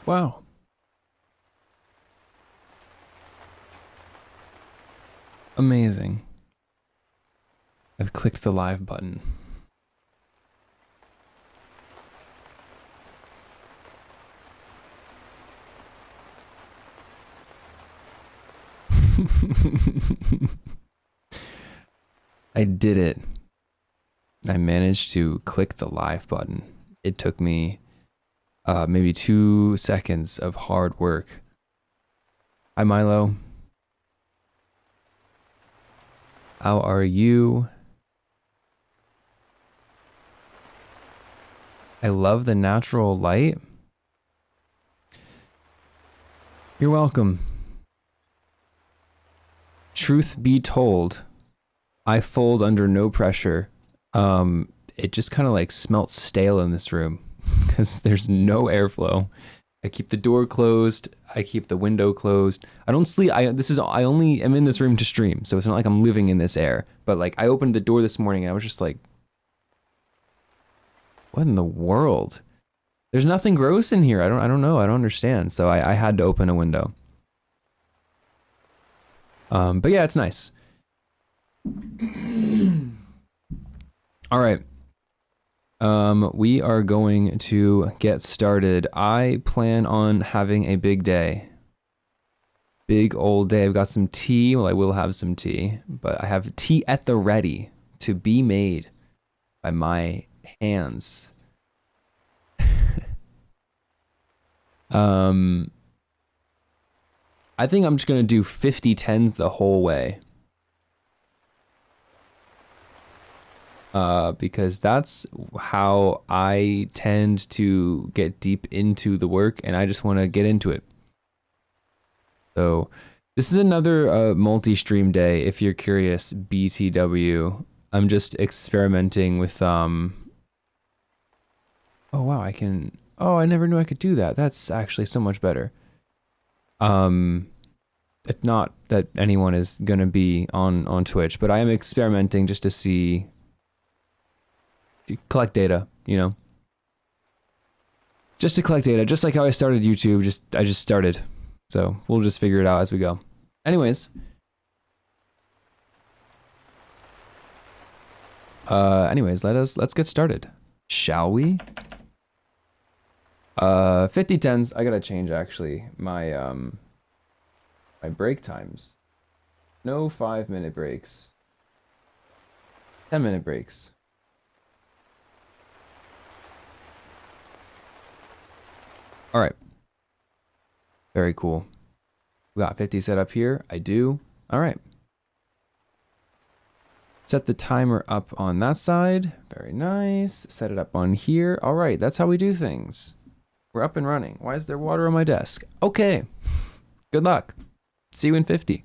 Wow. Amazing. I've clicked the live button. I did it. I managed to click the live button. It took me maybe 2 seconds of hard work. Hi, Milo. How are you? I love the natural light. You're welcome. Truth be told, I fold under no pressure. It just kind of like smells stale in this room because there's no airflow. I keep the door closed. I keep the window closed. I don't sleep. I only am in this room to stream, so it's not like I'm living in this air. But like I opened the door this morning and I was just like, what in the world? There's nothing gross in here. I don't know. I don't understand. So I had to open a window. But yeah, it's nice. All right. We are going to get started. I plan on having a big day. Big old day. I've got some tea. Well, I will have some tea, but I have tea at the ready to be made by my hands. I think I'm just gonna do 50-10 the whole way. Because that's how I tend to get deep into the work, and I just want to get into it. So this is another multi-stream day, if you're curious, BTW. I'm just experimenting with oh wow, I can, oh, I never knew I could do that. That's actually so much better. It's not that anyone is gonna be on Twitch, but I am experimenting just to see, to collect data, you know, just to collect data, just like how I started YouTube. I just started, so we'll just figure it out as we go. Anyways, let's get started, shall we? 50-10s. I gotta change actually my my break times. No 5-minute breaks. 10-minute breaks. All right. Very cool. We got 50 set up here. I do. All right. Set the timer up on that side. Very nice. Set it up on here. All right. That's how we do things. We're up and running. Why is there water on my desk? Okay. Good luck. See you in 50.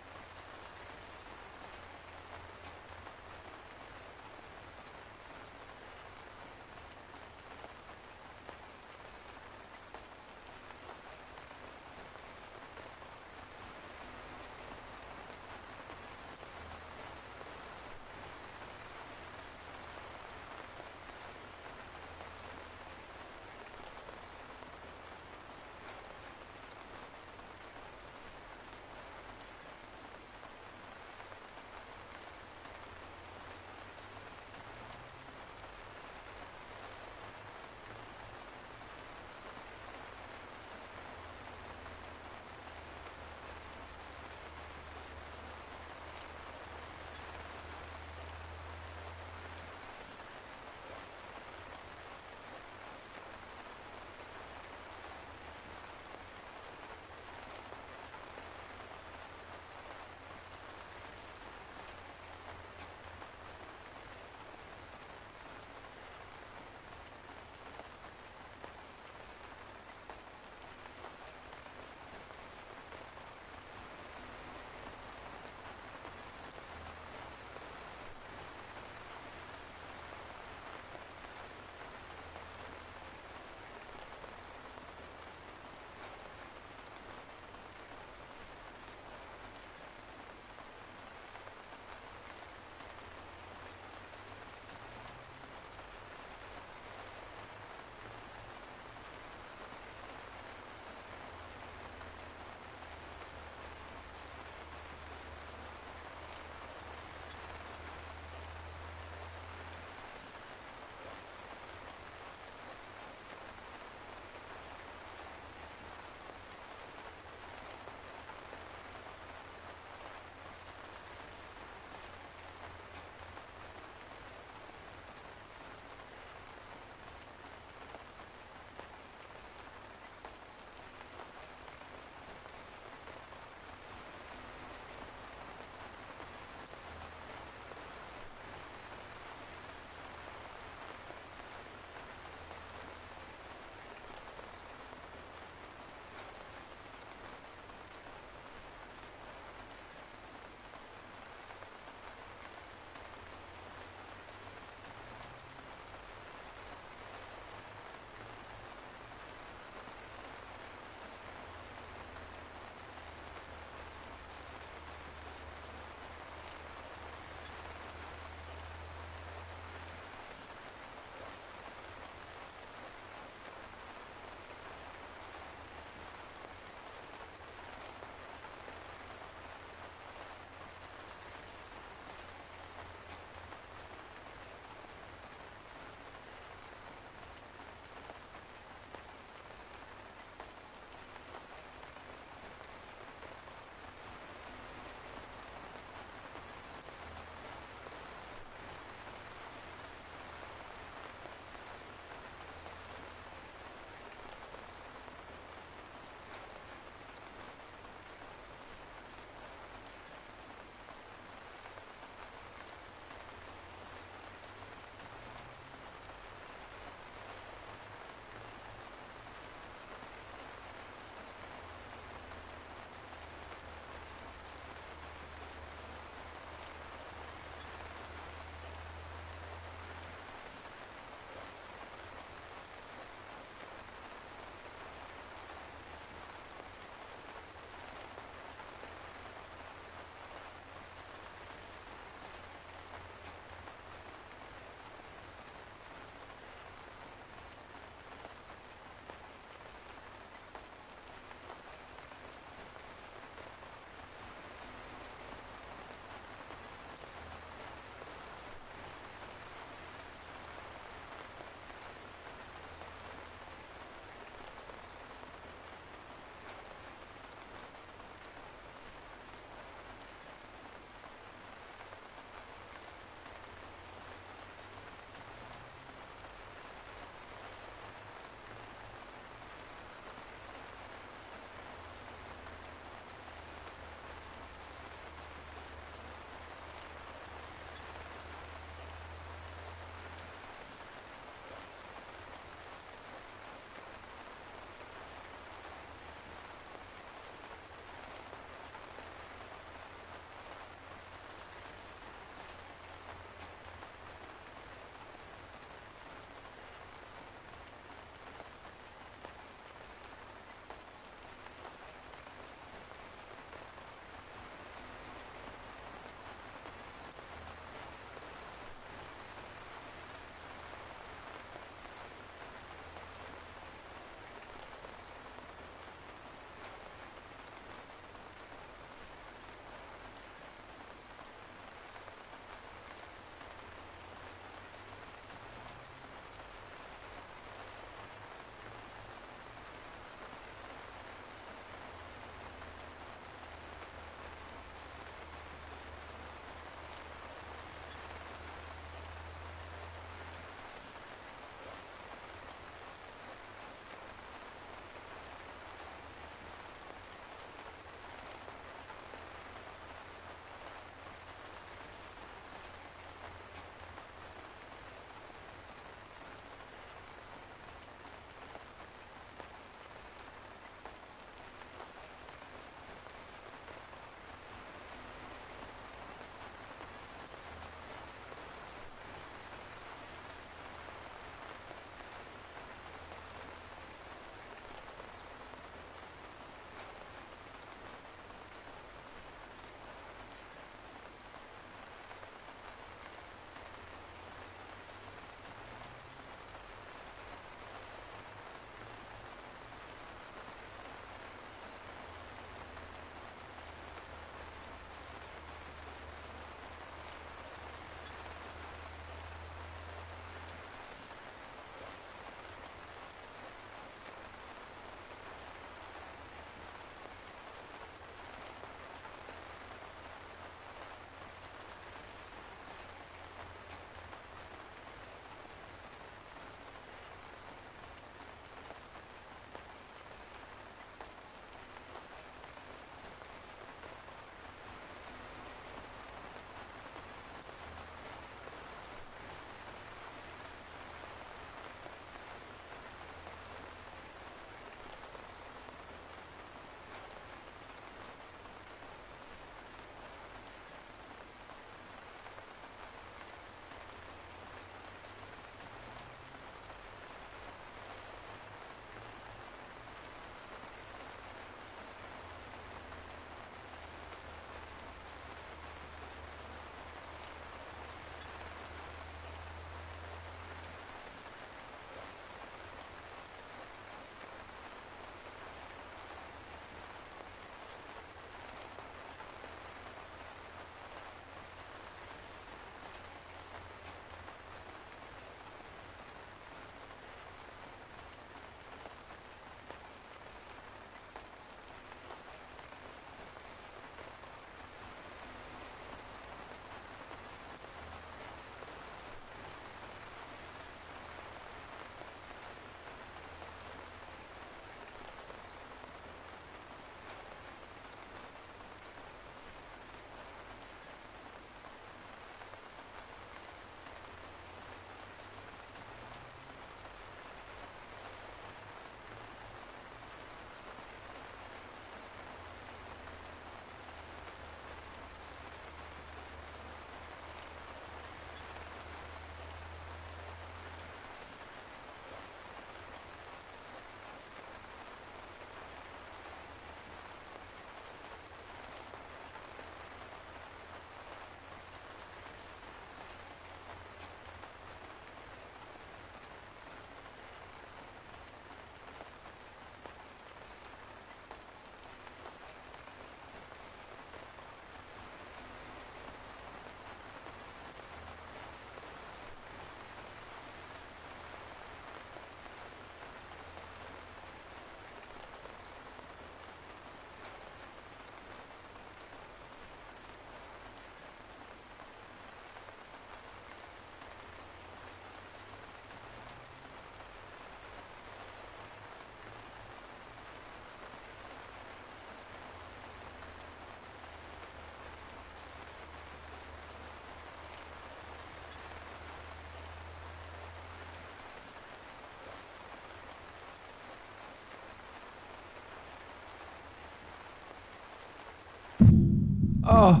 Oh,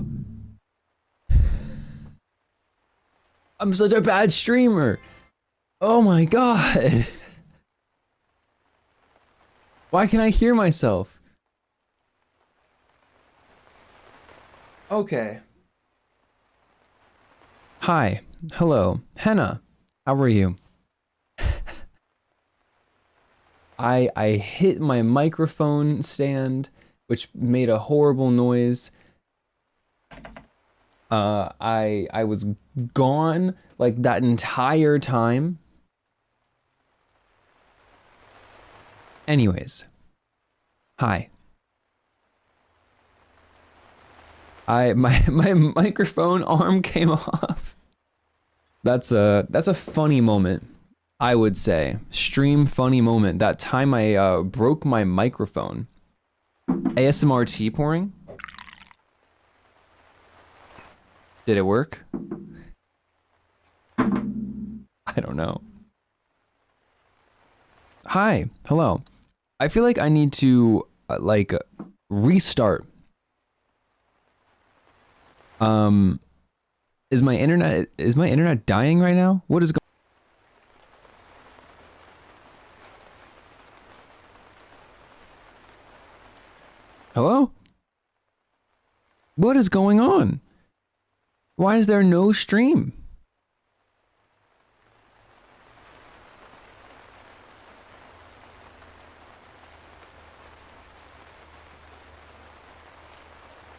I'm such a bad streamer. Oh my god. Why can't I hear myself? Okay. Hi. Hello. Henna. How are you? I hit my microphone stand, which made a horrible noise. I was gone like that entire time. Anyways. Hi. My microphone arm came off. That's a funny moment. I would say stream funny moment. That time I broke my microphone. ASMR tea pouring. Did it work? I don't know. Hi, hello. I feel like I need to like restart. Is my internet dying right now? What is going? Hello? What is going on? Why is there no stream?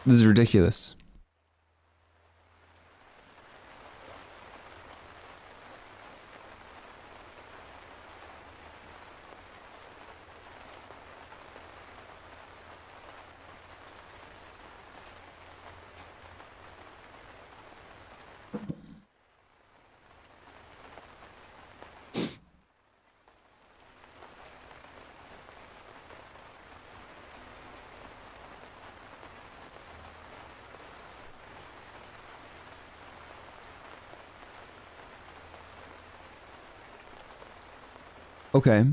This is ridiculous. Okay.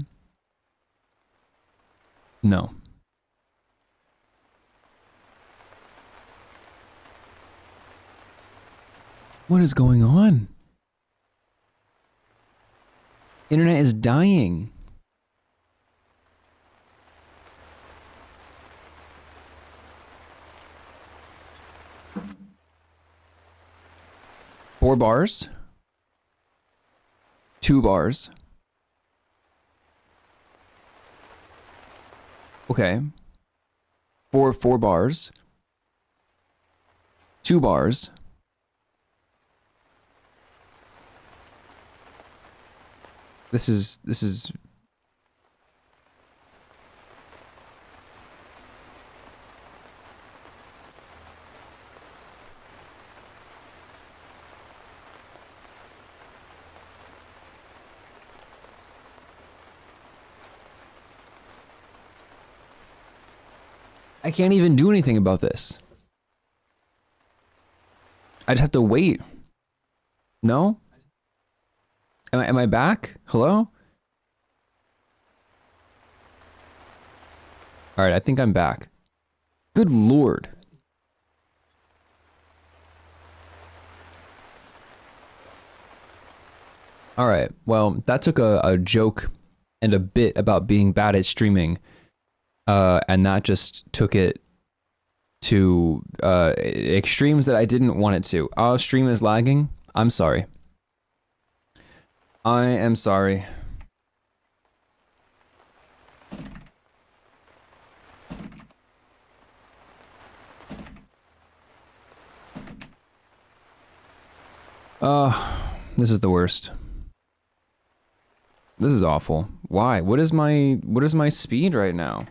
No. What is going on? Internet is dying. Four bars. 2 bars. Okay. Four bars. 2 bars. This is I can't even do anything about this. I just have to wait. No? Am I back? Hello? Alright, I think I'm back. Good lord. Alright, well, that took a joke and a bit about being bad at streaming. And that just took it to extremes that I didn't want it to. Our stream is lagging. I'm sorry. I am sorry. This is the worst. This is awful. Why? What is my speed right now?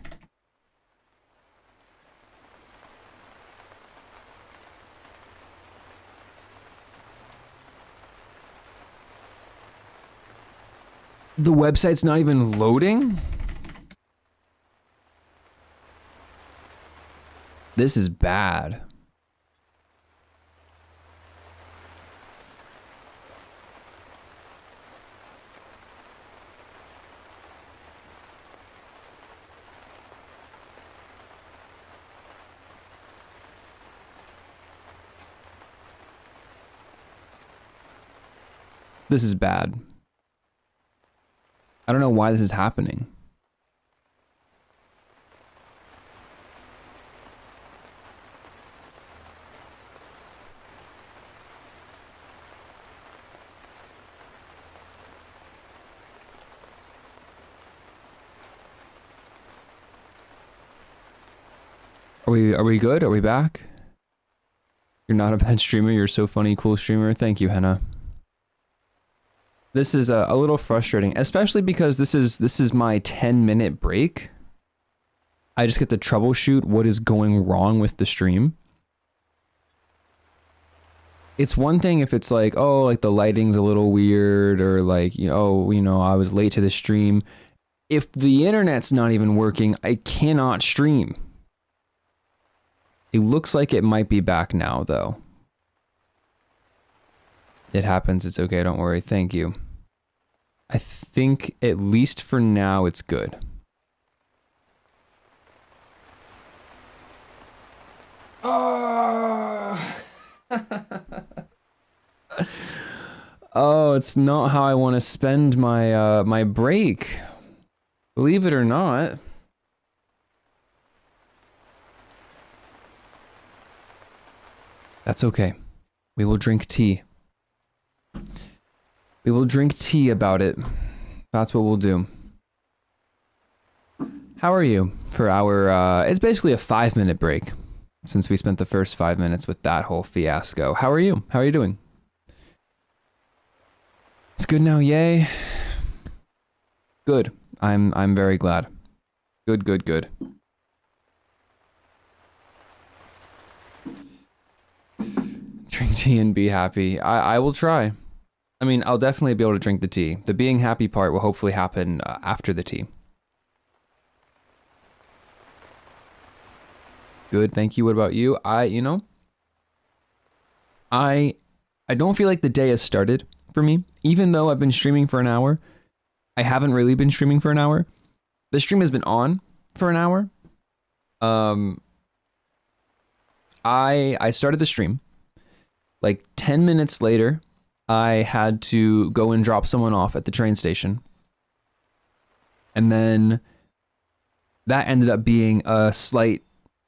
The website's not even loading? This is bad. This is bad. I don't know why this is happening. Are we good? Are we back? You're not a bad streamer. You're so funny, cool streamer. Thank you, Henna. This is a little frustrating, especially because this is my 10-minute break. I just get to troubleshoot what is going wrong with the stream. It's one thing if it's like, oh, like the lighting's a little weird, or like, I was late to the stream. If the internet's not even working, I cannot stream. It looks like it might be back now, though. It happens. It's okay. Don't worry. Thank you. I think, at least for now, it's good. Oh, oh, it's not how I want to spend my my break. Believe it or not. That's okay. We will drink tea. We will drink tea about it. That's what we'll do. How are you for our, it's basically a 5-minute break since we spent the first 5 minutes with that whole fiasco. How are you? How are you doing? It's good now, yay. Good. I'm very glad. Good, good, good. Drink tea and be happy. I will try. I mean, I'll definitely be able to drink the tea. The being happy part will hopefully happen after the tea. Good, thank you. What about you? I don't feel like the day has started for me. Even though I've been streaming for an hour, I haven't really been streaming for an hour. The stream has been on for an hour. I started the stream. Like 10 minutes later, I had to go and drop someone off at the train station. And then that ended up being a slight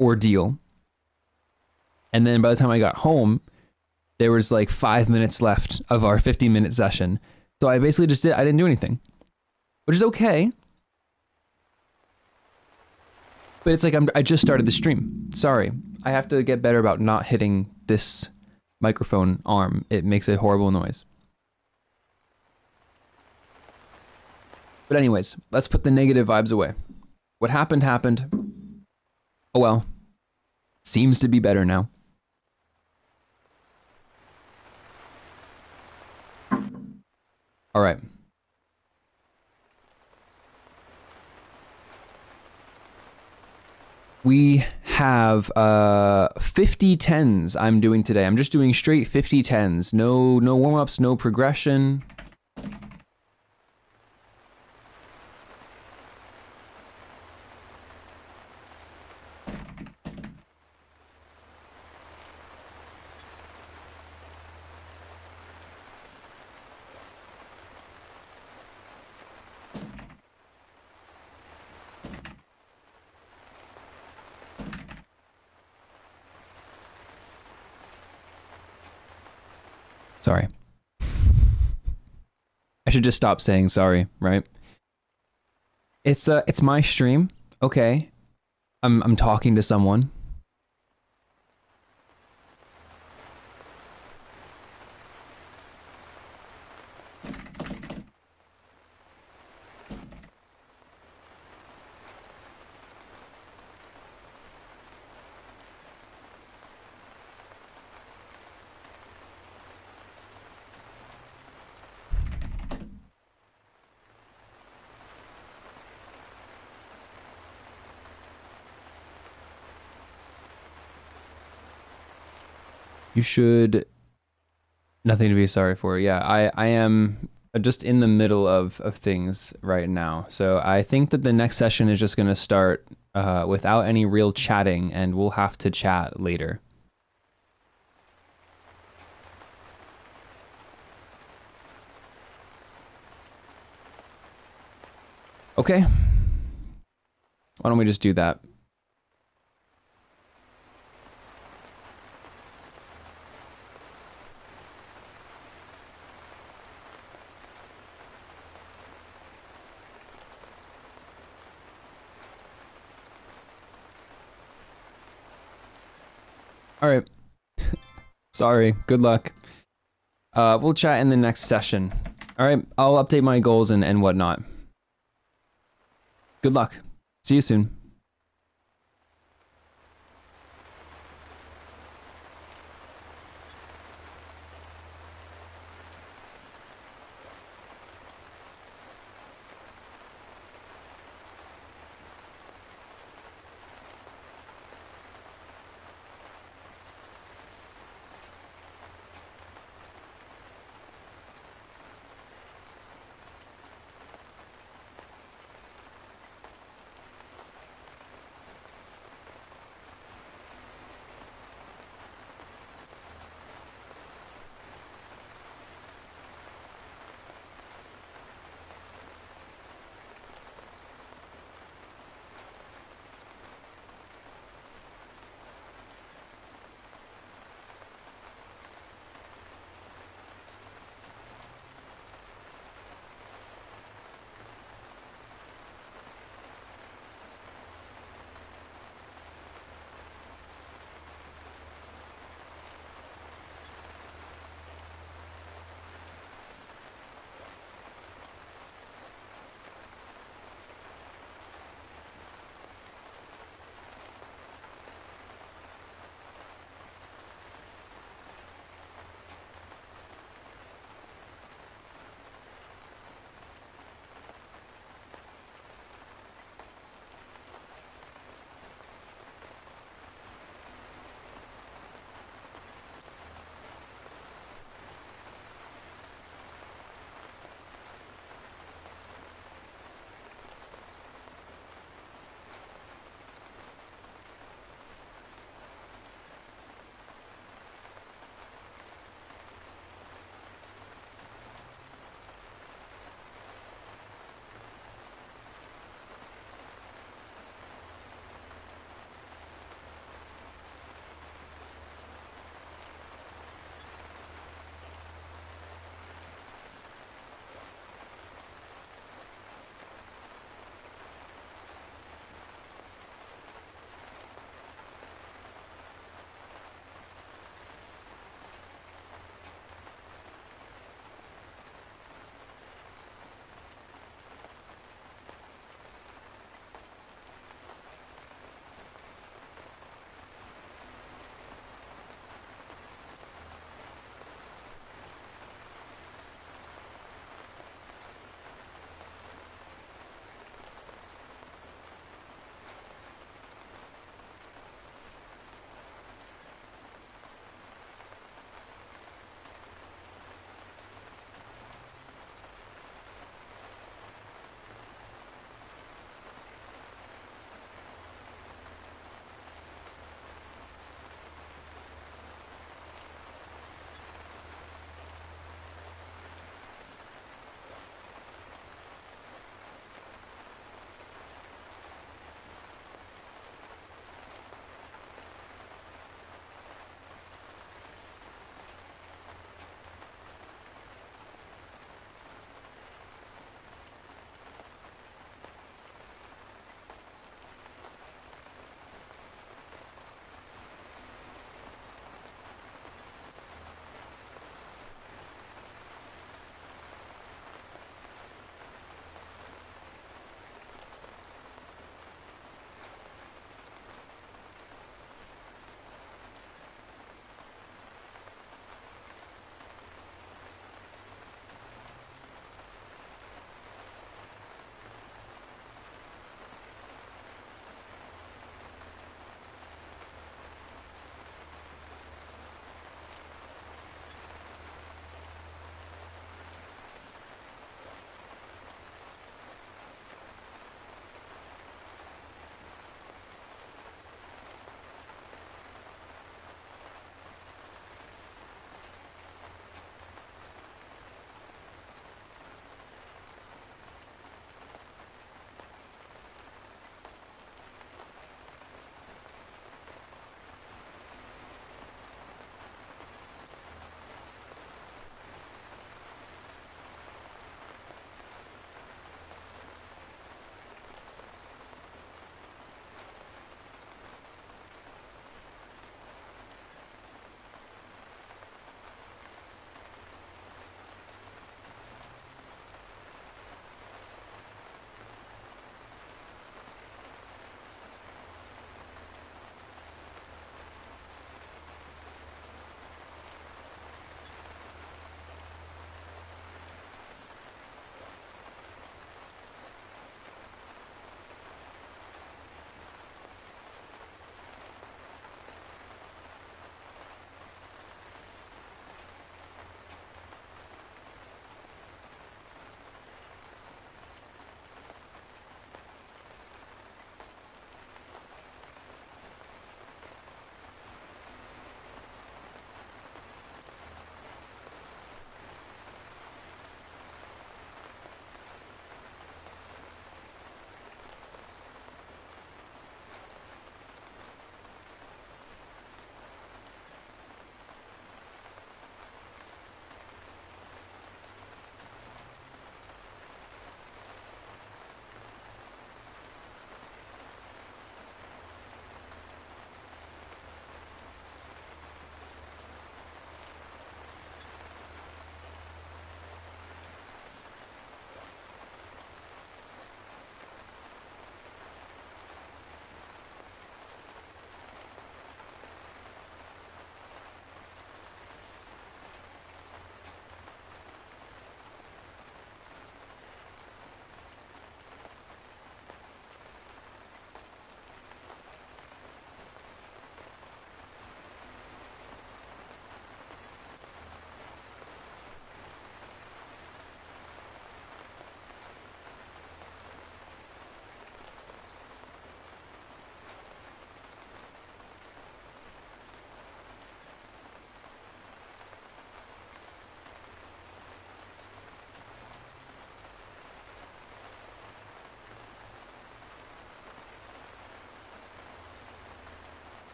ordeal. And then by the time I got home, there was like 5 minutes left of our 50-minute session. So I basically just I didn't do anything, which is okay. But it's like I just started the stream. Sorry. I have to get better about not hitting this microphone arm. It makes a horrible noise. But anyways, let's put the negative vibes away. What happened happened. Oh well. Seems to be better now. All right. We have 50 tens I'm doing today. I'm just doing straight 50 tens. No warm-ups, no progression. Sorry. I should just stop saying sorry, right? It's my stream. Okay. I'm talking to someone. You should... Nothing to be sorry for. Yeah, I am just in the middle of things right now. So I think that the next session is just going to start without any real chatting, and we'll have to chat later. Okay. Why don't we just do that? All right. Sorry. Good luck. We'll chat in the next session. All right. I'll update my goals and whatnot. Good luck. See you soon.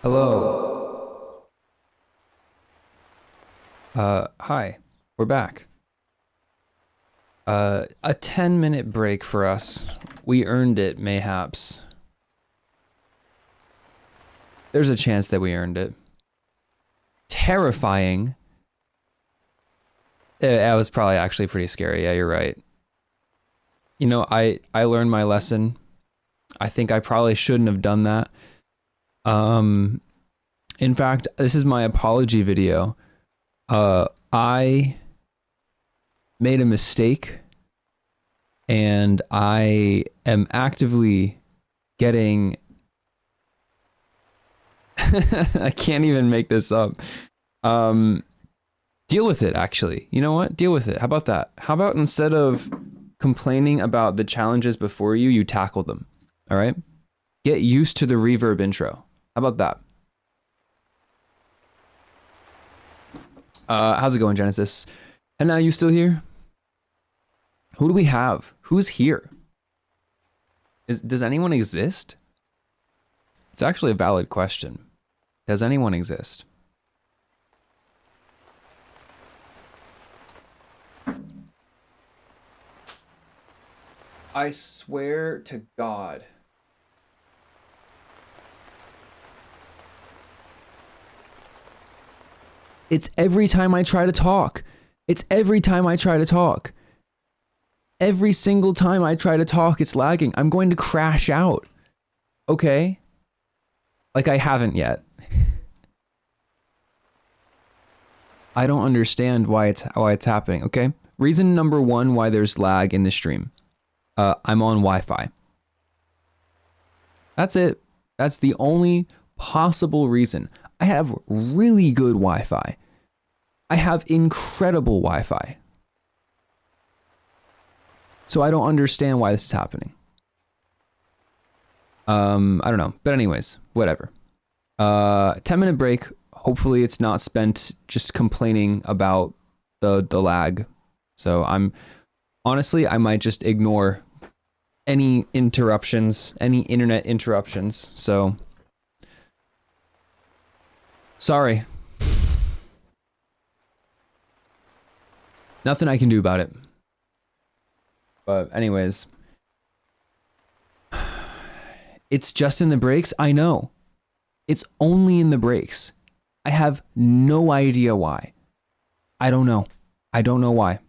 Hello. Hi. We're back. A 10-minute break for us. We earned it, mayhaps. There's a chance that we earned it. Terrifying. That was probably actually pretty scary. Yeah, you're right. You know, I learned my lesson. I think I probably shouldn't have done that. In fact, this is my apology video. I made a mistake and I am actively getting I can't even make this up. Deal with it, actually. You know what? Deal with it. How about that? How about instead of complaining about the challenges before you, you tackle them. All right? Get used to the reverb intro. How about that? How's it going, Genesis? And now you still here? Who do we have? Who's here? Does anyone exist? It's actually a valid question. Does anyone exist? I swear to God. It's every time I try to talk. It's every time I try to talk. Every single time I try to talk, it's lagging. I'm going to crash out. Okay? Like I haven't yet. I don't understand why it's happening, okay? Reason number one why there's lag in the stream. I'm on Wi-Fi. That's it. That's the only possible reason. I have really good Wi-Fi. I have incredible Wi-Fi. So I don't understand why this is happening. I don't know. But anyways, whatever. 10-minute break. Hopefully it's not spent just complaining about the lag. So honestly, I might just ignore any interruptions, any internet interruptions. So sorry. Nothing I can do about it. But anyways, it's just in the breaks. I know. It's only in the breaks. I have no idea why. I don't know. I don't know why.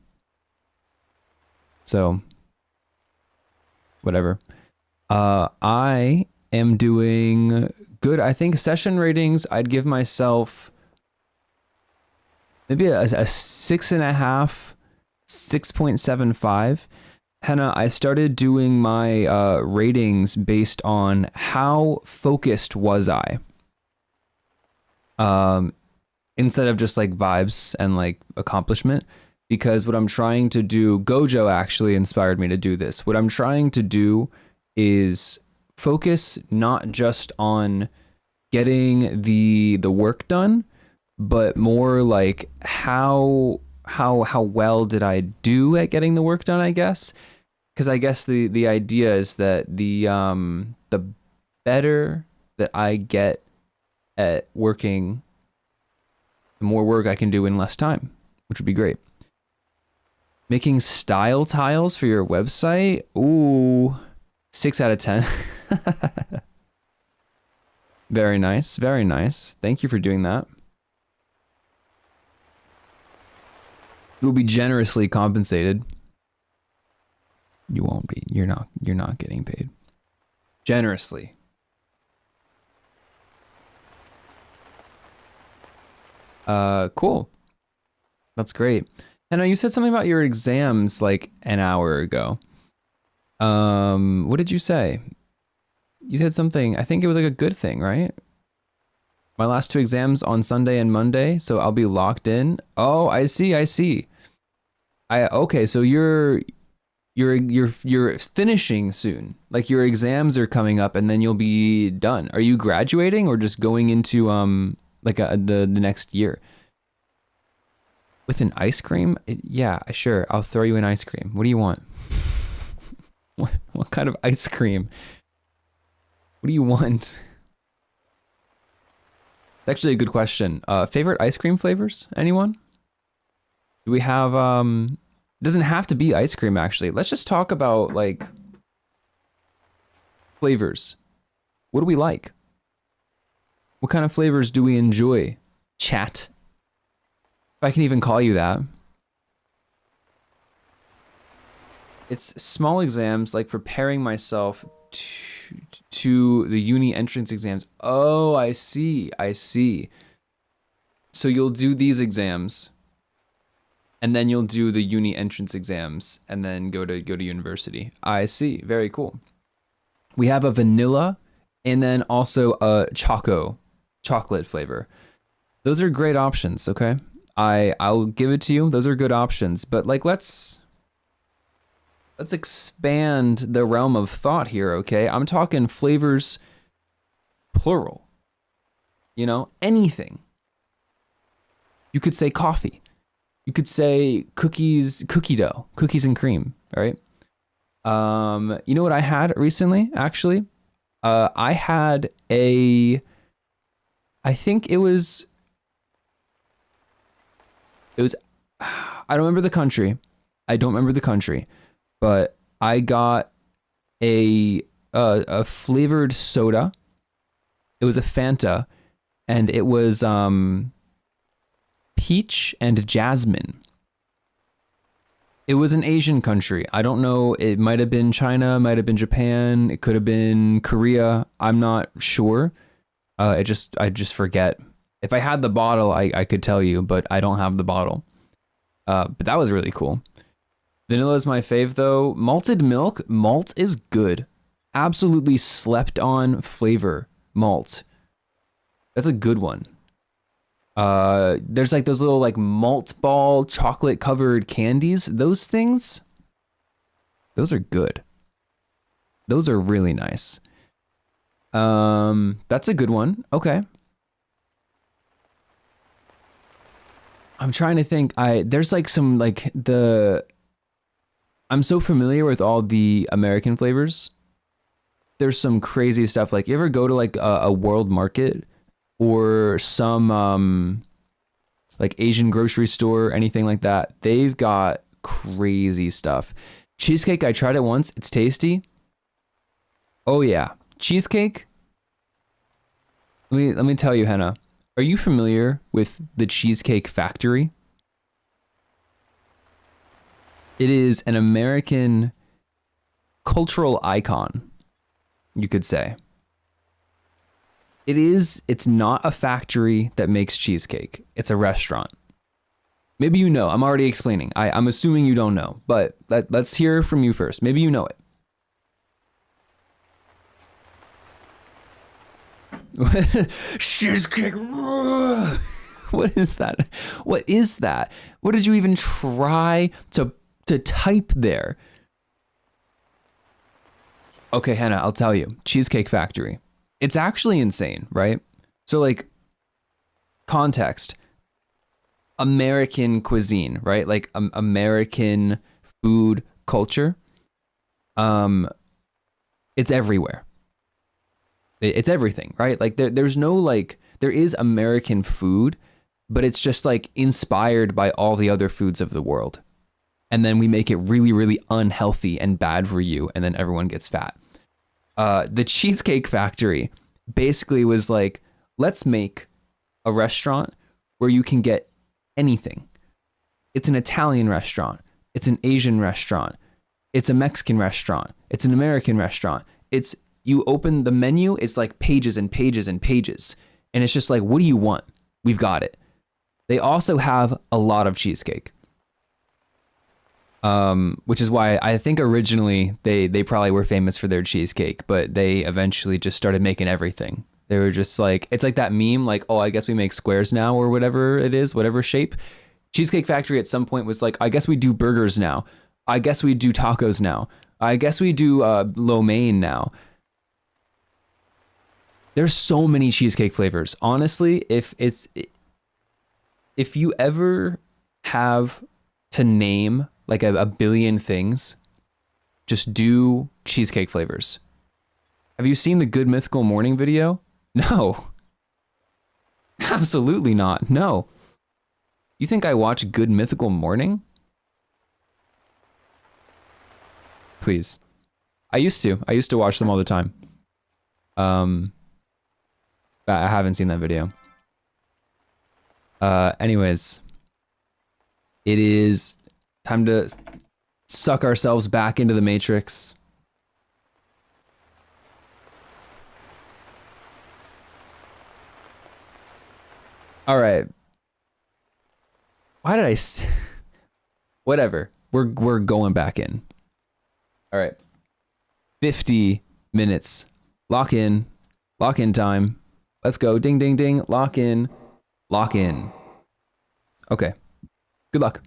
So, whatever. I am doing good. I think session ratings, I'd give myself maybe a 6.5, 6.75. Henna, I started doing my ratings based on how focused was I. Instead of just like vibes and like accomplishment. Because what I'm trying to do, Gojo actually inspired me to do this. What I'm trying to do is focus not just on getting the work done, but more like how well did I do at getting the work done, I guess. Because I guess the idea is that the better that I get at working, the more work I can do in less time, which would be great. Making style tiles for your website? Ooh, 6 out of 10. Very nice, very nice. Thank you for doing that. You will be generously compensated. You won't be. You're not getting paid. Generously. Cool. That's great. And you said something about your exams like an hour ago. What did you say? You said something, I think it was like a good thing, right? My last 2 exams on Sunday and Monday, so I'll be locked in. Oh, I see. Okay, so you're finishing soon. Like your exams are coming up and then you'll be done. Are you graduating or just going into like the next year? With an ice cream? Yeah, sure. I'll throw you an ice cream. What do you want? What kind of ice cream? What do you want? It's actually a good question. Favorite ice cream flavors? Anyone? Do we have doesn't have to be ice cream actually. Let's just talk about like flavors. What do we like? What kind of flavors do we enjoy? Chat. If I can even call you that. It's small exams like preparing myself to the uni entrance exams. Oh, I see. I see. So you'll do these exams and then you'll do the uni entrance exams and then go to university. I see. Very cool. We have a vanilla and then also a chocolate flavor. Those are great options, okay? I'll give it to you. Those are good options, but like let's expand the realm of thought here, okay? I'm talking flavors plural. You know, anything. You could say coffee. You could say cookies, cookie dough, cookies and cream, all right? You know what I had recently, actually? I had I think it was, I don't remember the country. But I got a flavored soda. It was a Fanta, and it was peach and jasmine. It was an Asian country. I don't know. It might have been China, might have been Japan. It could have been Korea. I'm not sure. I just forget. If I had the bottle, I could tell you, but I don't have the bottle. But that was really cool. Vanilla is my fave though. Malted milk, malt is good. Absolutely slept on flavor, malt. That's a good one. There's like those little like malt ball chocolate covered candies. Those things, those are good. Those are really nice. That's a good one. Okay. I'm trying to think. There's like some like I'm so familiar with all the American flavors. There's some crazy stuff. Like, you ever go to like a world market or some like Asian grocery store, anything like that? They've got crazy stuff. Cheesecake, I tried it once. It's tasty. Oh yeah, cheesecake. Let me tell you, Hannah. Are you familiar with the Cheesecake Factory? It is an American cultural icon, you could say. It's not a factory that makes cheesecake. It's a restaurant. Maybe you know. I'm already explaining. I'm assuming you don't know, but let's hear from you first. Maybe you know it. Cheesecake. What is that? What is that? What did you even try to type there? Okay, Hannah, I'll tell you. Cheesecake Factory. It's actually insane, right? So like, context. American cuisine, right? Like American food culture. It's everywhere. It's everything, right? Like there's no like, there is American food, but it's just like inspired by all the other foods of the world. And then we make it really, really unhealthy and bad for you, and then everyone gets fat. The Cheesecake Factory basically was like, let's make a restaurant where you can get anything. It's an Italian restaurant. It's an Asian restaurant. It's a Mexican restaurant. It's an American restaurant. You open the menu, it's like pages and pages and pages. And it's just like, what do you want? We've got it. They also have a lot of cheesecake. Which is why I think originally they probably were famous for their cheesecake, but they eventually just started making everything. They were just like, it's like that meme, like, oh, I guess we make squares now, or whatever it is, whatever shape. Cheesecake Factory at some point was like, I guess we do burgers now. I guess we do tacos now. I guess we do lo mein now. There's so many cheesecake flavors. Honestly, if you ever have to name like a billion things, just do cheesecake flavors. Have you seen the Good Mythical Morning video? No. Absolutely not. No. You think I watch Good Mythical Morning? Please. I used to. I used to watch them all the time. But I haven't seen that video. Anyways. It is time to suck ourselves back into the Matrix. All right. Why did I whatever. We're going back in. All right. 50 minutes. Lock in. Lock in time. Let's go. Ding ding ding. Lock in. Lock in. Okay. Good luck.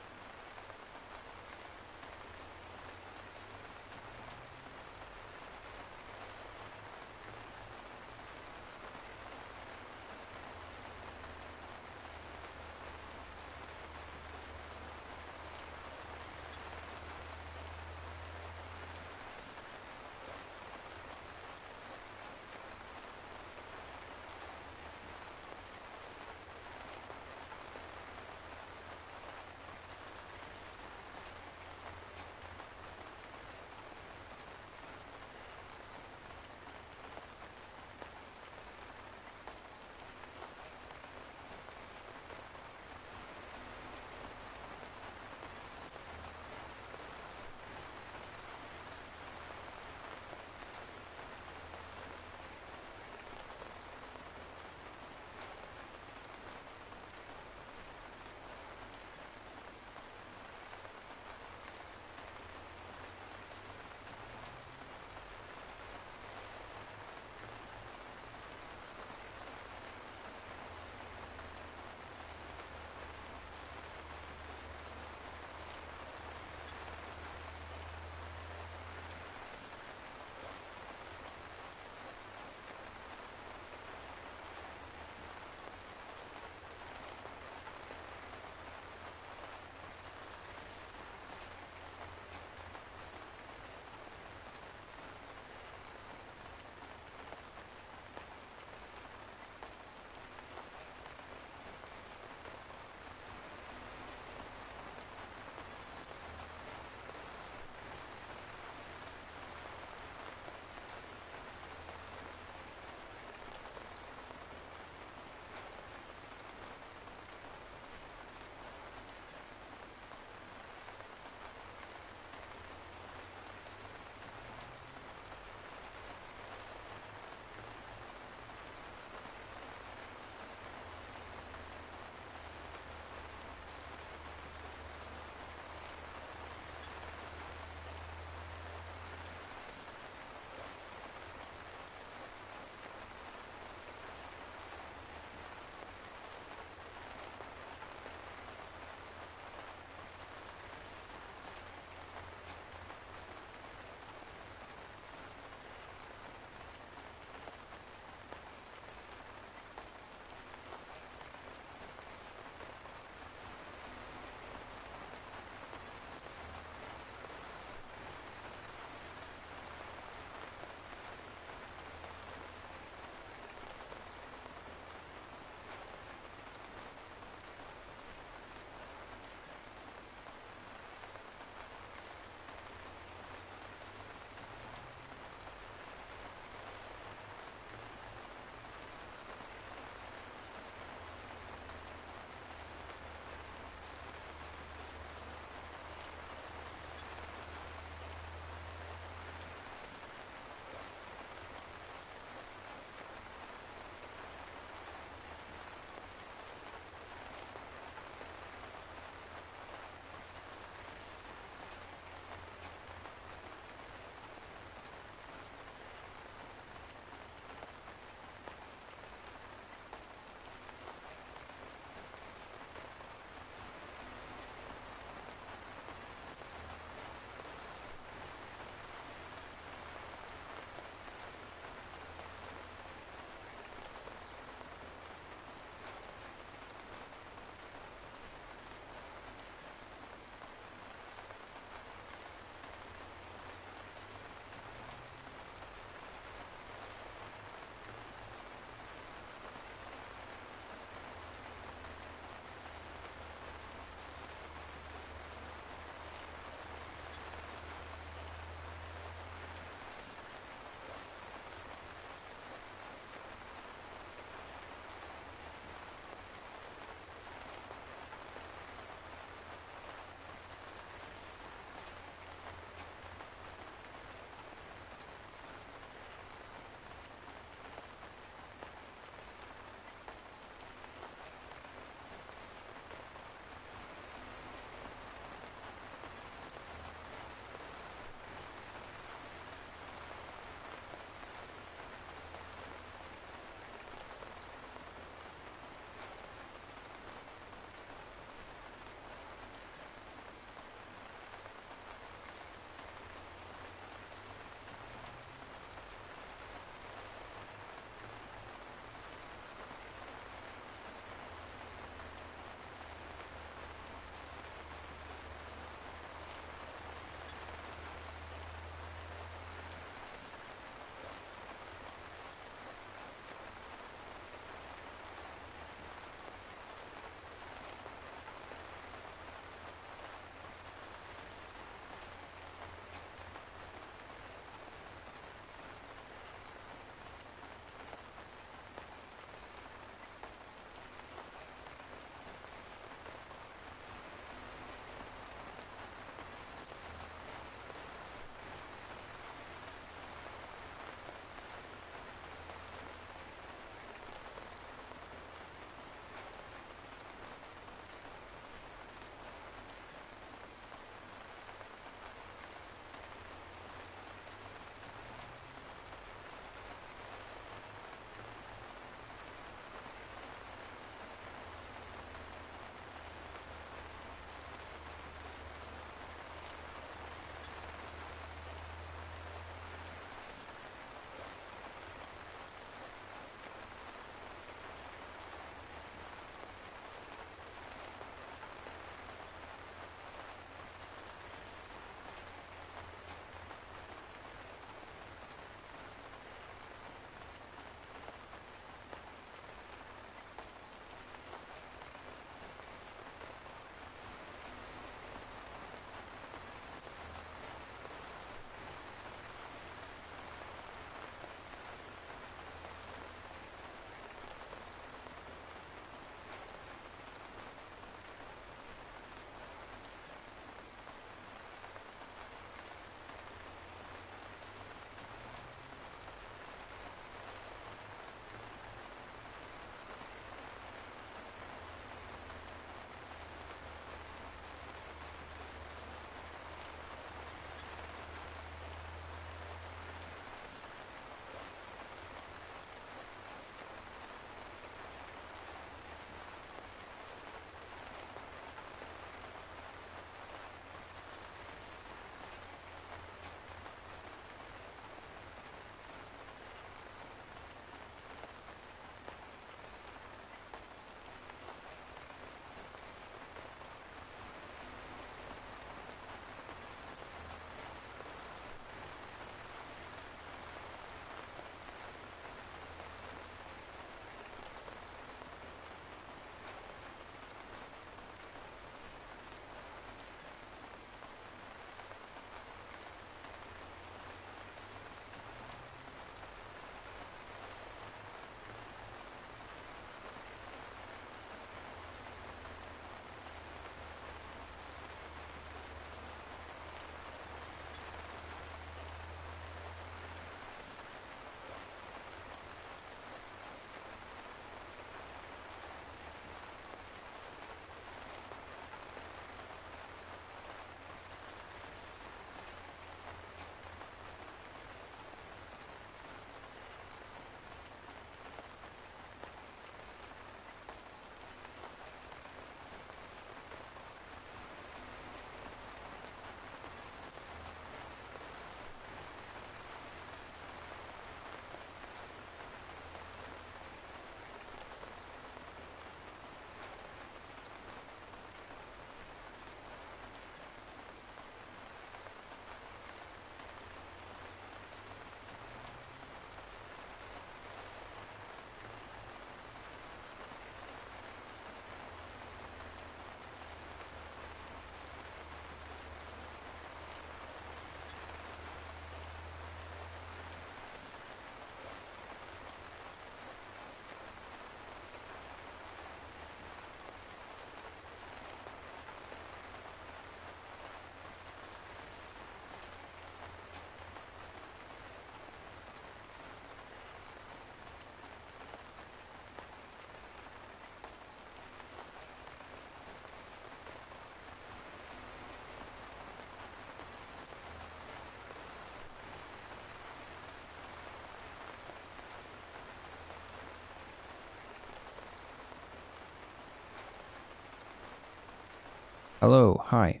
Hello, hi.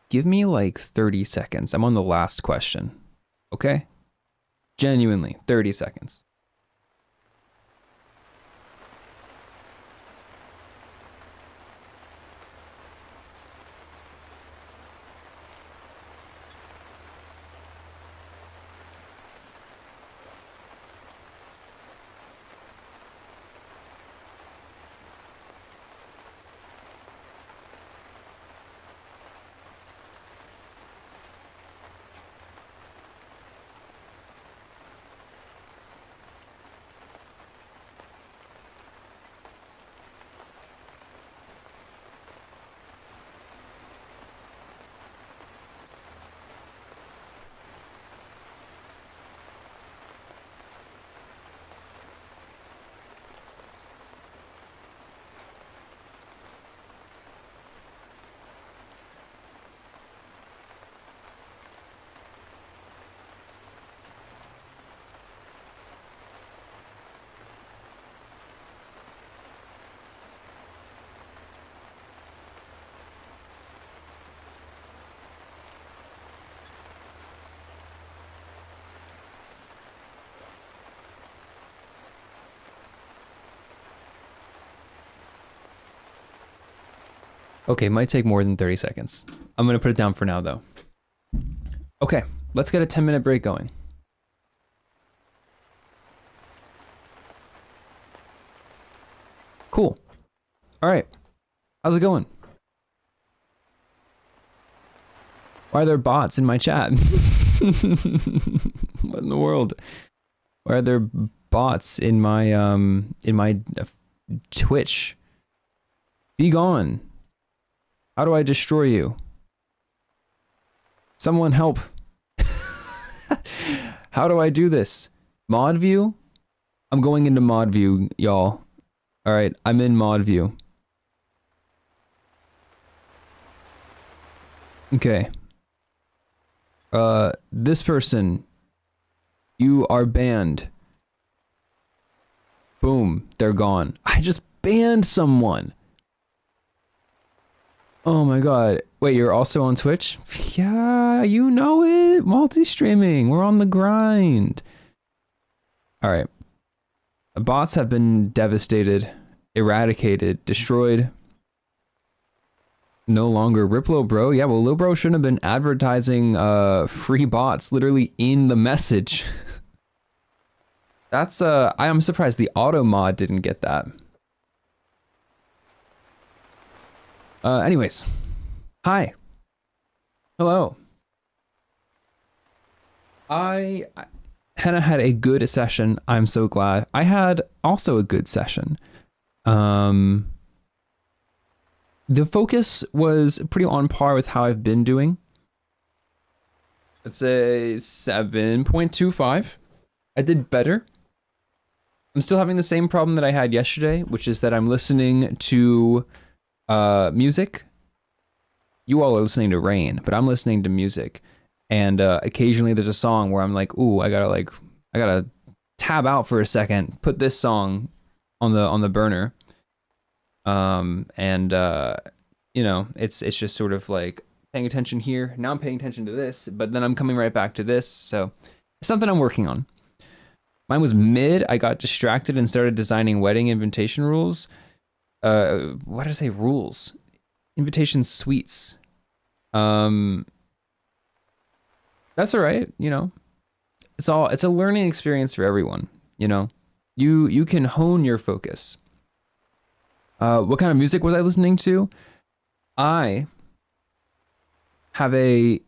Give me like 30 seconds. I'm on the last question. Okay? Genuinely, 30 seconds. Okay, might take more than 30 seconds. I'm gonna put it down for now though. Okay, let's get a 10-minute break going. Cool. All right, how's it going? Why are there bots in my chat? What in the world? Why are there bots in my Twitch? Be gone. How do I destroy you? Someone help. How do I do this? Mod view? I'm going into mod view, y'all. All right, I'm in mod view. Okay. This person, you are banned. Boom, they're gone. I just banned someone. Oh my god. Wait, you're also on Twitch? Yeah, you know it. Multi-streaming. We're on the grind. All right. Bots have been devastated, eradicated, destroyed. No longer Riplo bro. Yeah, well, Lil bro shouldn't have been advertising free bots literally in the message. That's I'm surprised the auto mod didn't get that. Anyways, hi. Hello. Hannah had a good session. I'm so glad. I had also a good session. The focus was pretty on par with how I've been doing. It's a 7.25. I did better. I'm still having the same problem that I had yesterday, which is that I'm listening to music. You all are listening to rain, but I'm listening to music. And occasionally there's a song where I'm like, ooh, I gotta tab out for a second, put this song on the burner. You know, it's just sort of like paying attention here. Now I'm paying attention to this, but then I'm coming right back to this. So it's something I'm working on. Mine was mid. I got distracted and started designing wedding invitation rules. What did I say? Rules. Invitation suites. That's all right, you know. It's a learning experience for everyone, you know. You can hone your focus. What kind of music was I listening to? I have an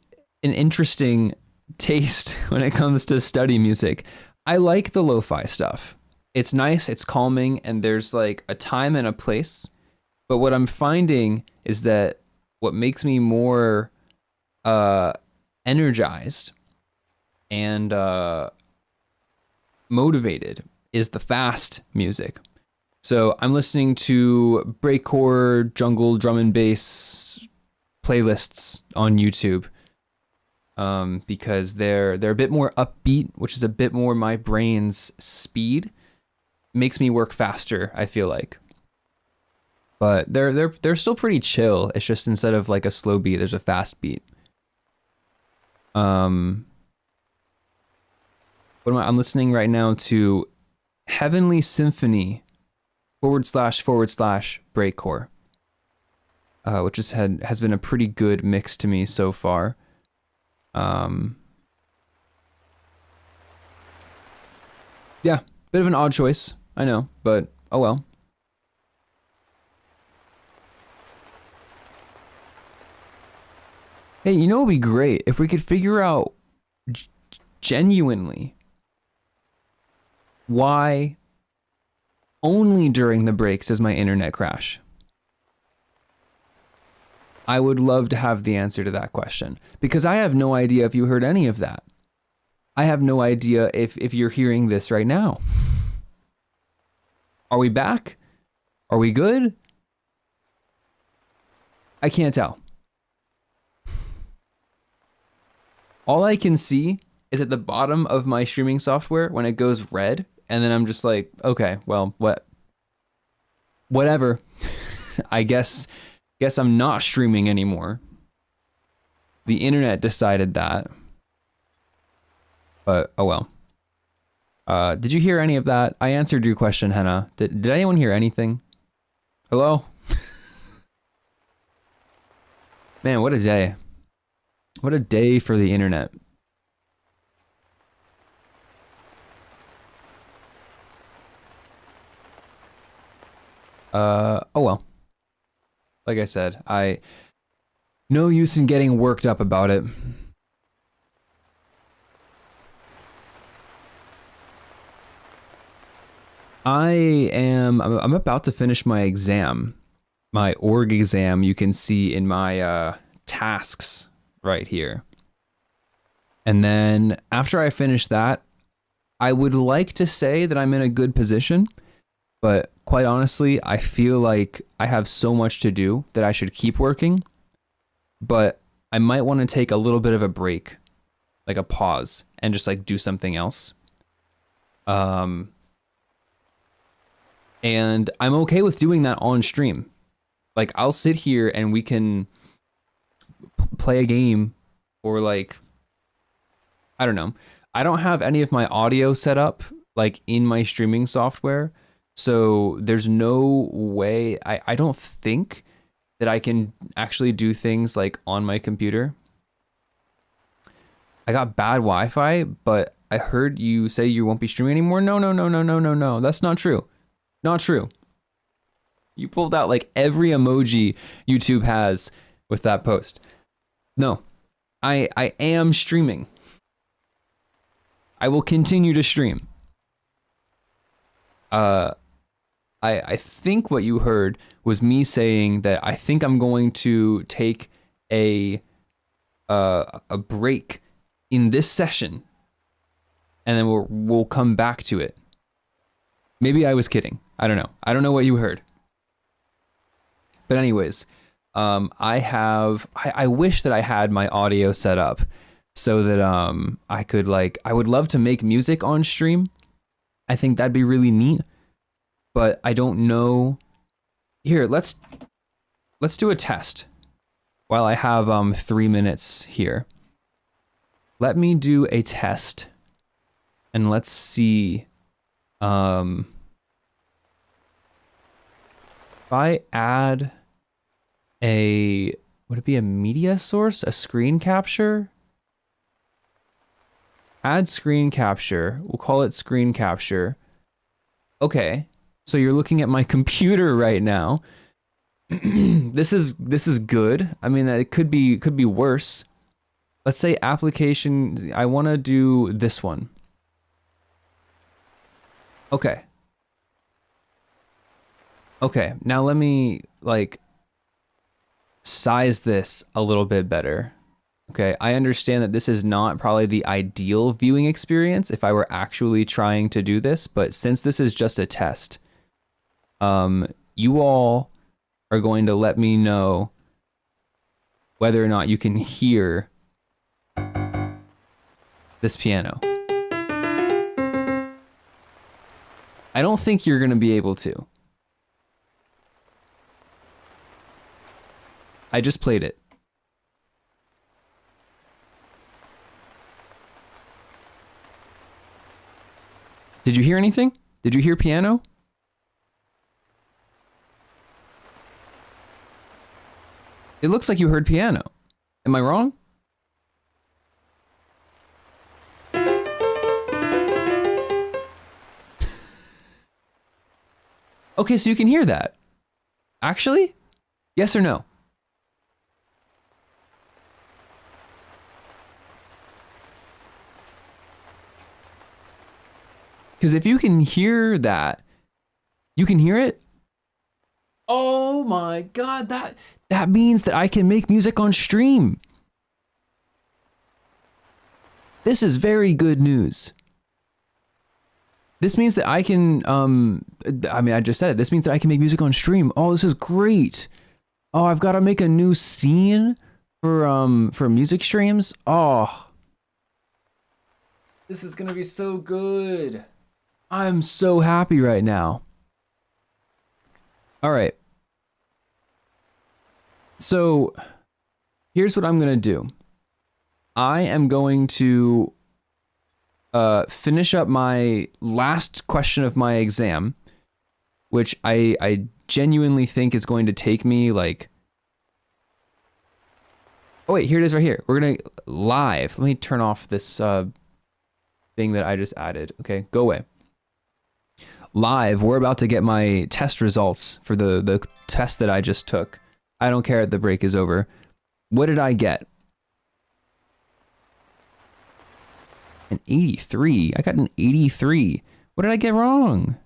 interesting taste when it comes to study music. I like the lo-fi stuff. It's nice, it's calming, and there's like a time and a place. But what I'm finding is that what makes me more energized and motivated is the fast music. So I'm listening to breakcore, jungle, drum and bass playlists on YouTube because they're a bit more upbeat, which is a bit more my brain's speed. Makes me work faster, I feel like. but they're still pretty chill. It's just instead of like a slow beat, there's a fast beat. I'm listening right now to Heavenly Symphony / breakcore, which has been a pretty good mix to me so far. Yeah, bit of an odd choice, I know, but oh well. Hey, you know what would be great if we could figure out genuinely why only during the breaks does my internet crash? I would love to have the answer to that question, because I have no idea if you heard any of that. I have no idea if you're hearing this right now. Are we back? Are we good? I can't tell. All I can see is at the bottom of my streaming software when it goes red, and then I'm just like, okay, well, whatever. I guess I'm not streaming anymore. The internet decided that. But oh well. Did you hear any of that? I answered your question, Henna. Did anyone hear anything? Hello? Man, what a day. What a day for the internet. Oh well. Like I said, no use in getting worked up about it. I'm about to finish my exam, my org exam. You can see in my tasks right here. And then after I finish that, I would like to say that I'm in a good position, but quite honestly, I feel like I have so much to do that I should keep working, but I might want to take a little bit of a break, like a pause, and just like do something else. And I'm okay with doing that on stream. Like, I'll sit here and we can play a game, or like, I don't know. I don't have any of my audio set up like in my streaming software, so there's no way, I don't think that I can actually do things like on my computer. I got bad Wi-Fi, but I heard you say you won't be streaming anymore. No. That's not true. Not true. You pulled out like every emoji YouTube has with that post. No, I am streaming. I will continue to stream. I think what you heard was me saying that I think I'm going to take a break in this session, and then we'll come back to it. Maybe I was kidding. I don't know. I don't know what you heard. But anyways, I wish that I had my audio set up so that I could I would love to make music on stream. I think that'd be really neat. But I don't know. Here, let's do a test while I have 3 minutes here. Let me do a test and let's see. If I add would it be a media source? A screen capture? Add screen capture. We'll call it screen capture. Okay. So you're looking at my computer right now. This is good. I mean, it could be worse. Let's say application, I want to do this one. Okay. Okay, now let me size this a little bit better. Okay, I understand that this is not probably the ideal viewing experience if I were actually trying to do this, but since this is just a test, you all are going to let me know whether or not you can hear this piano. I don't think you're going to be able to. I just played it. Did you hear anything? Did you hear piano? It looks like you heard piano. Am I wrong? Okay, so you can hear that. Actually? Yes or no? Because if you can hear that, you can hear it? Oh my god, that means that I can make music on stream. This is very good news. This means that I can, I mean, I just said it. This means that I can make music on stream. Oh, this is great. Oh, I've got to make a new scene for music streams. Oh, this is going to be so good. I'm so happy right now. All right. So here's what I'm going to do. I am going to finish up my last question of my exam, which I genuinely think is going to take me like... Oh wait, here it is right here. We're gonna live. Let me turn off this thing that I just added. Okay, go away. Live, we're about to get my test results for the test that I just took. I don't care if the break is over. What did I get? An 83. I got an 83. What did I get wrong?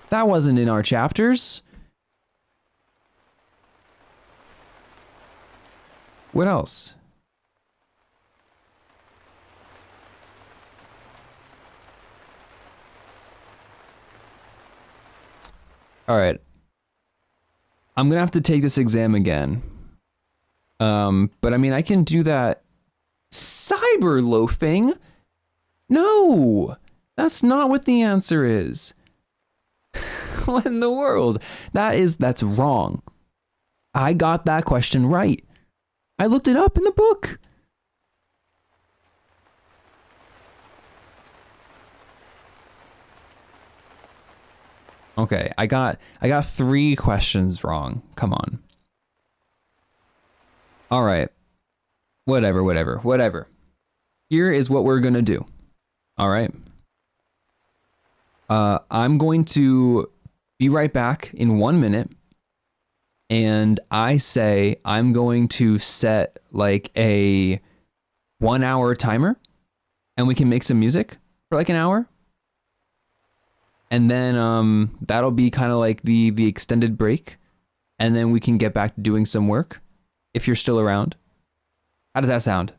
That wasn't in our chapters. What else? All right. I'm gonna have to take this exam again. But I mean, I can do that. Cyber loafing? No, that's not what the answer is. What in the world? That's wrong. I got that question right. I looked it up in the book. Okay, I got 3 questions wrong. Come on. All right. Whatever. Here is what we're gonna do. All right. I'm going to be right back in 1 minute. And I say I'm going to set like a 1 hour timer and we can make some music for like an hour. And then that'll be kind of like the extended break. And then we can get back to doing some work if you're still around. How does that sound?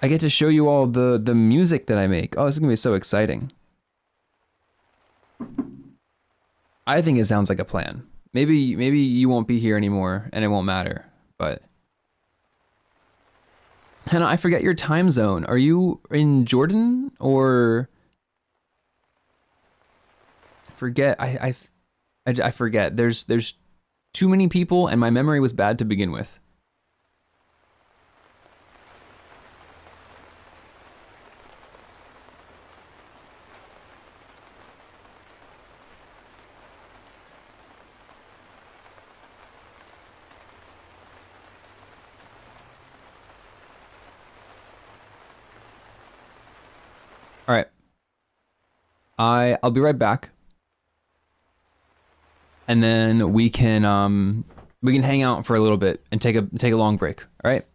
I get to show you all the music that I make. Oh, this is gonna be so exciting. I think it sounds like a plan. Maybe you won't be here anymore and it won't matter, but... Hannah, I forget your time zone. Are you in Jordan or... I forget. There's too many people and my memory was bad to begin with. All right. I'll be right back. And then we can hang out for a little bit and take a long break. All right?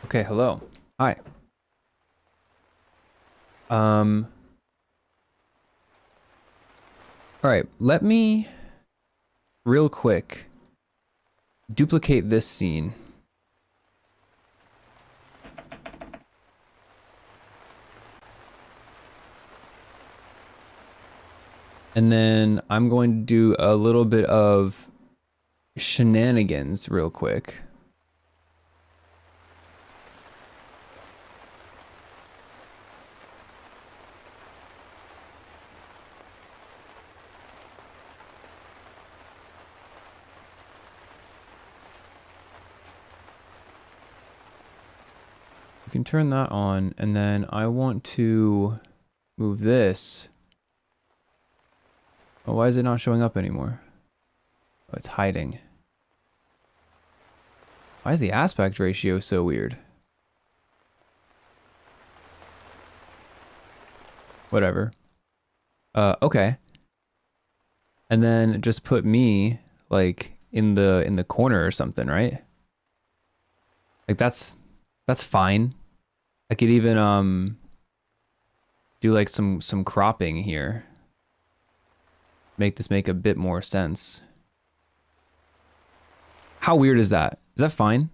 Okay, hello. Hi. All right, let me real quick duplicate this scene. And then I'm going to do a little bit of shenanigans real quick. You can turn that on, and then I want to move this. Oh, why is it not showing up anymore? Oh, it's hiding. Why is the aspect ratio so weird? Whatever. Okay. And then just put me like in the corner or something, right? Like that's fine. I could even do like some cropping here. Make this make a bit more sense. How weird is that? Is that fine?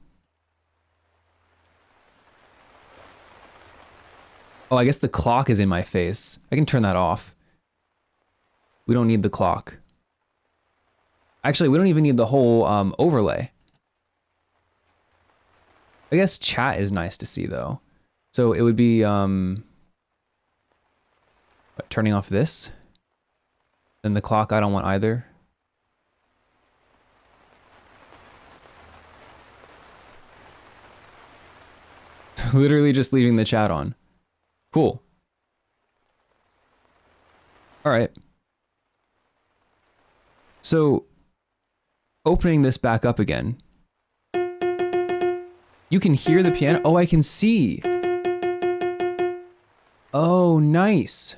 Oh, I guess the clock is in my face. I can turn that off. We don't need the clock. Actually, we don't even need the whole overlay. I guess chat is nice to see though. So it would be turning off this. Then the clock I don't want either. Literally just leaving the chat on. Cool. All right. So opening this back up again. You can hear the piano. Oh, I can see. Oh, nice.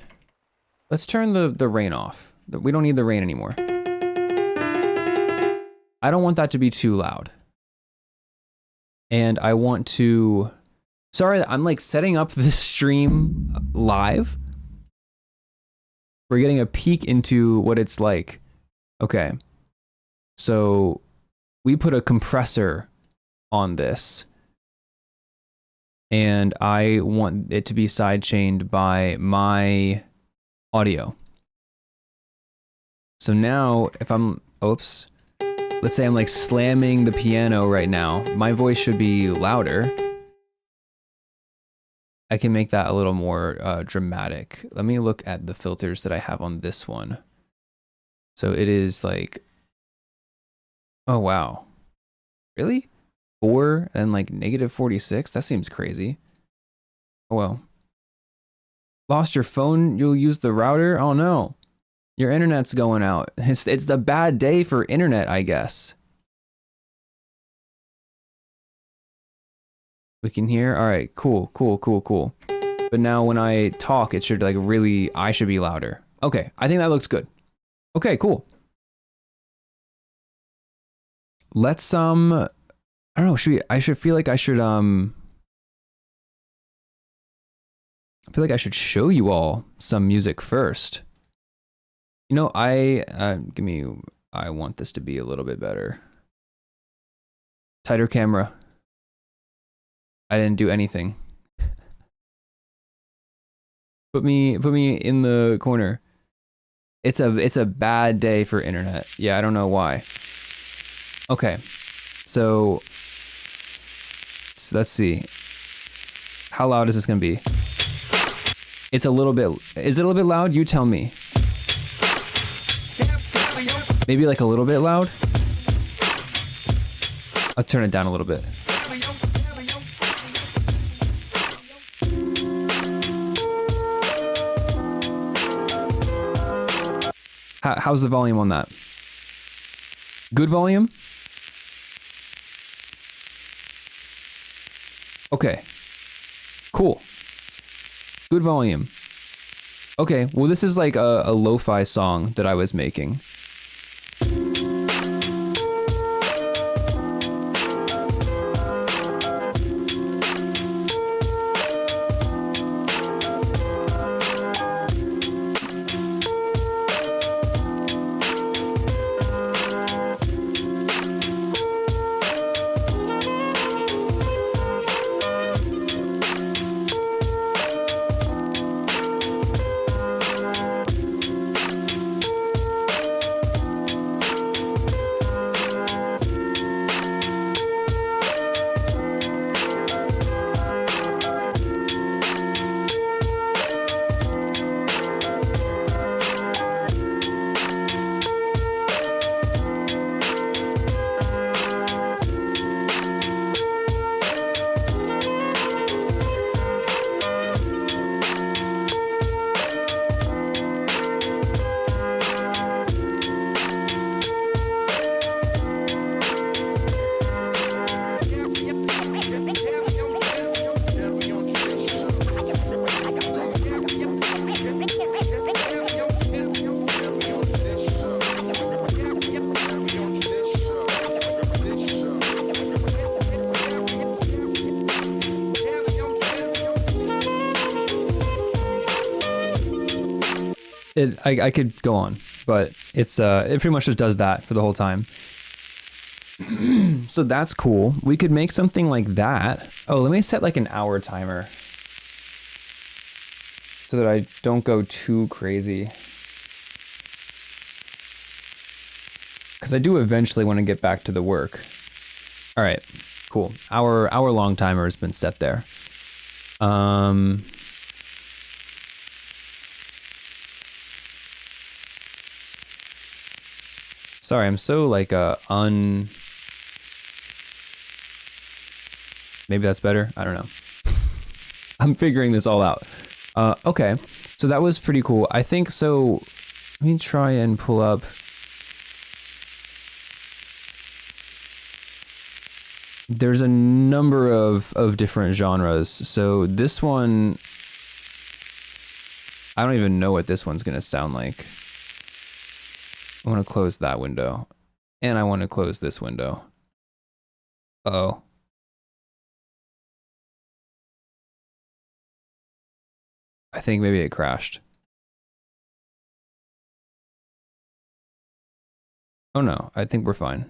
Let's turn the rain off. We don't need the rain anymore. I don't want that to be too loud. And I want to... Sorry, I'm like setting up this stream live. We're getting a peek into what it's like. Okay. So we put a compressor on this. And I want it to be sidechained by my audio. So now if I'm, oops, let's say I'm like slamming the piano right now, my voice should be louder. I can make that a little more dramatic. Let me look at the filters that I have on this one. So it is like, oh wow, really? 4 and like -46? That seems crazy. Oh well. Lost your phone? You'll use the router? Oh no. Your internet's going out. It's a bad day for internet, I guess. We can hear? All right, cool. But now when I talk, it should like really, I should be louder. Okay, I think that looks good. Okay, cool. Let's, I don't know, I feel like I should show you all some music first. You know, I want this to be a little bit better. Tighter camera. I didn't do anything. Put me in the corner. It's a bad day for internet. Yeah, I don't know why. Okay. So let's see. How loud is this gonna be? It's a little bit, is it a little bit loud? You tell me. Maybe like a little bit loud? I'll turn it down a little bit. How's the volume on that? Good volume? Okay. Cool. Good volume. Okay, well this is like a lo-fi song that I was making. I could go on, but it pretty much just does that for the whole time. So that's cool. We could make something like that. Oh, let me set like an hour timer so that I don't go too crazy. Because I do eventually want to get back to the work. All right, cool. Hour long timer has been set there. Sorry, I'm so like maybe that's better. I don't know. I'm figuring this all out. Okay, so that was pretty cool. I think so. Let me try and pull up. There's a number of different genres. So this one, I don't even know what this one's gonna sound like. I want to close that window, and I want to close this window. Uh-oh. I think maybe it crashed. Oh no, I think we're fine.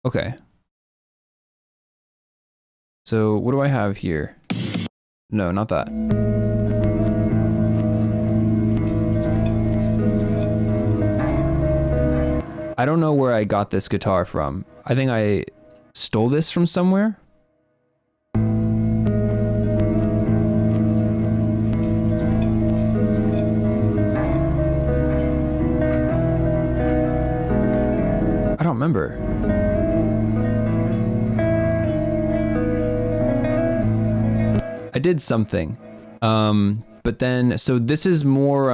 Okay. So what do I have here? No, not that. I don't know where I got this guitar from. I think I stole this from somewhere. I don't remember. I did something. But then, so this is more,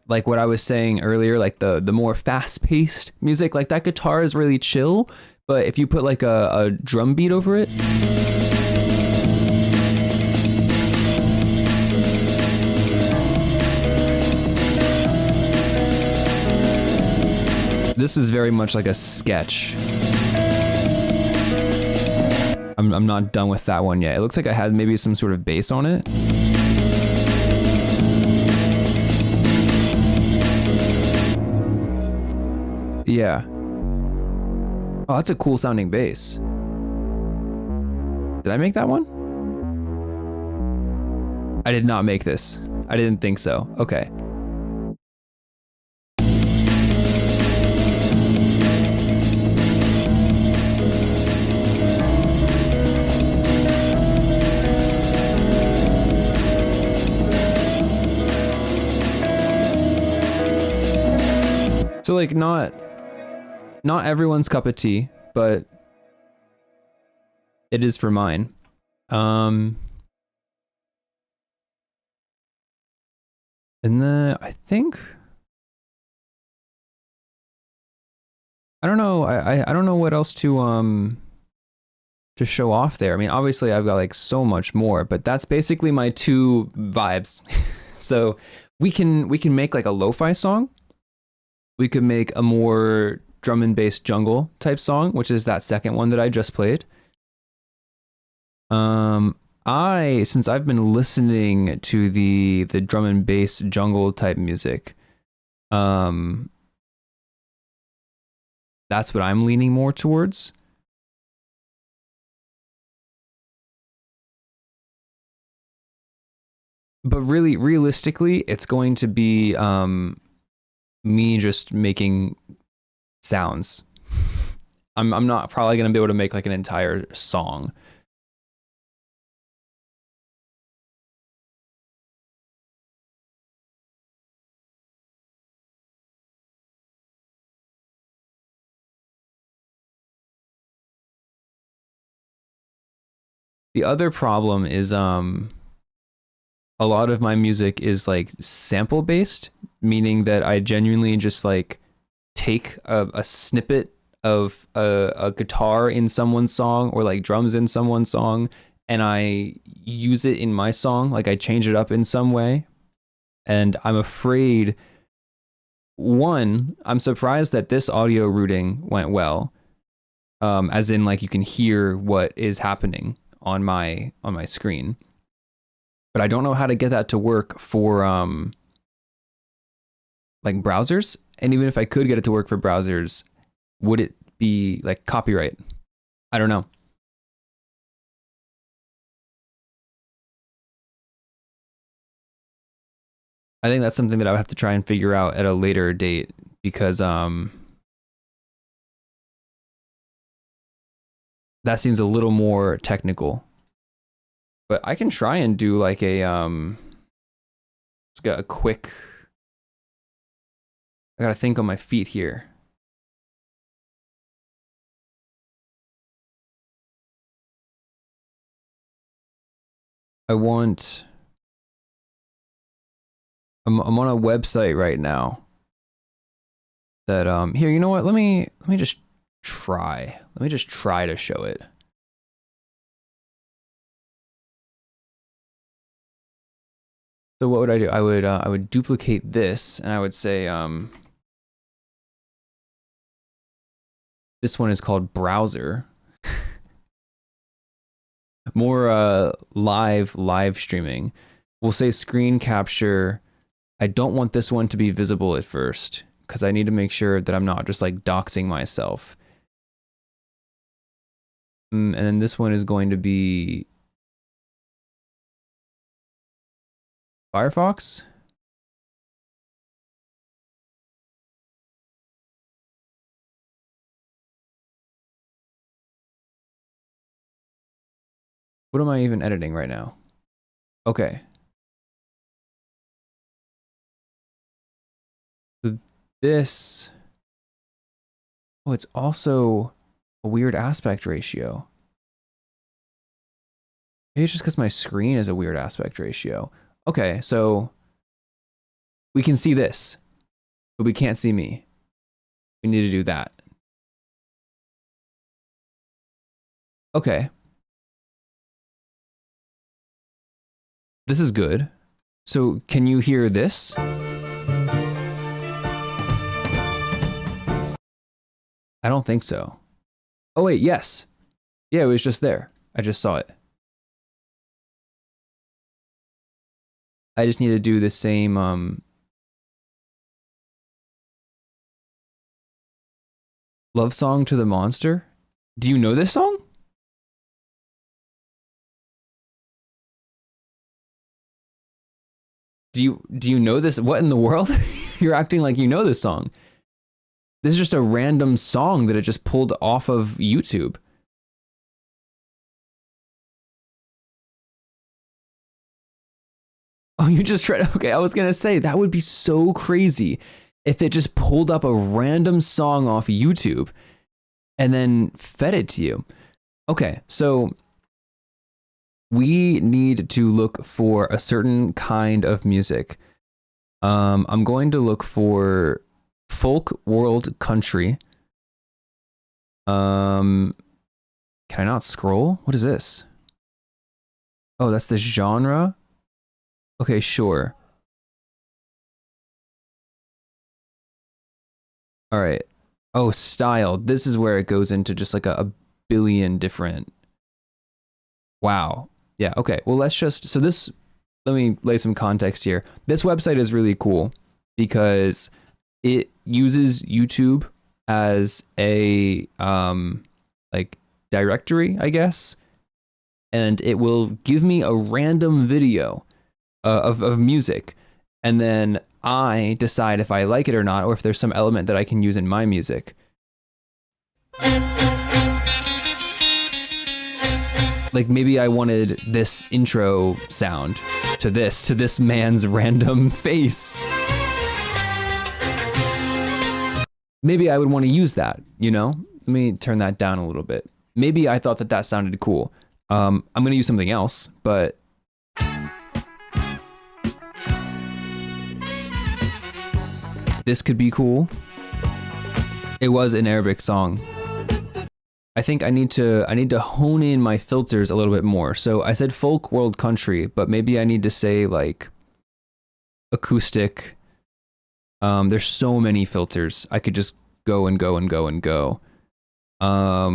like what I was saying earlier, like the more fast-paced music. Like that guitar is really chill, but if you put like a drum beat over it, this is very much like a sketch. I'm not done with that one yet. It looks like I had maybe some sort of bass on it. Yeah. Oh, that's a cool sounding bass. Did I make that one? I did not make this. I didn't think so. Okay. So like not everyone's cup of tea, but it is for mine. And then I think I don't know. I don't know what else to show off there. I mean, obviously I've got like so much more, but that's basically my two vibes. So we can make like a lo-fi song. We could make a more drum and bass jungle type song, which is that second one that I just played. Since I've been listening to the drum and bass jungle type music, that's what I'm leaning more towards. But really, realistically, it's going to be me just making sounds. I'm not probably gonna be able to make like an entire song. The other problem is a lot of my music is like sample based, meaning that I genuinely just like take a snippet of a guitar in someone's song or like drums in someone's song, and I use it in my song. Like I change it up in some way. And I'm afraid, one, I'm surprised that this audio routing went well. As in like you can hear what is happening on my screen. but I don't know how to get that to work for like browsers. And even if I could get it to work for browsers, would it be like copyright? I don't know. I think that's something that I would have to try and figure out at a later date, because that seems a little more technical. But I can try and do like a let's get a quick, I gotta think on my feet here. I'm on a website right now that here, you know what? Let me just try. Let me just try to show it. So what would I do? I would duplicate this, and I would say this one is called browser. More live streaming. We'll say screen capture. I don't want this one to be visible at first, because I need to make sure that I'm not just like doxing myself. And then this one is going to be Firefox. What am I even editing right now? Okay. So this, oh, it's also a weird aspect ratio. Maybe it's just because my screen is a weird aspect ratio. Okay, so we can see this, but we can't see me. We need to do that. Okay. This is good. So can you hear this? I don't think so. Oh wait, yes. Yeah, it was just there. I just saw it. I just need to do the same Love Song to the Monster. Do you know this song? Do you know this? What in the world? You're acting like you know this song. This is just a random song that it just pulled off of YouTube. Oh, you just tried. Okay, I was gonna say that would be so crazy if it just pulled up a random song off YouTube and then fed it to you. Okay, so we need to look for a certain kind of music. I'm going to look for folk, world, country. Can I not scroll? What is this? Oh, that's the genre. Okay, sure. All right. Oh, style. This is where it goes into just like a billion different. Wow. Yeah, okay. Well, let's just, so this, let me lay some context here. This website is really cool because it uses YouTube as a like directory, I guess, and it will give me a random video of music, and then I decide if I like it or not, or if there's some element that I can use in my music. Like maybe I wanted this intro sound to this man's random face. Maybe I would want to use that, you know? Let me turn that down a little bit. Maybe I thought that that sounded cool. I'm going to use something else, but this could be cool. It was an Arabic song. I think I need to hone in my filters a little bit more. So I said folk, world, country, but maybe I need to say like acoustic. There's so many filters. I could just go and go and go and go. I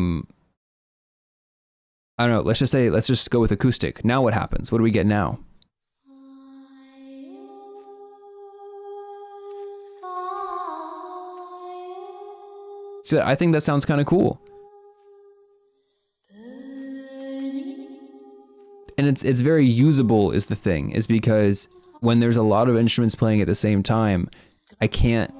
don't know. Let's just go with acoustic. Now what happens? What do we get now? So I think that sounds kind of cool. And it's very usable is the thing, is because when there's a lot of instruments playing at the same time, I can't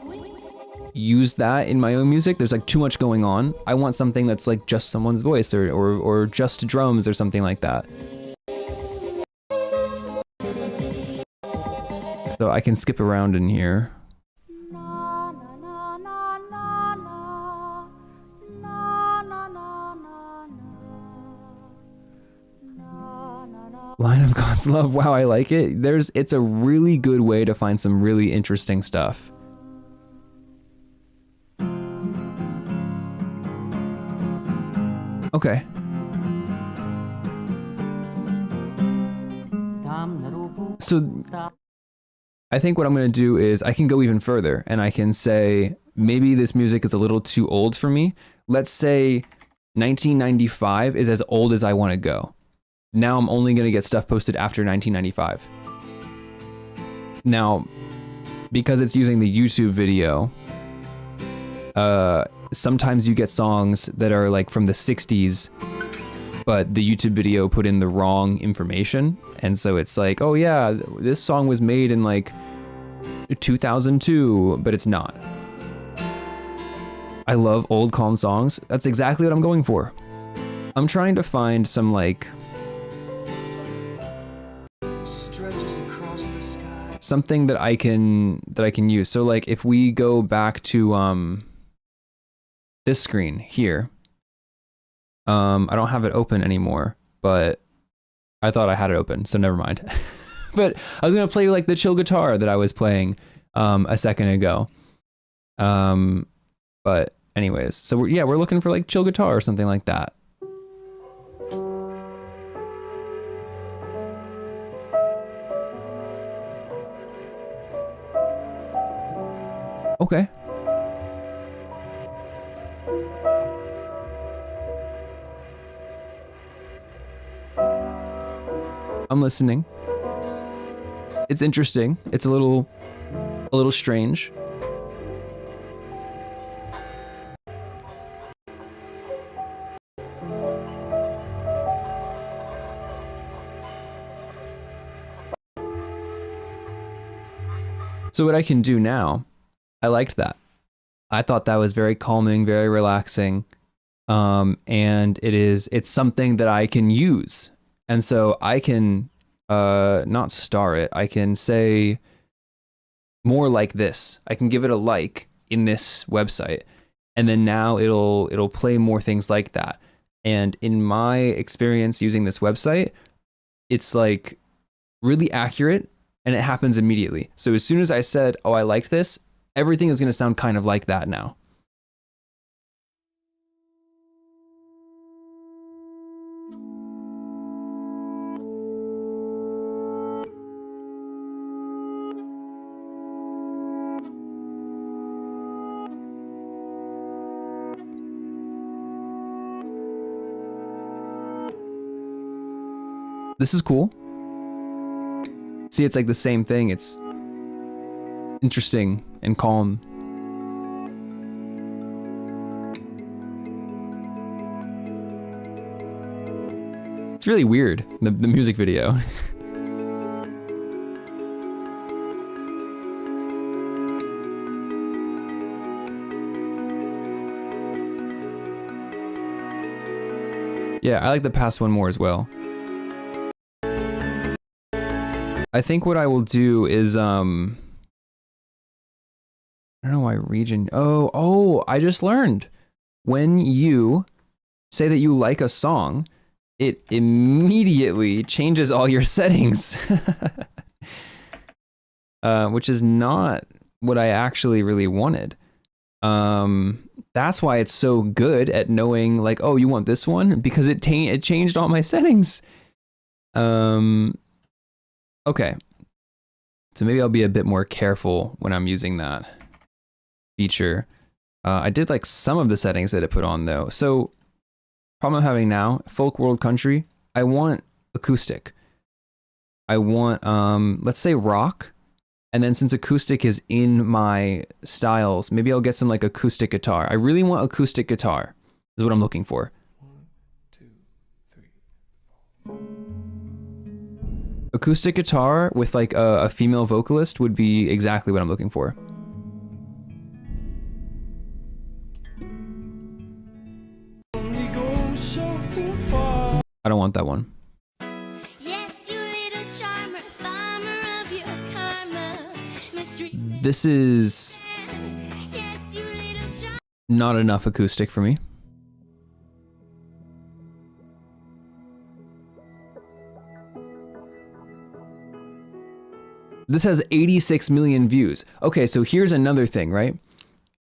use that in my own music. There's like too much going on. I want something that's like just someone's voice or just drums or something like that. So I can skip around in here. Line of God's Love. Wow, I like it. It's a really good way to find some really interesting stuff. Okay. So I think what I'm going to do is I can go even further and I can say maybe this music is a little too old for me. Let's say 1995 is as old as I want to go. Now I'm only going to get stuff posted after 1995. Now, because it's using the YouTube video, sometimes you get songs that are like from the 60s, but the YouTube video put in the wrong information. And so it's like, oh yeah, this song was made in like 2002, but it's not. I love old calm songs. That's exactly what I'm going for. I'm trying to find some like something that I can use. So like if we go back to this screen here, I don't have it open anymore, but I thought I had it open, so never mind. But I was gonna play like the chill guitar that I was playing a second ago. But anyways, so we're looking for like chill guitar or something like that. Okay. I'm listening. It's interesting. It's a little strange. So what I can do now, I liked that. I thought that was very calming, very relaxing. And it's something that I can use. And so I can not star it. I can say more like this. I can give it a like in this website. And then now it'll play more things like that. And in my experience using this website, it's like really accurate and it happens immediately. So as soon as I said, oh, I liked this, everything is going to sound kind of like that now. This is cool. See, it's like the same thing. It's interesting and calm. It's really weird, the music video. Yeah, I like the past one more as well. I think what I will do is, I don't know why region. Oh, I just learned. When you say that you like a song, it immediately changes all your settings. Which is not what I actually really wanted. That's why it's so good at knowing like, oh, you want this one? Because it changed all my settings. Okay, so maybe I'll be a bit more careful when I'm using that feature. I did like some of the settings that it put on though. So problem I'm having now, folk, world, country, I want acoustic. I want, let's say rock. And then since acoustic is in my styles, maybe I'll get some like acoustic guitar. I really want acoustic guitar is what I'm looking for. 1, 2, 3, 4. Acoustic guitar with like a female vocalist would be exactly what I'm looking for. I don't want that one. This is not enough acoustic for me. This has 86 million views. Okay, so here's another thing, right?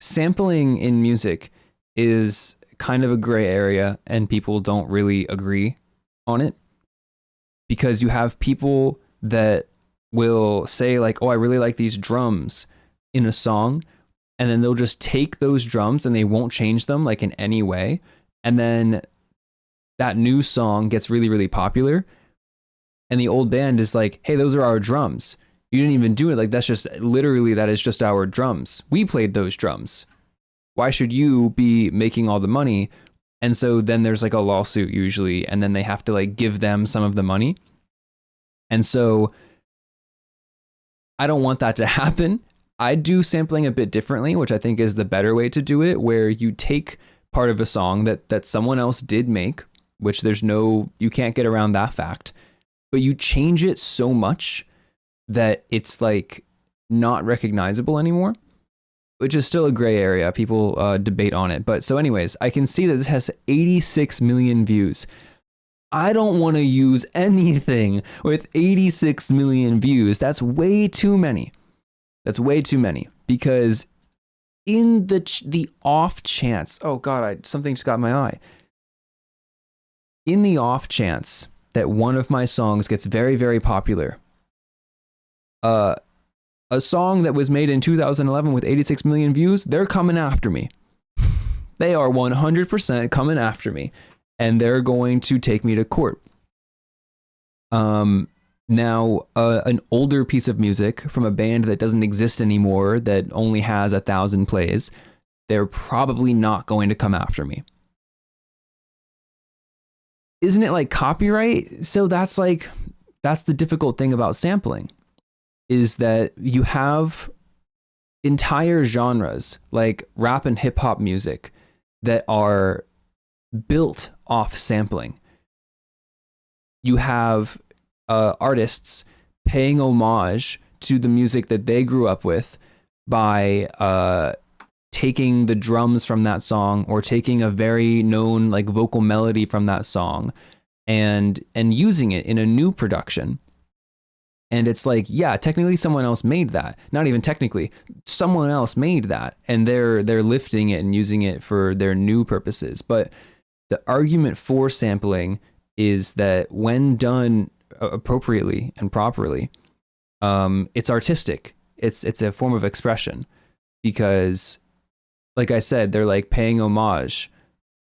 Sampling in music is kind of a gray area and people don't really agree on it, because you have people that will say like, oh, I really like these drums in a song, and then they'll just take those drums and they won't change them like in any way, and then that new song gets really, really popular, and the old band is like, hey, those are our drums. You didn't even do it. Like, that's just literally, that is just our drums. We played those drums. Why should you be making all the money? And so then there's like a lawsuit usually, and then they have to like give them some of the money. And so I don't want that to happen. I do sampling a bit differently, which I think is the better way to do it, where you take part of a song that someone else did make, which you can't get around that fact, but you change it so much that it's like not recognizable anymore, which is still a gray area. People debate on it. But so anyways, I can see that this has 86 million views. I don't want to use anything with 86 million views. That's way too many. That's way too many, because in the off chance, oh God, something just got in my eye. In the off chance that one of my songs gets very, very popular, a song that was made in 2011 with 86 million views, they're coming after me. They are 100% coming after me, and they're going to take me to court. Now, an older piece of music from a band that doesn't exist anymore, that only has 1,000 plays, they're probably not going to come after me. Isn't it like copyright? So that's the difficult thing about sampling, is that you have entire genres like rap and hip hop music that are built off sampling. You have artists paying homage to the music that they grew up with by taking the drums from that song, or taking a very known like vocal melody from that song and using it in a new production. And it's like, yeah, technically someone else made that. Not even technically, someone else made that, and they're lifting it and using it for their new purposes. But the argument for sampling is that when done appropriately and properly, it's artistic. It's a form of expression, because, like I said, they're like paying homage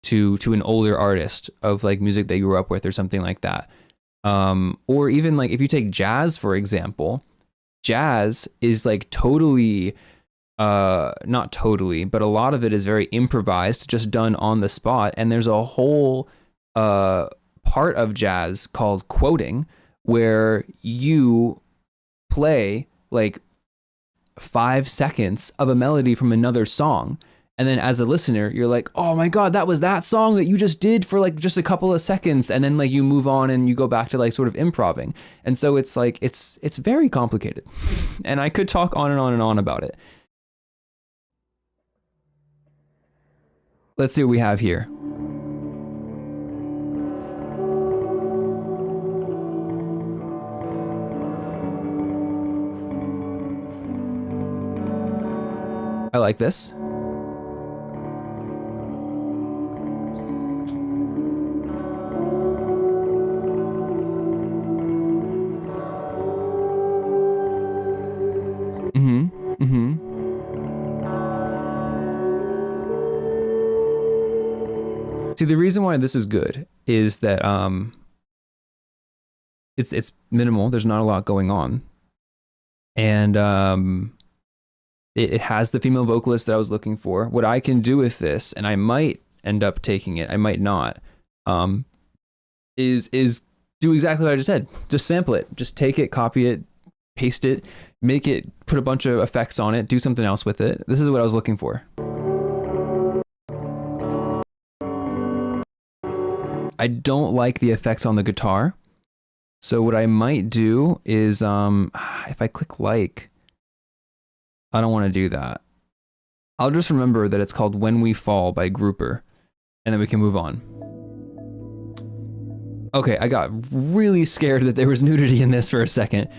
to an older artist of like music they grew up with or something like that. Or even like if you take jazz, for example, jazz is like totally, not totally, but a lot of it is very improvised, just done on the spot. And there's a whole part of jazz called quoting, where you play like 5 seconds of a melody from another song. And then as a listener, you're like, oh my God, that was that song that you just did for like just a couple of seconds. And then like you move on and you go back to like sort of improving. And so it's like, it's very complicated. And I could talk on and on and on about it. Let's see what we have here. I like this. See, the reason why this is good is that it's minimal. There's not a lot going on, And it has the female vocalist that I was looking for. What I can do with this, and I might end up taking it, I might not, is do exactly what I just said. Just sample it. Just take it, copy it, paste it, make it, put a bunch of effects on it, do something else with it. This is what I was looking for. I don't like the effects on the guitar. So what I might do is, if I click like, I don't want to do that. I'll just remember that it's called When We Fall by Grouper, and then we can move on. Okay, I got really scared that there was nudity in this for a second.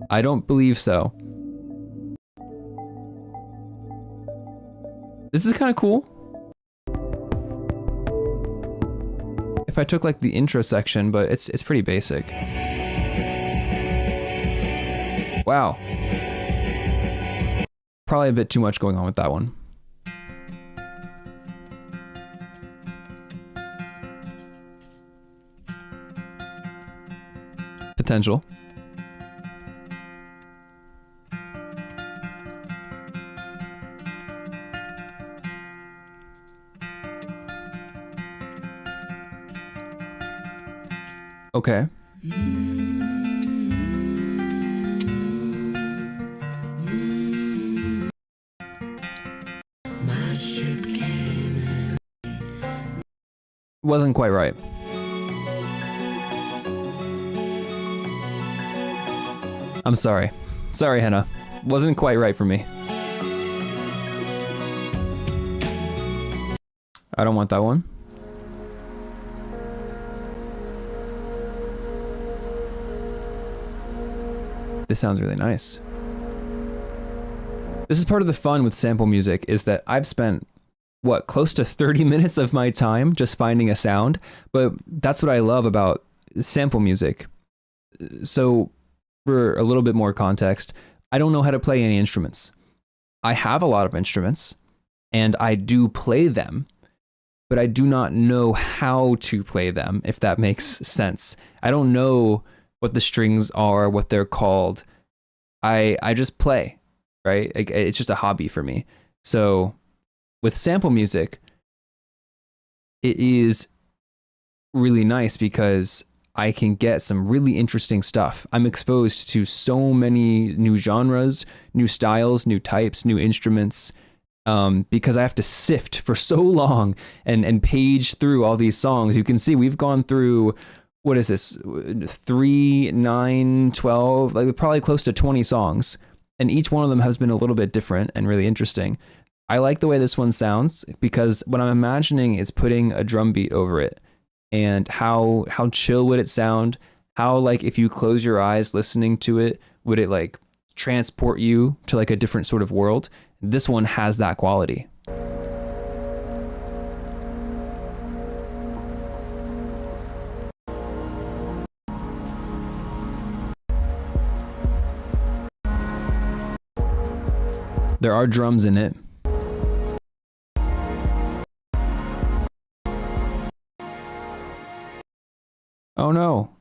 I don't believe so. This is kind of cool. If I took like the intro section, but it's pretty basic. Wow. Probably a bit too much going on with that one. Potential. Okay. Wasn't quite right. I'm sorry. Sorry, Henna. Wasn't quite right for me. I don't want that one. This sounds really nice. This is part of the fun with sample music, is that I've spent, what, close to 30 minutes of my time just finding a sound, but that's what I love about sample music. So, for a little bit more context, I don't know how to play any instruments. I have a lot of instruments, and I do play them, but I do not know how to play them, if that makes sense. I don't know what the strings are, what they're called. I just play, right? It's just a hobby for me. So with sample music, it is really nice because I can get some really interesting stuff. I'm exposed to so many new genres, new styles, new types, new instruments, because I have to sift for so long and page through all these songs. You can see we've gone through, what is this, 3, 9, 12, like probably close to 20 songs. And each one of them has been a little bit different and really interesting. I like the way this one sounds because what I'm imagining is putting a drum beat over it. And how chill would it sound? How, like, if you close your eyes listening to it, would it like transport you to like a different sort of world? This one has that quality. There are drums in it. Oh no.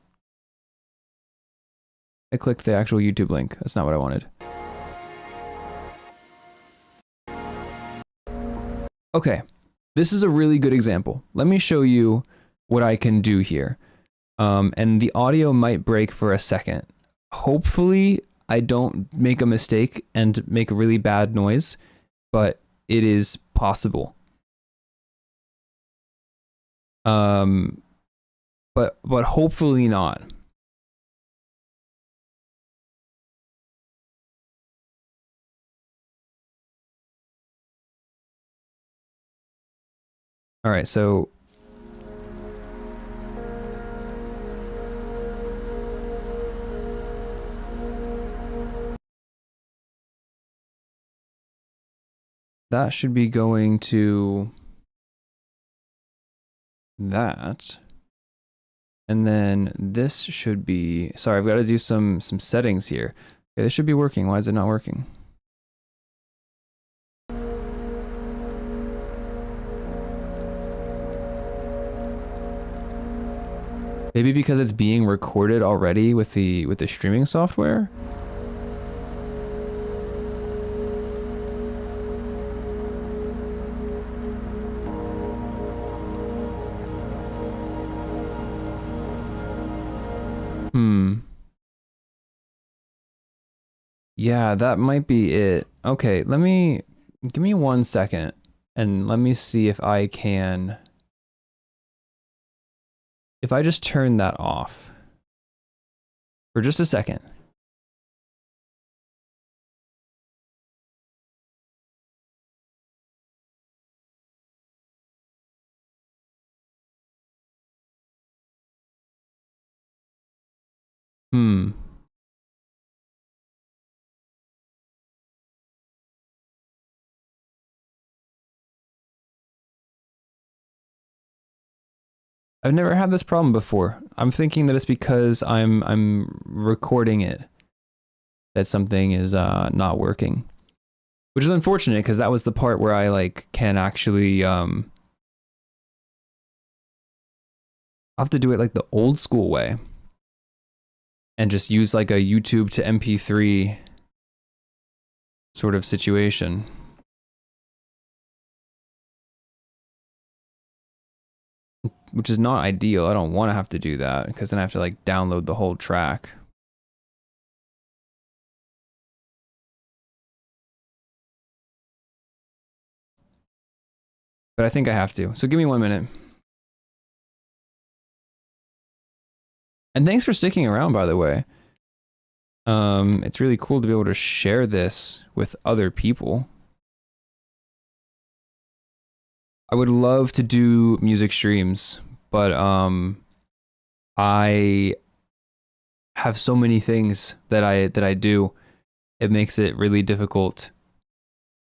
I clicked the actual YouTube link. That's not what I wanted. Okay, this is a really good example. Let me show you what I can do here. And the audio might break for a second. Hopefully I don't make a mistake and make a really bad noise, but it is possible. But hopefully not. All right, so that should be going to that. And then this should be, sorry, I've got to do some settings here. Okay, this should be working. Why is it not working? Maybe because it's being recorded already with the streaming software? Yeah, that might be it. Okay, give me 1 second and let me see if I can, if I just turn that off for just a second. Hmm. I've never had this problem before. I'm thinking that it's because I'm recording it that something is not working. Which is unfortunate because that was the part where I like can actually I'll have to do it like the old school way and just use like a YouTube to MP3 sort of situation. Which is not ideal. I don't want to have to do that because then I have to like download the whole track. But I think I have to. So give me 1 minute. And thanks for sticking around, by the way. It's really cool to be able to share this with other people. I would love to do music streams, but I have so many things that I do. It makes it really difficult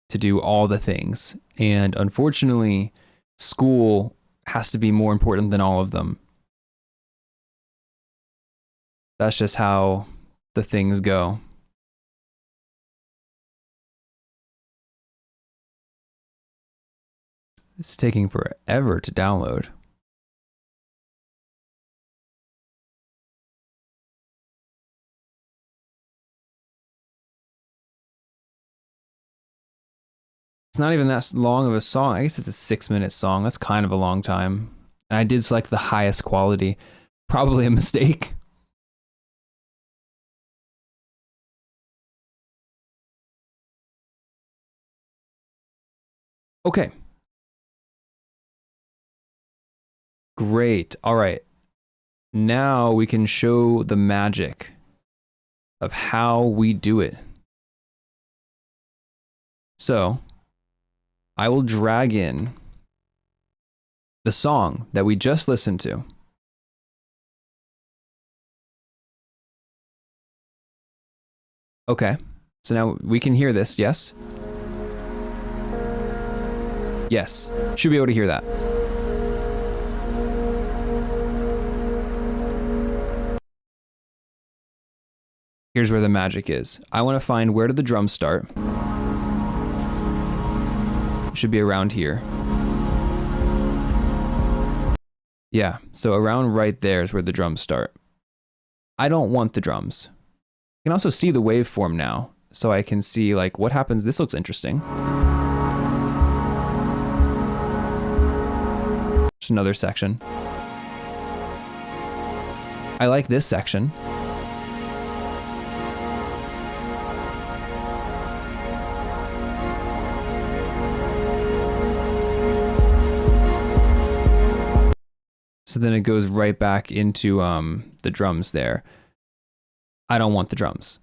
to do all the things. And unfortunately, school has to be more important than all of them. That's just how the things go. It's taking forever to download. It's not even that long of a song. I guess it's a 6-minute song. That's kind of a long time. And I did select the highest quality. Probably a mistake. Okay. Great. All right. Now we can show the magic of how we do it. So I will drag in the song that we just listened to. Okay. So now we can hear this, yes? Yes. Should be able to hear that. Here's where the magic is. I want to find where did the drums start. It should be around here. Yeah, so around right there is where the drums start. I don't want the drums. You can also see the waveform now, so I can see like what happens. This looks interesting. Just another section. I like this section. So then it goes right back into the drums there. I don't want the drums.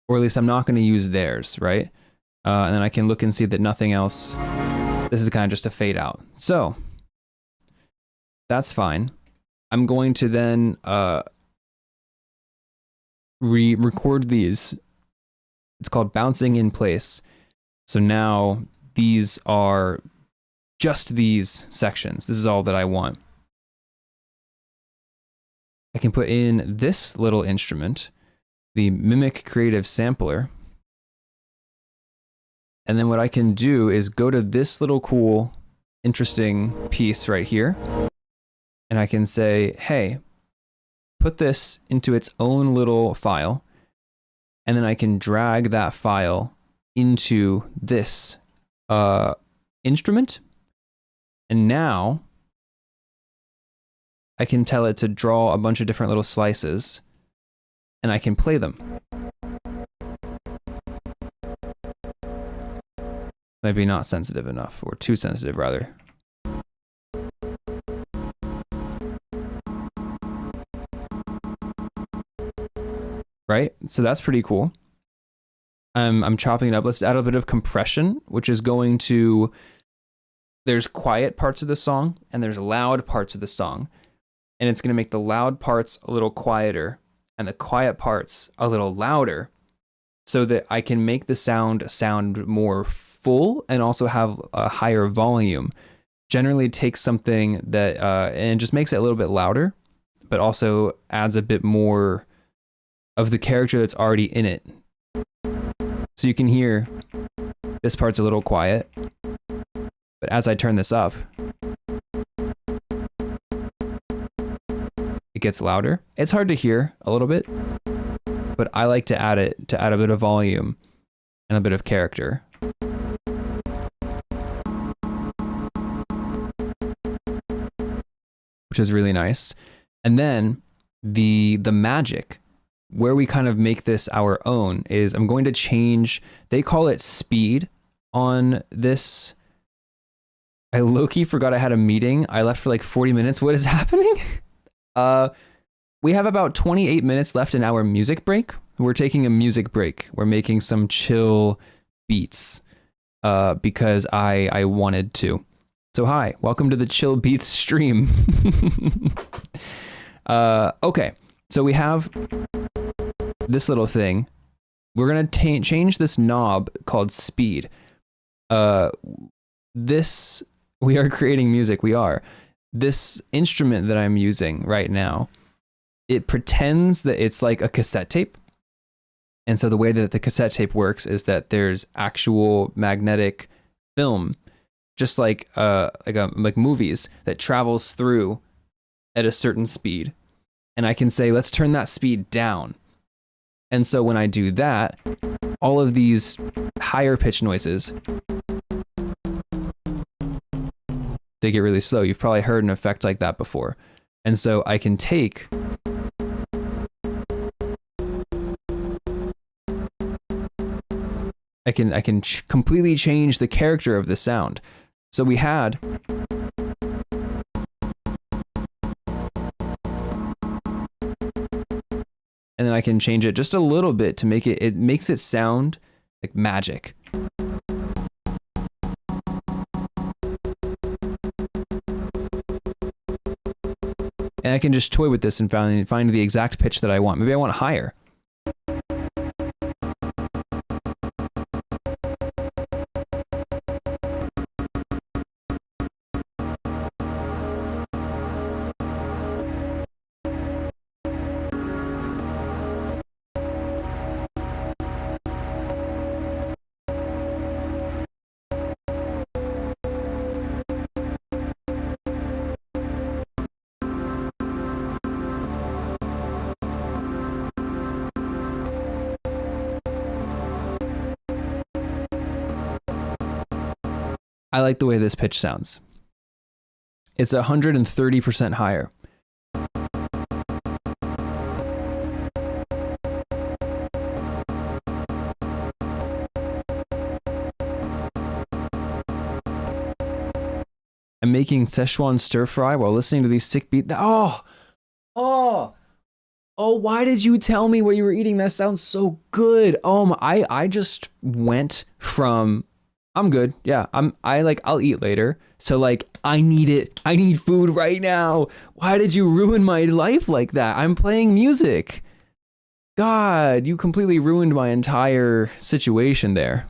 Or at least I'm not going to use theirs, right? And then I can look and see that nothing else. This is kind of just a fade out. So that's fine. I'm going to then re-record these. It's called bouncing in place. So now these are just these sections. This is all that I want. I can put in this little instrument, the Mimic Creative Sampler. And then what I can do is go to this little cool, interesting piece right here. And I can say, hey, put this into its own little file. And then I can drag that file into this instrument. And now I can tell it to draw a bunch of different little slices, and I can play them. Maybe not sensitive enough, or too sensitive rather. Right? So that's pretty cool. I'm chopping it up. Let's add a bit of compression, which is going to, there's quiet parts of the song and there's loud parts of the song. And it's going to make the loud parts a little quieter and the quiet parts a little louder so that I can make the sound more full and also have a higher volume. Generally takes something that, and just makes it a little bit louder, but also adds a bit more of the character that's already in it. So you can hear this part's a little quiet, but as I turn this up, it gets louder. It's hard to hear a little bit, but I like to add it to add a bit of volume and a bit of character. Which is really nice. And then the magic, where we kind of make this our own, is I'm going to change, they call it speed on this. I low-key forgot I had a meeting. I left for like 40 minutes. What is happening? We have about 28 minutes left in our music break. We're taking a music break. We're making some chill beats because I wanted to. So hi, welcome to the Chill Beats stream. Okay, so we have this little thing. We're gonna change this knob called speed. We are creating music, we are. This instrument that I'm using right now, it pretends that it's like a cassette tape. And so the way that the cassette tape works is that there's actual magnetic film, just like movies, that travels through at a certain speed. And I can say, let's turn that speed down. And so when I do that, all of these higher pitch noises, they get really slow. You've probably heard an effect like that before. And so I can take I can completely change the character of the sound. So we had and then I can change it just a little bit to make it makes it sound like magic. And I can just toy with this and find the exact pitch that I want. Maybe I want higher. I like the way this pitch sounds. It's 130% higher. I'm making Szechuan stir fry while listening to these sick beats. Oh, why did you tell me what you were eating? That sounds so good. I just went from I'm good. Yeah, I'll eat later. So like, I need it. I need food right now. Why did you ruin my life like that? I'm playing music. God, you completely ruined my entire situation there.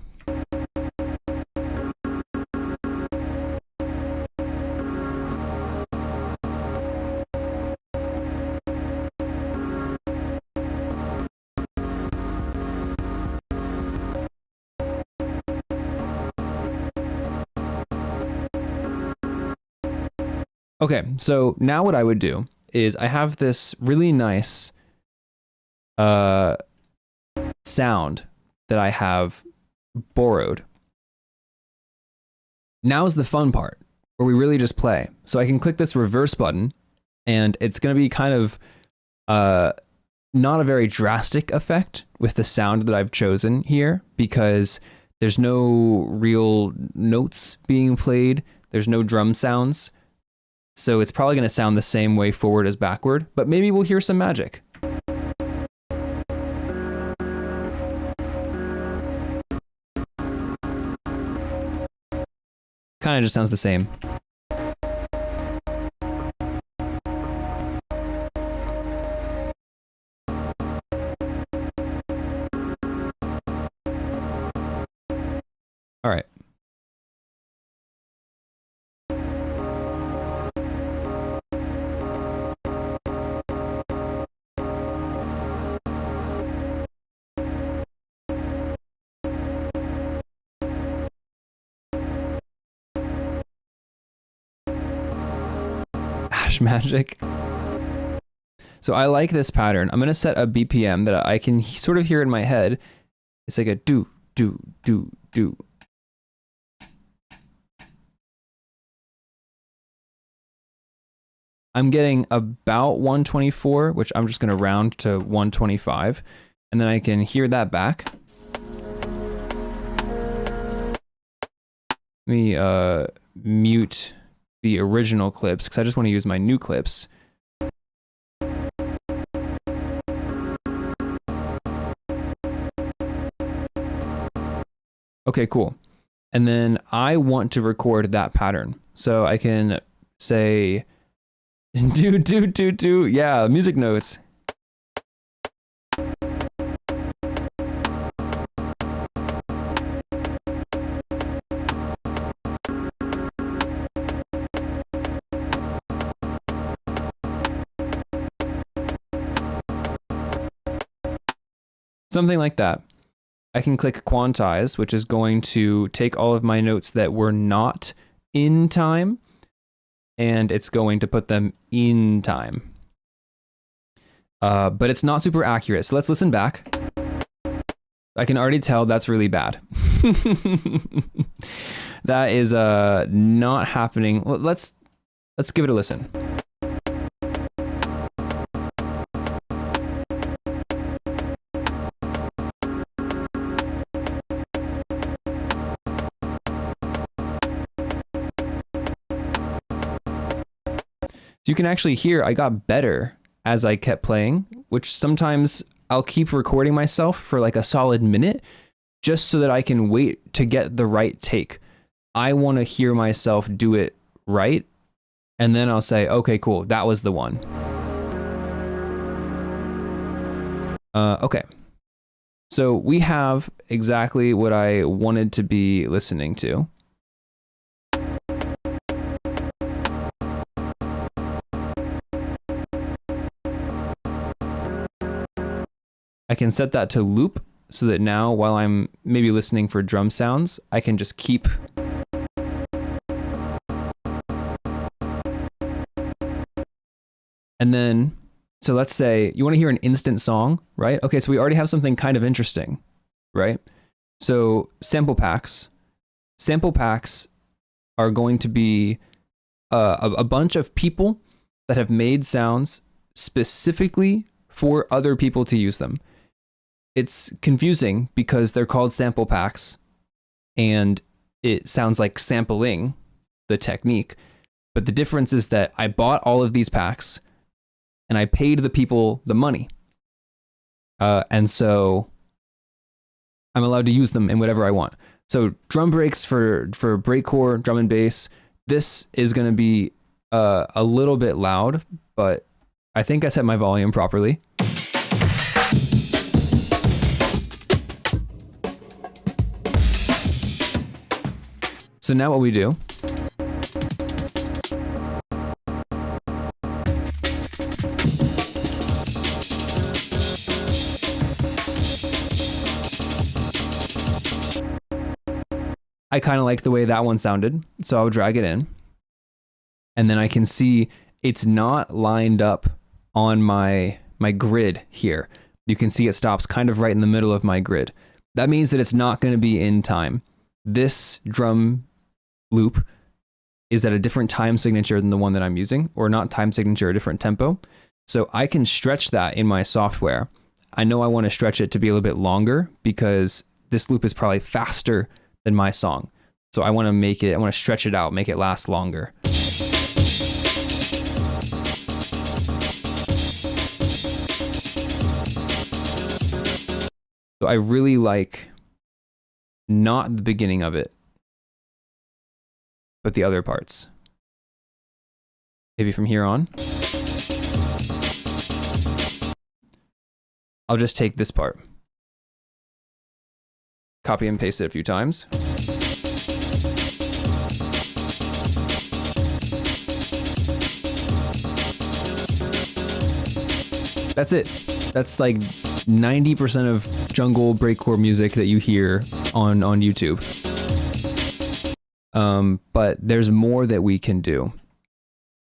Okay, so now what I would do is I have this really nice sound that I have borrowed. Now's the fun part where we really just play. So I can click this reverse button And it's going to be kind of not a very drastic effect with the sound that I've chosen here, because there's no real notes being played. There's no drum sounds. So it's probably going to sound the same way forward as backward, but maybe we'll hear some magic. Kind of just sounds the same. All right. Ash magic. So I like this pattern. I'm going to set a BPM that I can sort of hear in my head. It's like a do, do, do, do. I'm getting about 124, which I'm just going to round to 125, and then I can hear that back. Let me mute the original clips because I just want to use my new clips. Okay, cool. And then I want to record that pattern. So I can say, do, yeah, music notes. Something like that. I can click quantize, which is going to take all of my notes that were not in time, and it's going to put them in time. But it's not super accurate. So let's listen back. I can already tell that's really bad. That is not happening. Well, let's give it a listen. You can actually hear I got better as I kept playing, which sometimes I'll keep recording myself for like a solid minute just so that I can wait to get the right take. I want to hear myself do it right, and then I'll say, okay, cool, that was the one. Okay. So we have exactly what I wanted to be listening to. I can set that to loop so that now while I'm maybe listening for drum sounds, I can just keep. And then, so let's say you want to hear an instant song, right? Okay, so we already have something kind of interesting, right? So sample packs. Sample packs are going to be a bunch of people that have made sounds specifically for other people to use them. It's confusing because they're called sample packs and it sounds like sampling the technique. But the difference is that I bought all of these packs and I paid the people the money. And so I'm allowed to use them in whatever I want. So drum breaks for breakcore, drum and bass. This is going to be a little bit loud, but I think I set my volume properly. So now what we do I kind of like the way that one sounded, so I'll drag it in. And then I can see it's not lined up on my grid here. You can see it stops kind of right in the middle of my grid. That means that it's not going to be in time. This drum loop is at a different time signature than the one that I'm using, or not time signature, a different tempo. So I can stretch that in my software. I know I want to stretch it to be a little bit longer because this loop is probably faster than my song. So I want to stretch it out, make it last longer. So I really like not the beginning of it, but the other parts. Maybe from here on. I'll just take this part. Copy and paste it a few times. That's it. That's like 90% of jungle breakcore music that you hear on YouTube. But there's more that we can do.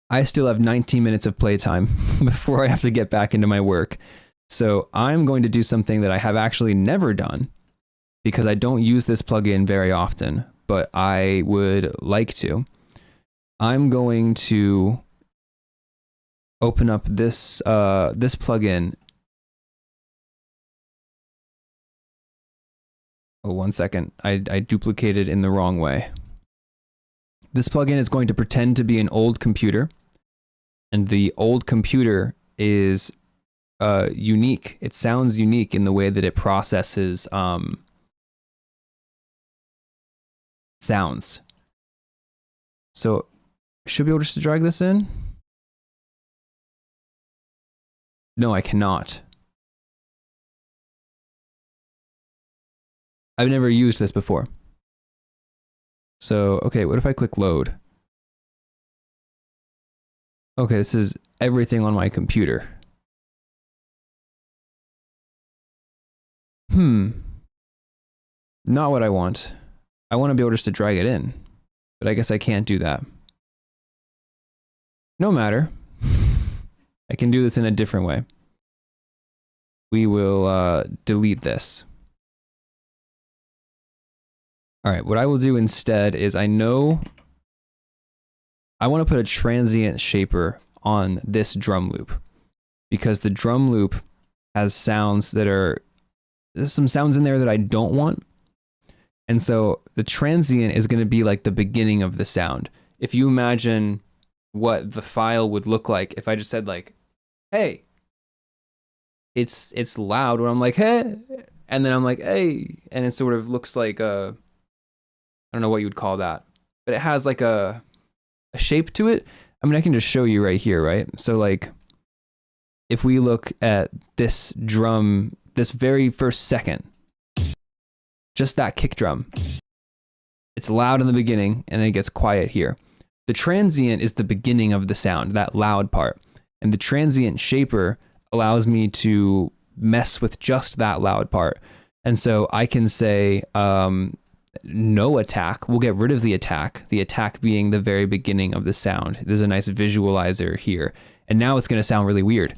I still have 19 minutes of playtime before I have to get back into my work. So I'm going to do something that I have actually never done because I don't use this plugin very often, but I would like to. I'm going to open up this this plugin. Oh, 1 second. I duplicated in the wrong way. This plugin is going to pretend to be an old computer, and the old computer is unique. It sounds unique in the way that it processes sounds. So I should be able just to drag this in. No, I cannot. I've never used this before. So, okay, what if I click load? Okay, this is everything on my computer. Not what I want. I want to be able just to drag it in, but I guess I can't do that. No matter. I can do this in a different way. We will delete this. All right, what I will do instead is I want to put a transient shaper on this drum loop because the drum loop has sounds that there's some sounds in there that I don't want. And so the transient is going to be like the beginning of the sound. If you imagine what the file would look like if I just said like, hey, it's loud when I'm like, hey, and then I'm like, hey, and it sort of looks like I don't know what you would call that, but it has like a shape to it. I mean, I can just show you right here, right? So like, if we look at this drum, this very first second, just that kick drum, it's loud in the beginning and then it gets quiet here. The transient is the beginning of the sound, that loud part. And the transient shaper allows me to mess with just that loud part. And so I can say, no attack. We'll get rid of the attack being the very beginning of the sound. There's a nice visualizer here. And now it's going to sound really weird.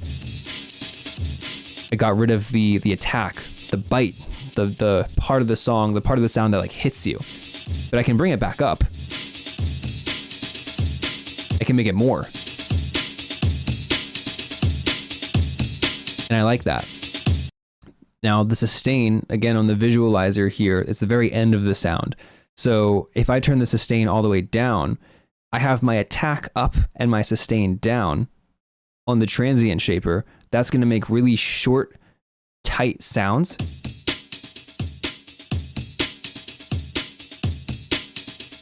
I got rid of the attack, the bite, the part of the song, the part of the sound that like hits you. But I can bring it back up. I can make it more. And I like that. Now the sustain, again on the visualizer here, it's the very end of the sound. So if I turn the sustain all the way down, I have my attack up and my sustain down on the transient shaper. That's going to make really short, tight sounds.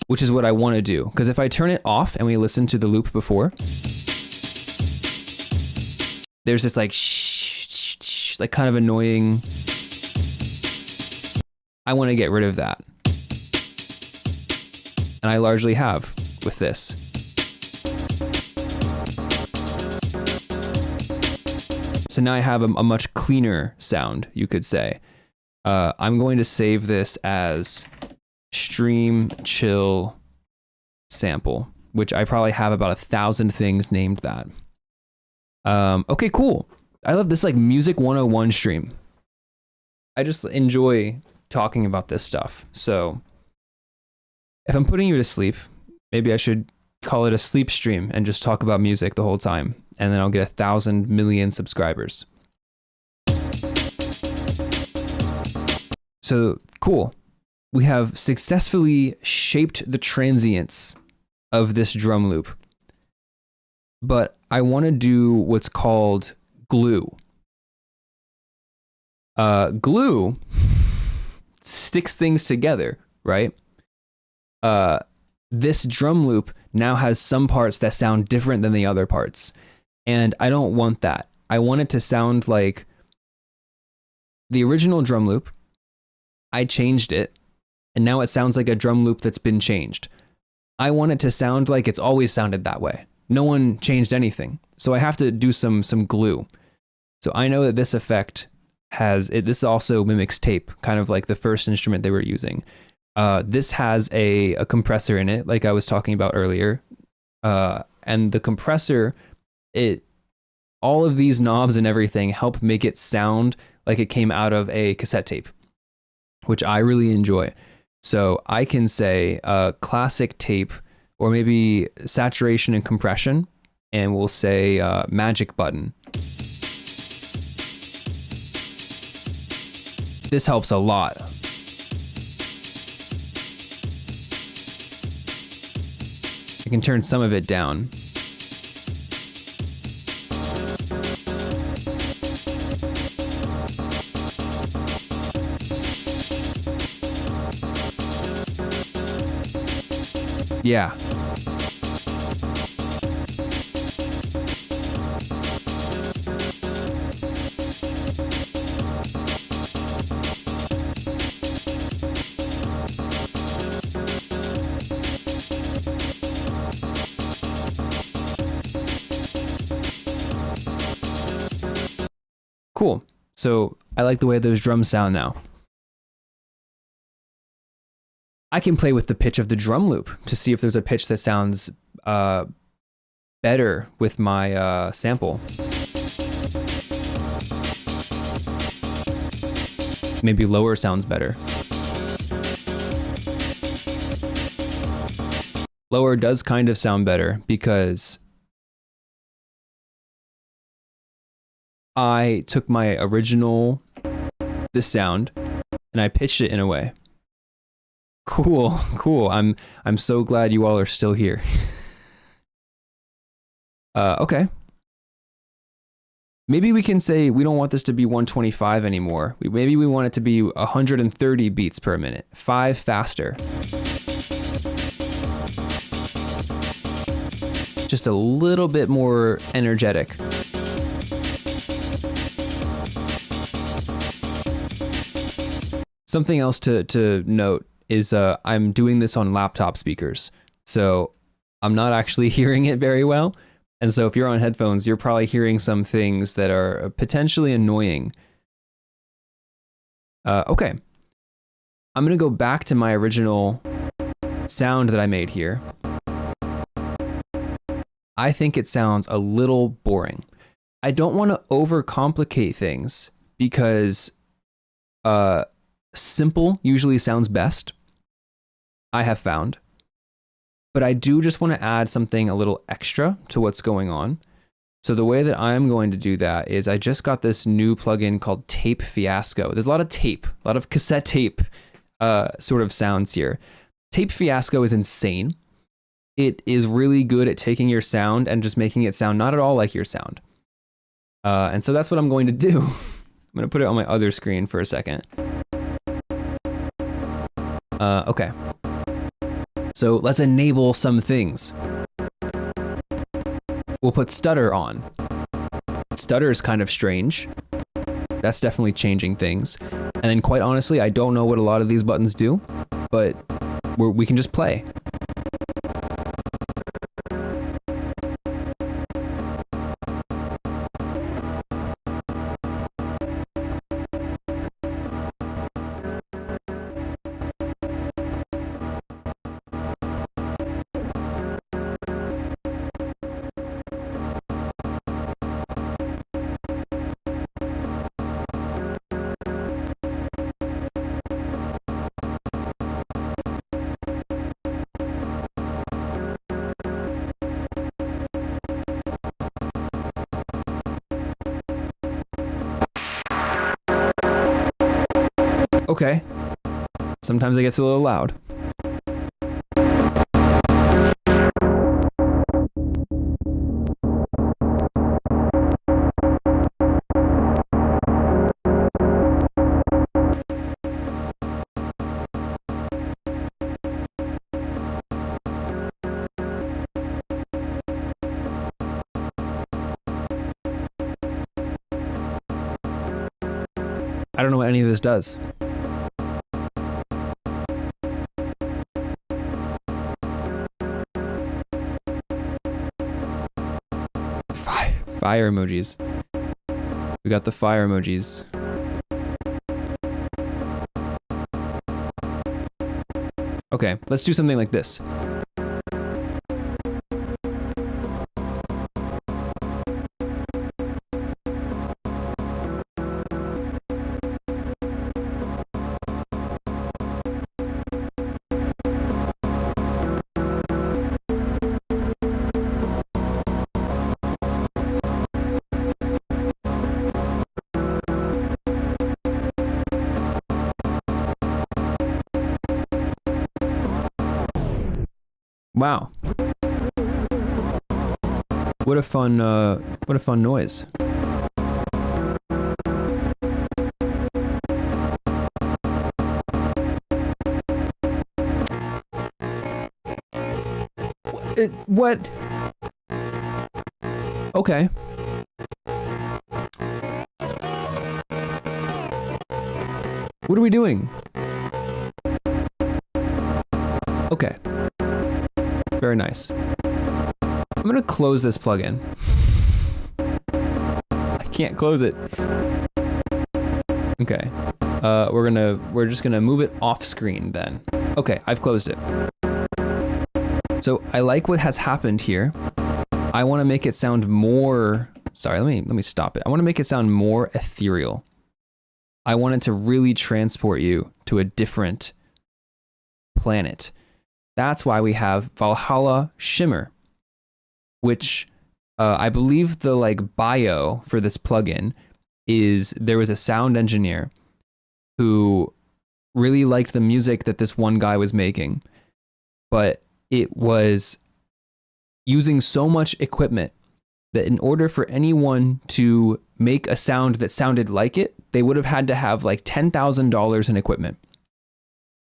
Which is what I want to do. Because if I turn it off and we listen to the loop before, there's this like shh, like kind of annoying. I want to get rid of that. And I largely have with this. So now I have a much cleaner sound, you could say. I'm going to save this as stream chill sample, which I probably have about 1,000 things named that. Okay, cool. I love this like music 101 stream. I just enjoy talking about this stuff. So if I'm putting you to sleep, maybe I should call it a sleep stream and just talk about music the whole time. And then I'll get 1,000 million subscribers. So cool. We have successfully shaped the transients of this drum loop. But I want to do what's called glue. Glue sticks things together, right? This drum loop now has some parts that sound different than the other parts. And I don't want that. I want it to sound like the original drum loop. I changed it, and now it sounds like a drum loop that's been changed. I want it to sound like it's always sounded that way. No one changed anything. So I have to do some glue. So I know that this effect this also mimics tape, kind of like the first instrument they were using. This has a compressor in it, like I was talking about earlier. And the compressor, all of these knobs and everything help make it sound like it came out of a cassette tape, which I really enjoy. So I can say classic tape, or maybe saturation and compression, and we'll say magic button. This helps a lot. I can turn some of it down. Yeah. Cool. So I like the way those drums sound now. I can play with the pitch of the drum loop to see if there's a pitch that sounds better with my sample. Maybe lower sounds better. Lower does kind of sound better because I took my original, this sound, and I pitched it in a way. Cool, cool. I'm so glad you all are still here. Okay. Maybe we can say we don't want this to be 125 anymore. Maybe we want it to be 130 beats per minute, 5 faster. Just a little bit more energetic. Something else to note is I'm doing this on laptop speakers, so I'm not actually hearing it very well. And so if you're on headphones, you're probably hearing some things that are potentially annoying. Okay. I'm gonna go back to my original sound that I made here. I think it sounds a little boring. I don't want to overcomplicate things because simple usually sounds best, I have found. But I do just want to add something a little extra to what's going on. So the way that I'm going to do that is I just got this new plugin called Tape Fiasco. There's a lot of tape, a lot of cassette tape sort of sounds here. Tape Fiasco is insane. It is really good at taking your sound and just making it sound not at all like your sound. And so that's what I'm going to do. I'm going to put it on my other screen for a second. Okay. So let's enable some things. We'll put stutter on. Stutter is kind of strange. That's definitely changing things. And then quite honestly, I don't know what a lot of these buttons do, but we can just play. Okay. Sometimes it gets a little loud. I don't know what any of this does. Fire emojis. We got the fire emojis. Okay, let's do something like this. Wow. What a fun noise. What? Okay. What are we doing? Okay. Very nice. I'm gonna close this plugin. I can't close it. Okay. We're just gonna move it off screen then. Okay, I've closed it. So I like what has happened here. I want to make it sound more, sorry, let me stop it. I want to make it sound more ethereal. I want it to really transport you to a different planet. That's why we have Valhalla Shimmer, which I believe the like bio for this plugin is there was a sound engineer who really liked the music that this one guy was making, but it was using so much equipment that in order for anyone to make a sound that sounded like it, they would have had to have like $10,000 in equipment.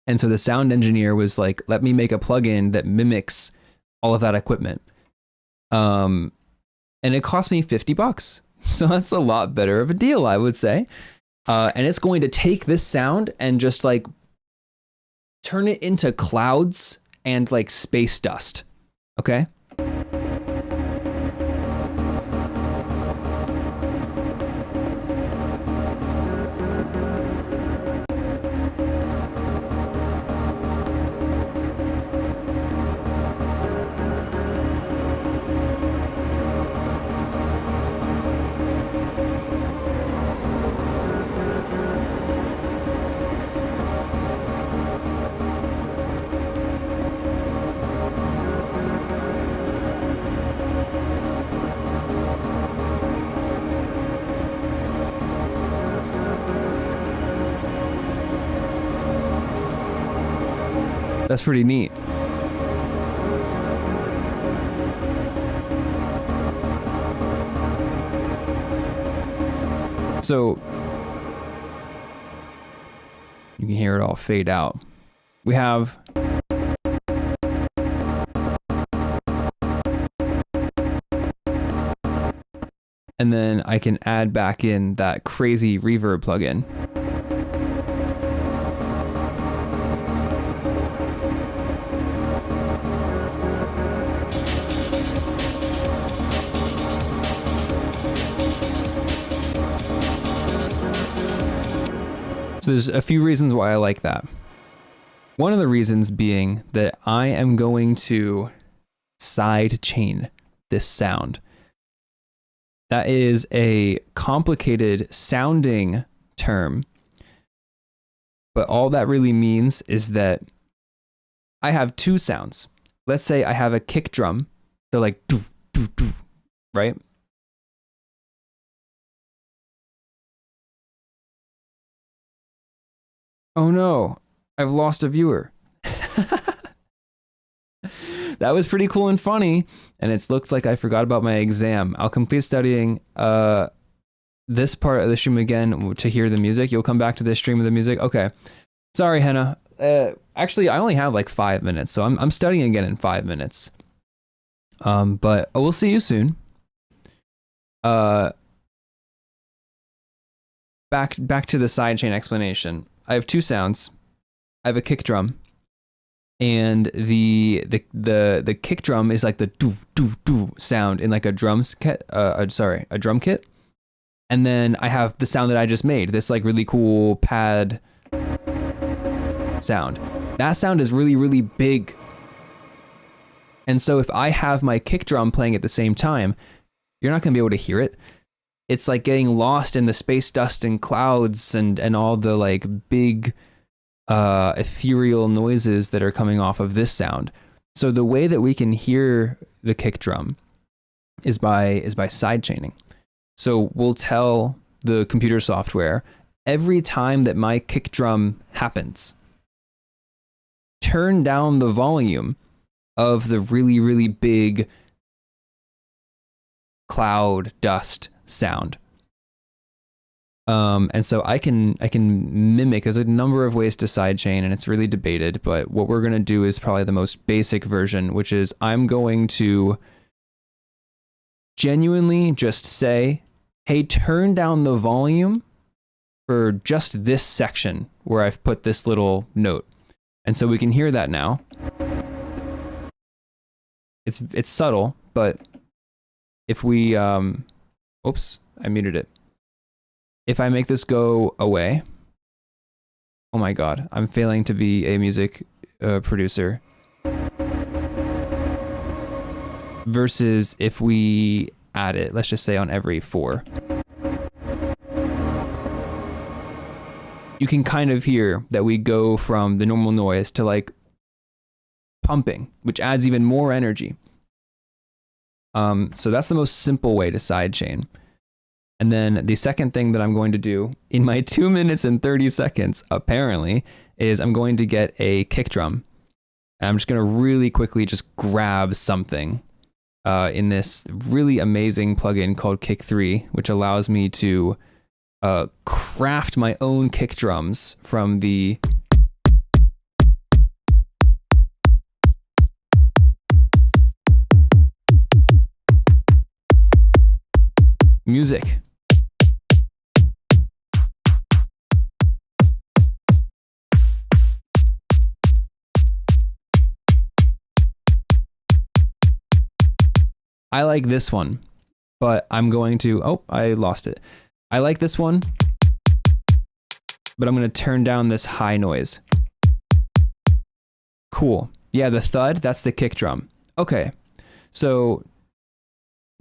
And so the sound engineer was like, let me make a plugin that mimics all of that equipment. And it cost me $50. So that's a lot better of a deal, I would say. And it's going to take this sound and just like turn it into clouds and like space dust. Okay? That's pretty neat. So you can hear it all fade out. We have and then I can add back in that crazy reverb plugin. So there's a few reasons why I like that. One of the reasons being that I am going to side chain this sound. That is a complicated sounding term, but all that really means is that I have two sounds. Let's say I have a kick drum. They're like doo, doo, doo, right? Oh no, I've lost a viewer. That was pretty cool and funny, and it looks like I forgot about my exam. I'll complete studying this part of the stream again to hear the music. You'll come back to this stream of the music. Okay. Sorry, Henna. Actually, I only have like 5 minutes, so I'm studying again in 5 minutes. But we'll see you soon. Back to the sidechain explanation. I have two sounds. I have a kick drum, and the kick drum is like the do do do sound in like a drum kit. A drum kit. And then I have the sound that I just made. This like really cool pad sound. That sound is really, really big. And so if I have my kick drum playing at the same time, you're not gonna be able to hear it. It's like getting lost in the space dust and clouds and all the like big ethereal noises that are coming off of this sound. So the way that we can hear the kick drum is by sidechaining. So we'll tell the computer software every time that my kick drum happens, turn down the volume of the really, really big cloud dust sound. And so I can mimic. There's a number of ways to sidechain, and it's really debated. But what we're gonna do is probably the most basic version, which is I'm going to genuinely just say, "Hey, turn down the volume for just this section where I've put this little note," and so we can hear that now. It's subtle, but if we oops, I muted it. If I make this go away, oh my god, I'm failing to be a music producer. Versus if we add it, let's just say on every 4. You can kind of hear that we go from the normal noise to like pumping, which adds even more energy. So that's the most simple way to sidechain. And then the second thing that I'm going to do in my 2 minutes and 30 seconds, apparently, is I'm going to get a kick drum. And I'm just going to really quickly just grab something in this really amazing plugin called Kick 3, which allows me to craft my own kick drums from the music. I like this one, but I'm going to, oh, I lost it. I like this one, but I'm going to turn down this high noise. Cool. Yeah, the thud, that's the kick drum. Okay, so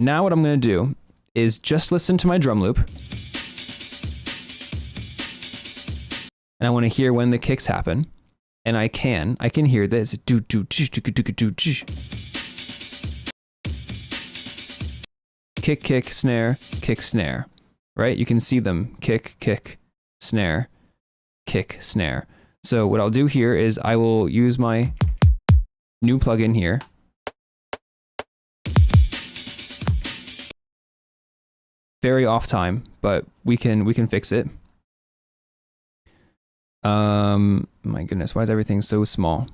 now what I'm going to do is just listen to my drum loop. And I want to hear when the kicks happen. And I can hear this. Do, do, do, do, do, do, do. Kick, kick, snare, right? You can see them. Kick, kick, snare, kick, snare. So what I'll do here is I will use my new plugin here. Very off time, but we can fix it. My goodness, why is everything so small?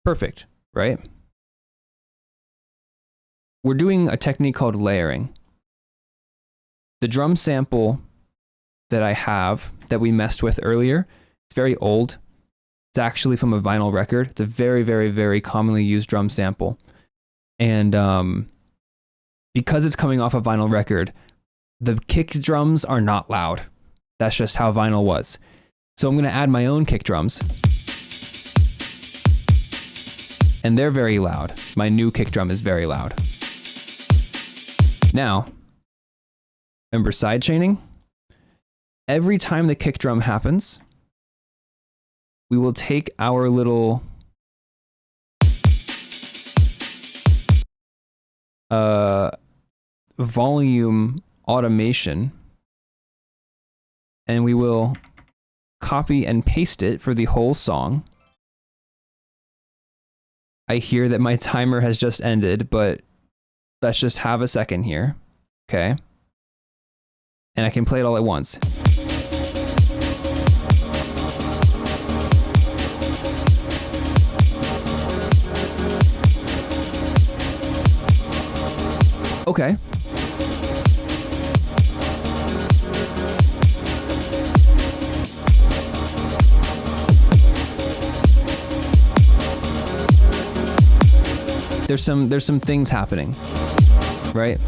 Perfect, right? We're doing a technique called layering. The drum sample that I have that we messed with earlier, it's very old. It's actually from a vinyl record. It's a very, very, very commonly used drum sample. And because it's coming off a vinyl record, the kick drums are not loud. That's just how vinyl was. So I'm going to add my own kick drums. And they're very loud. My new kick drum is very loud. Now, remember sidechaining? Every time the kick drum happens, we will take our little volume automation, and we will copy and paste it for the whole song. I hear that my timer has just ended, but let's just have a second here. Okay. And I can play it all at once. Okay. There's some things happening, right?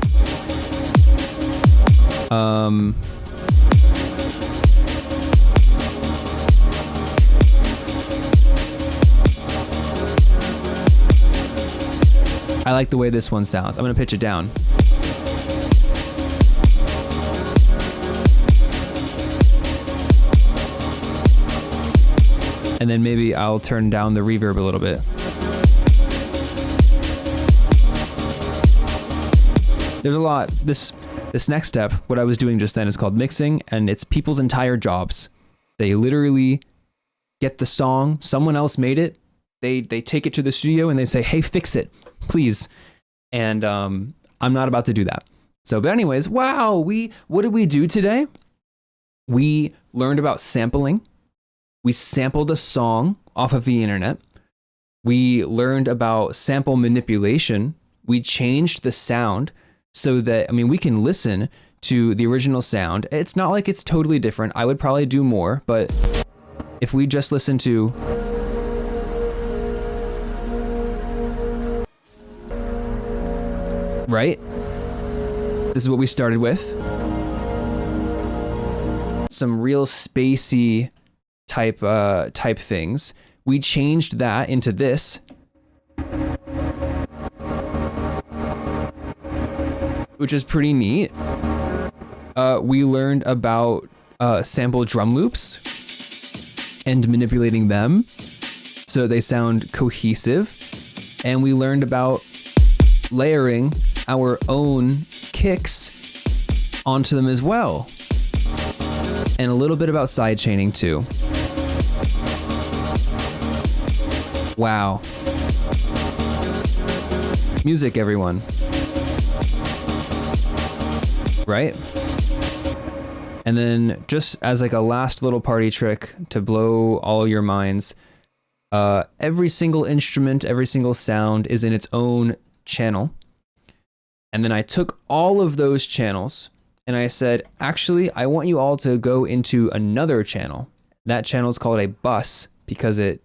I like the way this one sounds. I'm gonna pitch it down. And then maybe I'll turn down the reverb a little bit. There's a lot. This next step, what I was doing just then, is called mixing, and it's people's entire jobs. They literally get the song, someone else made it, they take it to the studio and they say, hey, fix it, please. And I'm not about to do that. So, but anyways, wow, what did we do today? We learned about sampling. We sampled a song off of the internet. We learned about sample manipulation. We changed the sound so that, I mean, we can listen to the original sound. It's not like it's totally different. I would probably do more, but if we just listen to, right? This is what we started with. Some real spacey type things. We changed that into this, which is pretty neat. We learned about sample drum loops and manipulating them so they sound cohesive. And we learned about layering our own kicks onto them as well. And a little bit about sidechaining too. Wow. Music, everyone. Right? And then just as like a last little party trick to blow all your minds, every single instrument, every single sound is in its own channel. And then I took all of those channels and I said, actually, I want you all to go into another channel. That channel is called a bus because it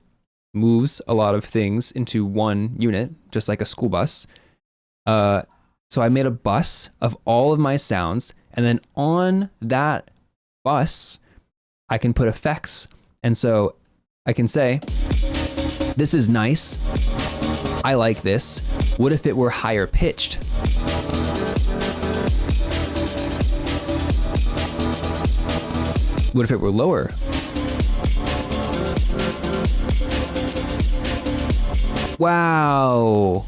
moves a lot of things into one unit, just like a school bus. So I made a bus of all of my sounds, and then on that bus, I can put effects. And so I can say, this is nice. I like this. What if it were higher pitched? What if it were lower? Wow.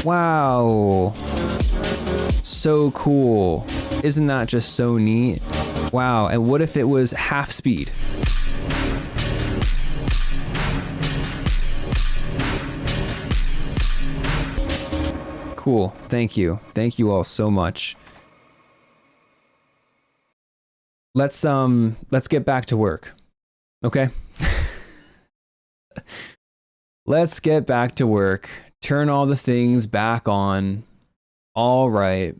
Wow. So cool. Isn't that just so neat? Wow. And what if it was half speed? Cool. Thank you. Thank you all so much. Let's get back to work. Okay? Let's get back to work. Turn all the things back on. All right.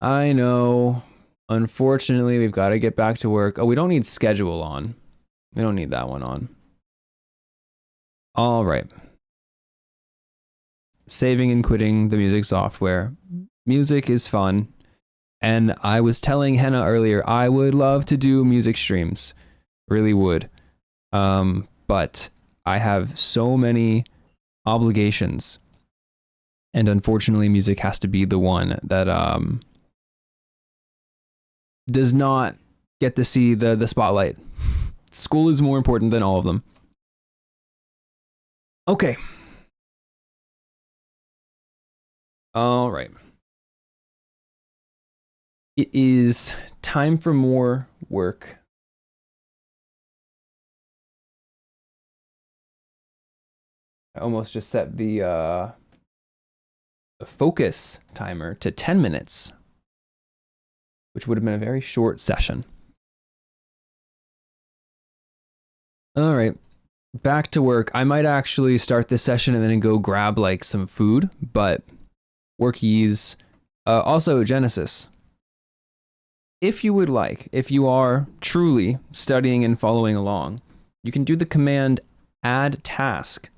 I know. Unfortunately, we've got to get back to work. Oh, we don't need schedule on. We don't need that one on. All right. Saving and quitting the music software. Music is fun. And I was telling Henna earlier, I would love to do music streams. Really would. But I have so many obligations. And unfortunately, music has to be the one that does not get to see the spotlight. School is more important than all of them. Okay. All right. It is time for more work. I almost just set the focus timer to 10 minutes, which would have been a very short session. All right, back to work. I might actually start this session and then go grab like some food, but workies. Also, Genesis. If you would like, if you are truly studying and following along, you can do the command add task,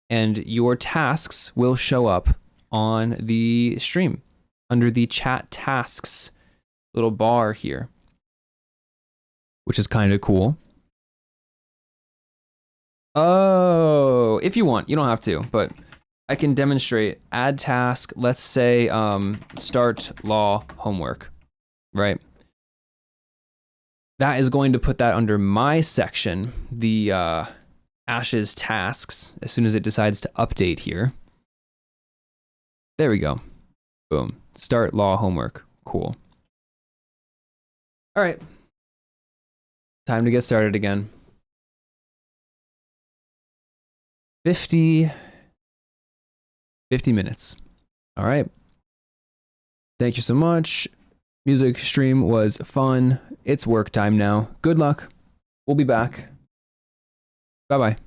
and your tasks will show up on the stream under the chat tasks little bar here, which is kind of cool. Oh, if you want, you don't have to, but I can demonstrate add task. Let's say start law homework, right? That is going to put that under my section, the Ash's tasks, as soon as it decides to update here. There we go. Boom. Start law homework. Cool. All right. Time to get started again. 50 minutes. All right. Thank you so much. Music stream was fun. It's work time now. Good luck. We'll be back. Bye-bye.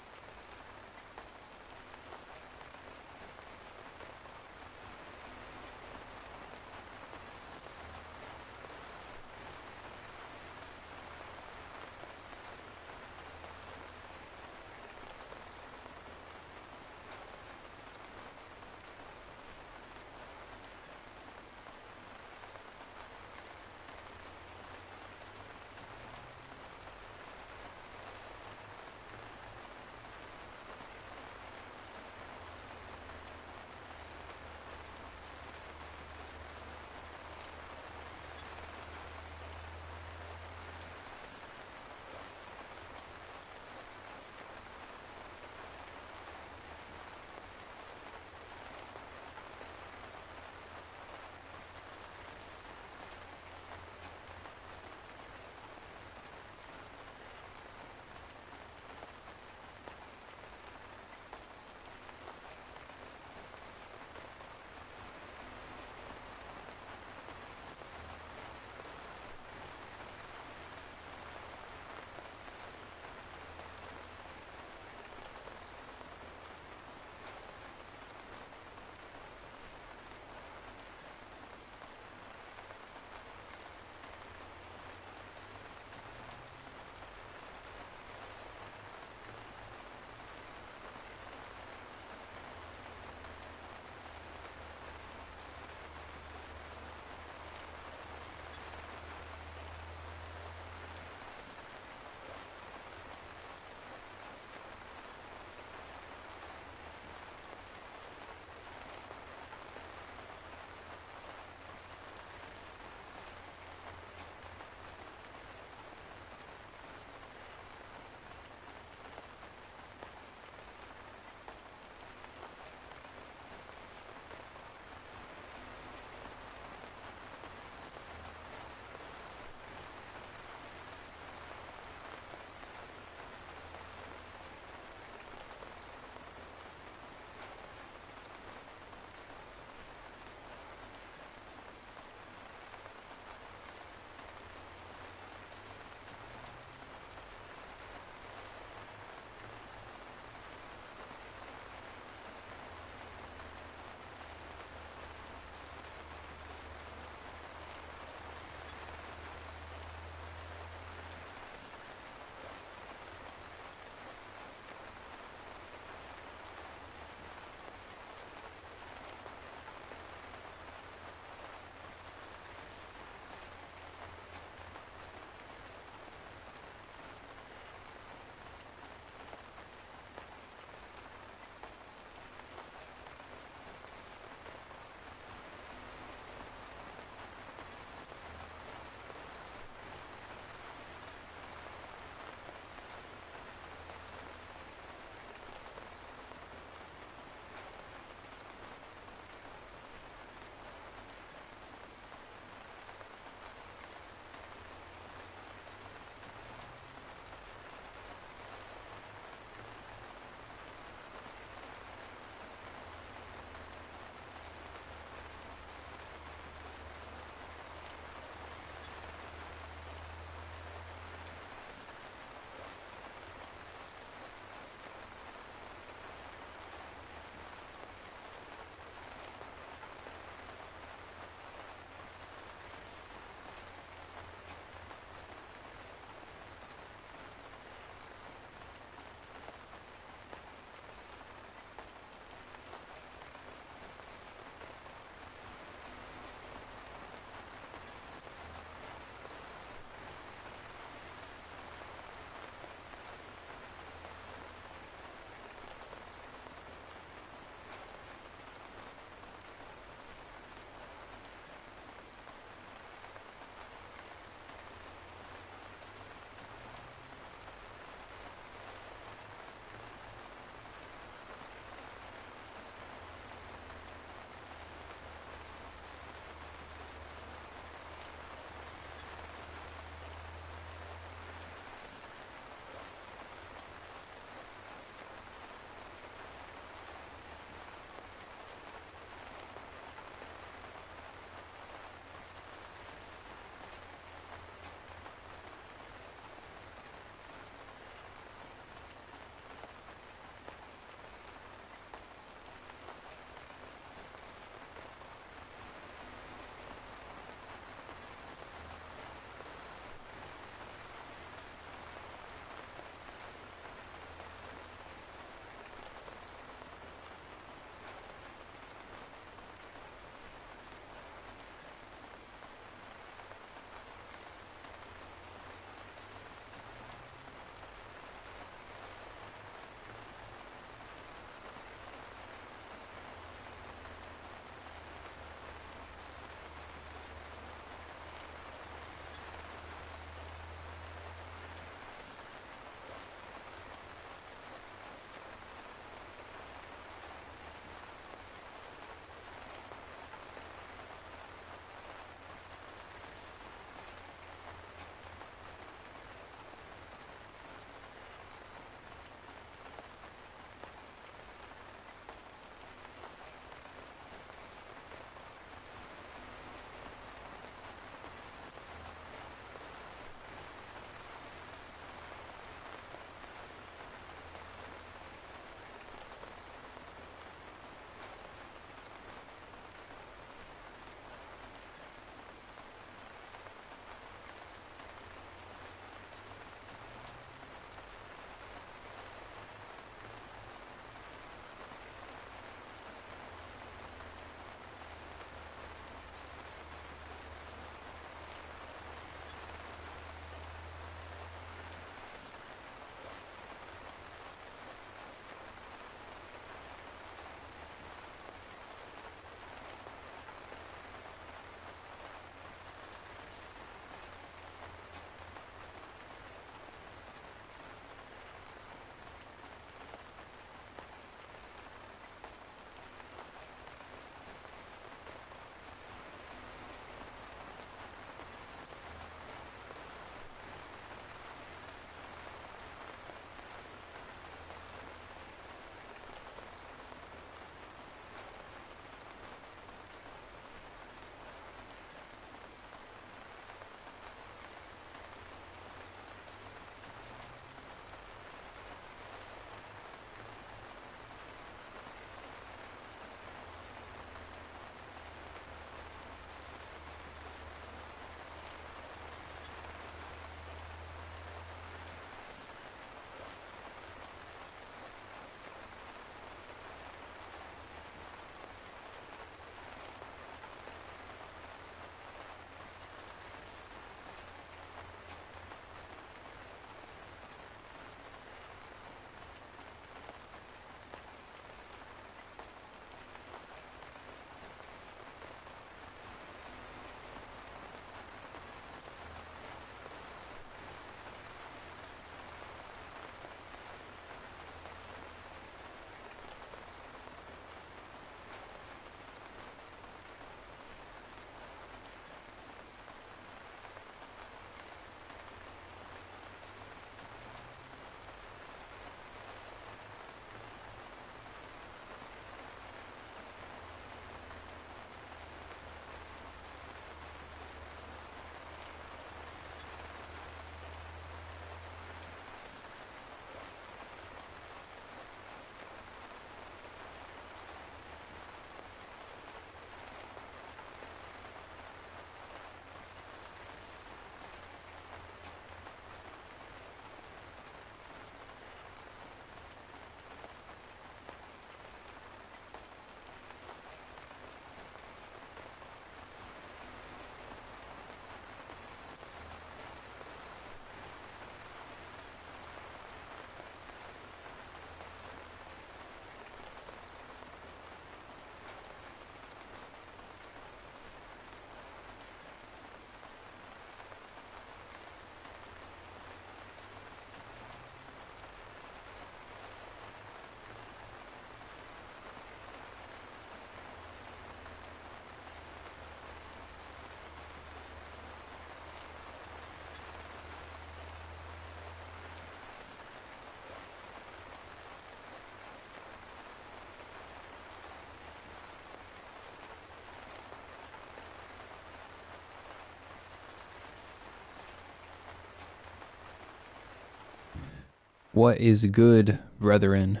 What is good, brethren?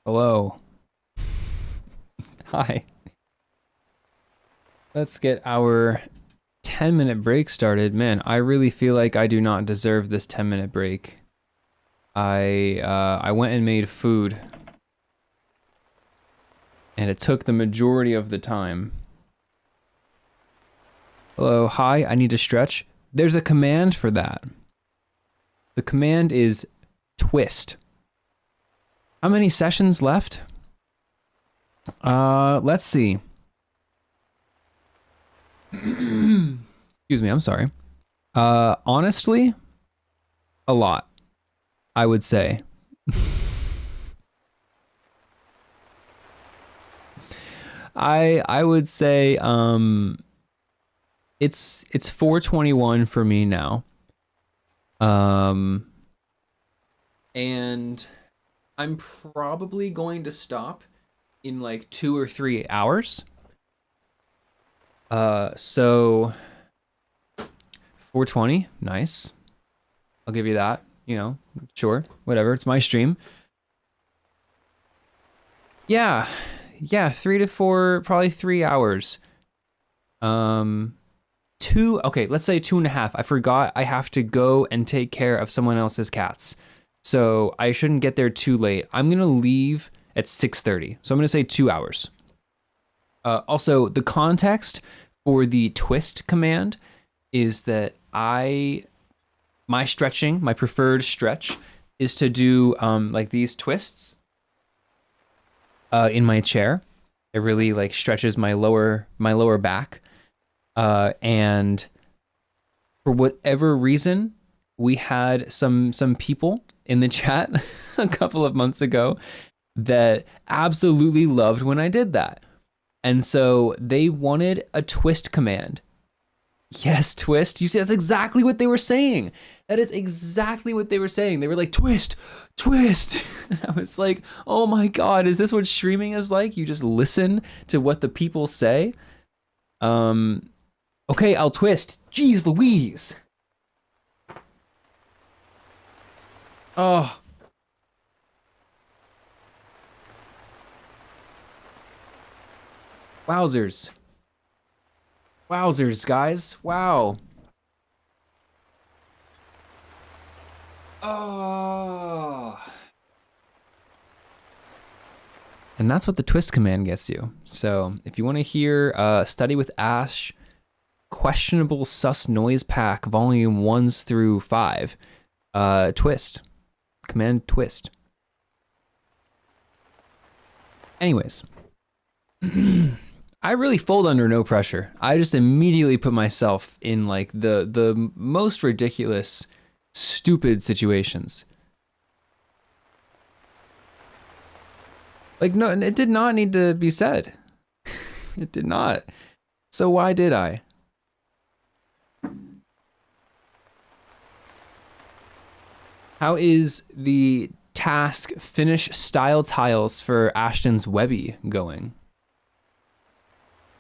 Hello. Hi. Let's get our 10-minute break started. Man, I really feel like I do not deserve this 10-minute break. I went and made food, and it took the majority of the time. Hello, hi, I need to stretch. There's a command for that. The command is twist. How many sessions left? Let's see. Excuse me, I'm sorry. Honestly, a lot, I would say. I would say it's 4:21 for me now. And I'm probably going to stop in like 2 or 3 hours. So 4:20, nice. I'll give you that, you know, sure, whatever, it's my stream. Yeah, 3 to 4, probably 3 hours. Okay, let's say 2.5. I forgot I have to go and take care of someone else's cats. So I shouldn't get there too late. I'm gonna leave at 6:30. So I'm gonna say 2 hours. Also, the context for the twist command is that my preferred stretch is to do like these twists in my chair. It really like stretches my lower back. And for whatever reason, we had some people in the chat a couple of months ago that absolutely loved when I did that. And so they wanted a twist command. Yes, twist. You see, that's exactly what they were saying. That is exactly what they were saying. They were like, twist, twist. And I was like, oh my God, is this what streaming is like? You just listen to what the people say? Okay, I'll twist. Jeez Louise. Oh. Wowzers. Wowzers, guys. Wow. Oh. And that's what the twist command gets you. So if you want to hear Study with Ash, Questionable Sus Noise Pack, Volume 1s through 5, twist. Command twist. Anyways. I really fold under no pressure. I just immediately put myself in like the most ridiculous, stupid situations. Like, no, it did not need to be said. It did not. So why did I? How is the task finish style tiles for Ashton's Webby going?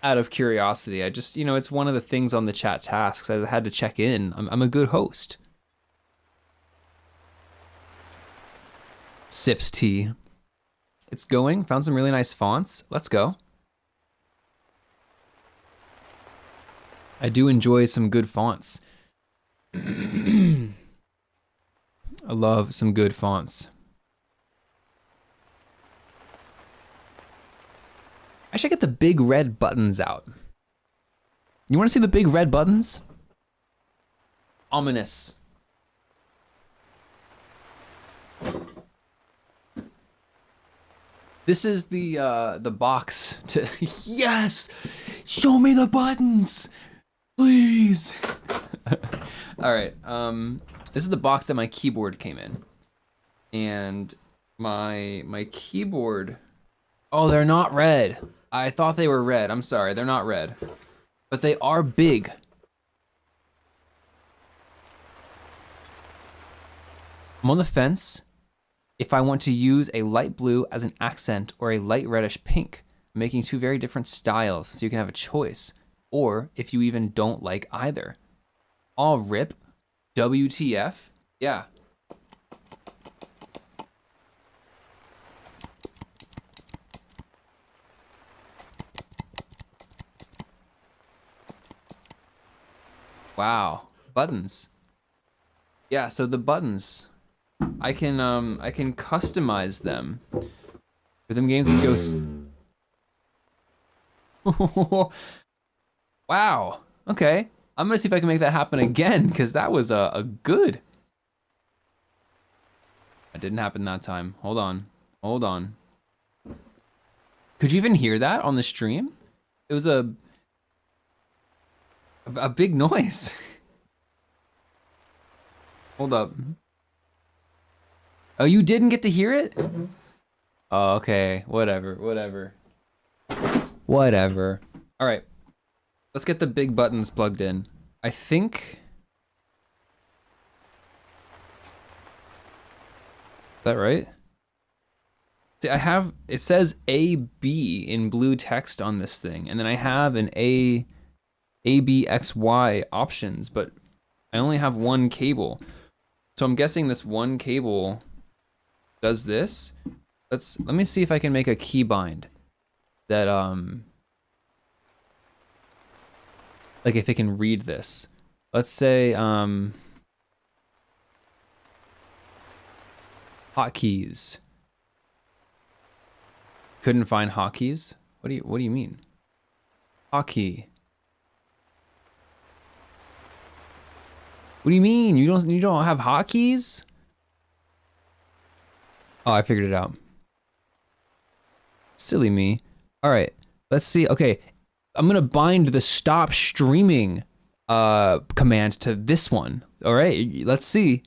Out of curiosity, I just, you know, it's one of the things on the chat tasks. I had to check in. I'm a good host. Sips tea. It's going. Found some really nice fonts. Let's go. I do enjoy some good fonts. I love some good fonts. I should get the big red buttons out. You want to see the big red buttons? Ominous. This is the box to yes! Show me the buttons! Please! Alright, this is the box that my keyboard came in. And my keyboard, oh, they're not red. I thought they were red. I'm sorry, they're not red. But they are big. I'm on the fence if I want to use a light blue as an accent or a light reddish pink. I'm making two very different styles, so you can have a choice. Or if you even don't like either. All rip. WTF? Yeah. Wow. Buttons. Yeah, so the buttons, I can customize them. For them games with ghosts. Wow. Okay. I'm gonna see if I can make that happen again, because that was a good. It didn't happen that time. Hold on. Hold on. Could you even hear that on the stream? It was a big noise. Hold up. Oh, you didn't get to hear it? Oh, okay. Whatever. Whatever. Whatever. All right. Let's get the big buttons plugged in. I think. Is that right? See, I have, it says AB in blue text on this thing, and then I have an ABXY options, but I only have one cable. So I'm guessing this one cable does this. Let me see if I can make a keybind that like if it can read this. Let's say hotkeys. Couldn't find hotkeys? What do you mean? Hotkey. What do you mean? You don't have hotkeys? Oh, I figured it out. Silly me. All right, let's see. Okay, I'm gonna bind the stop streaming command to this one. All right, let's see.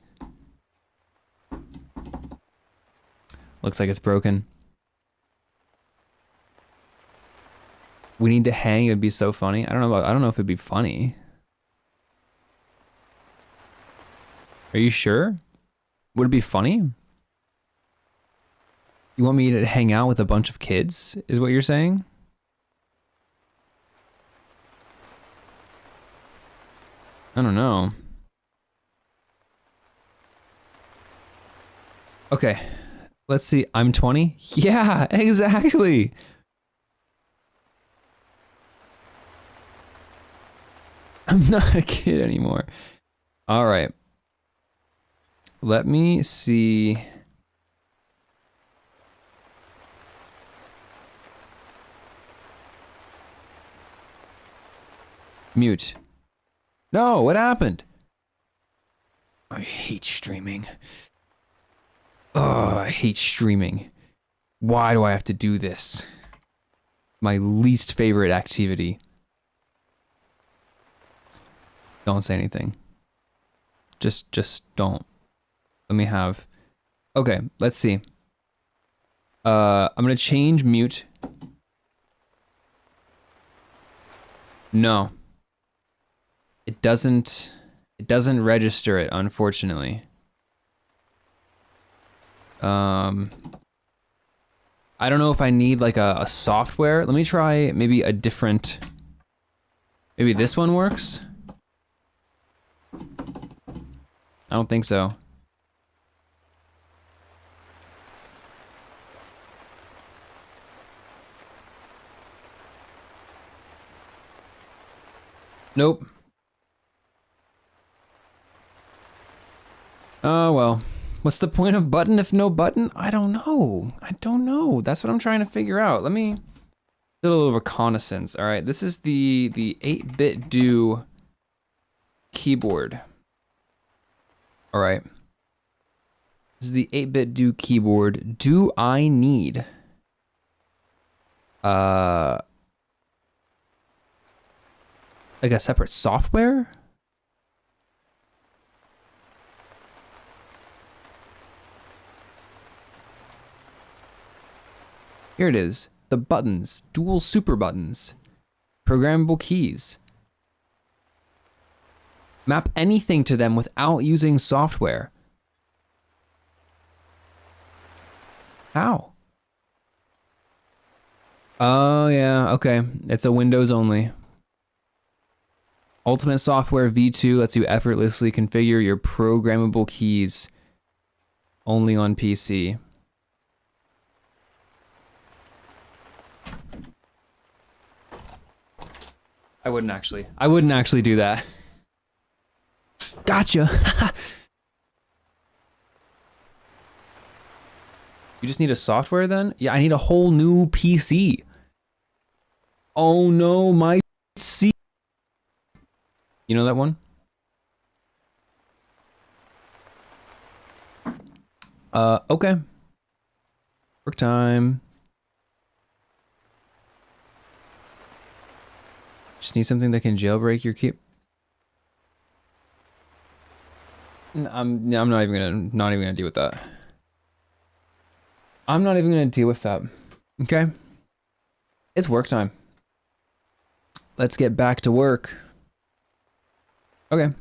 Looks like it's broken. We need to hang. It would be so funny. I don't know if it'd be funny. Are you sure? Would it be funny? You want me to hang out with a bunch of kids, is what you're saying? I don't know. Okay, let's see. I'm 20? Yeah, exactly. I'm not a kid anymore. All right. Let me see. Mute. No, what happened? I hate streaming. Oh, I hate streaming. Why do I have to do this? My least favorite activity. Don't say anything. Just don't. Let me have. Okay, let's see. I'm gonna change mute. No. It doesn't register it, unfortunately. I don't know if I need like a software. Let me try maybe a different. Maybe this one works. I don't think so. Nope. Oh, well. What's the point of button if no button? I don't know. I don't know. That's what I'm trying to figure out. Let me do a little reconnaissance. All right, this is the 8-bit do keyboard. All right. This is the 8-bit do keyboard. Do I need like a separate software? Here it is. The buttons, dual super buttons, programmable keys. Map anything to them without using software. How? Oh yeah, okay. It's a Windows only. Ultimate Software V2 lets you effortlessly configure your programmable keys only on PC. I wouldn't actually do that. Gotcha. You just need a software then? Yeah, I need a whole new PC. Oh no, my PC. You know that one? Okay. Work time. Just need something that can jailbreak your key. I'm not even gonna deal with that. I'm not even gonna deal with that. Okay? It's work time. Let's get back to work. Okay.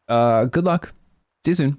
Good luck. See you soon.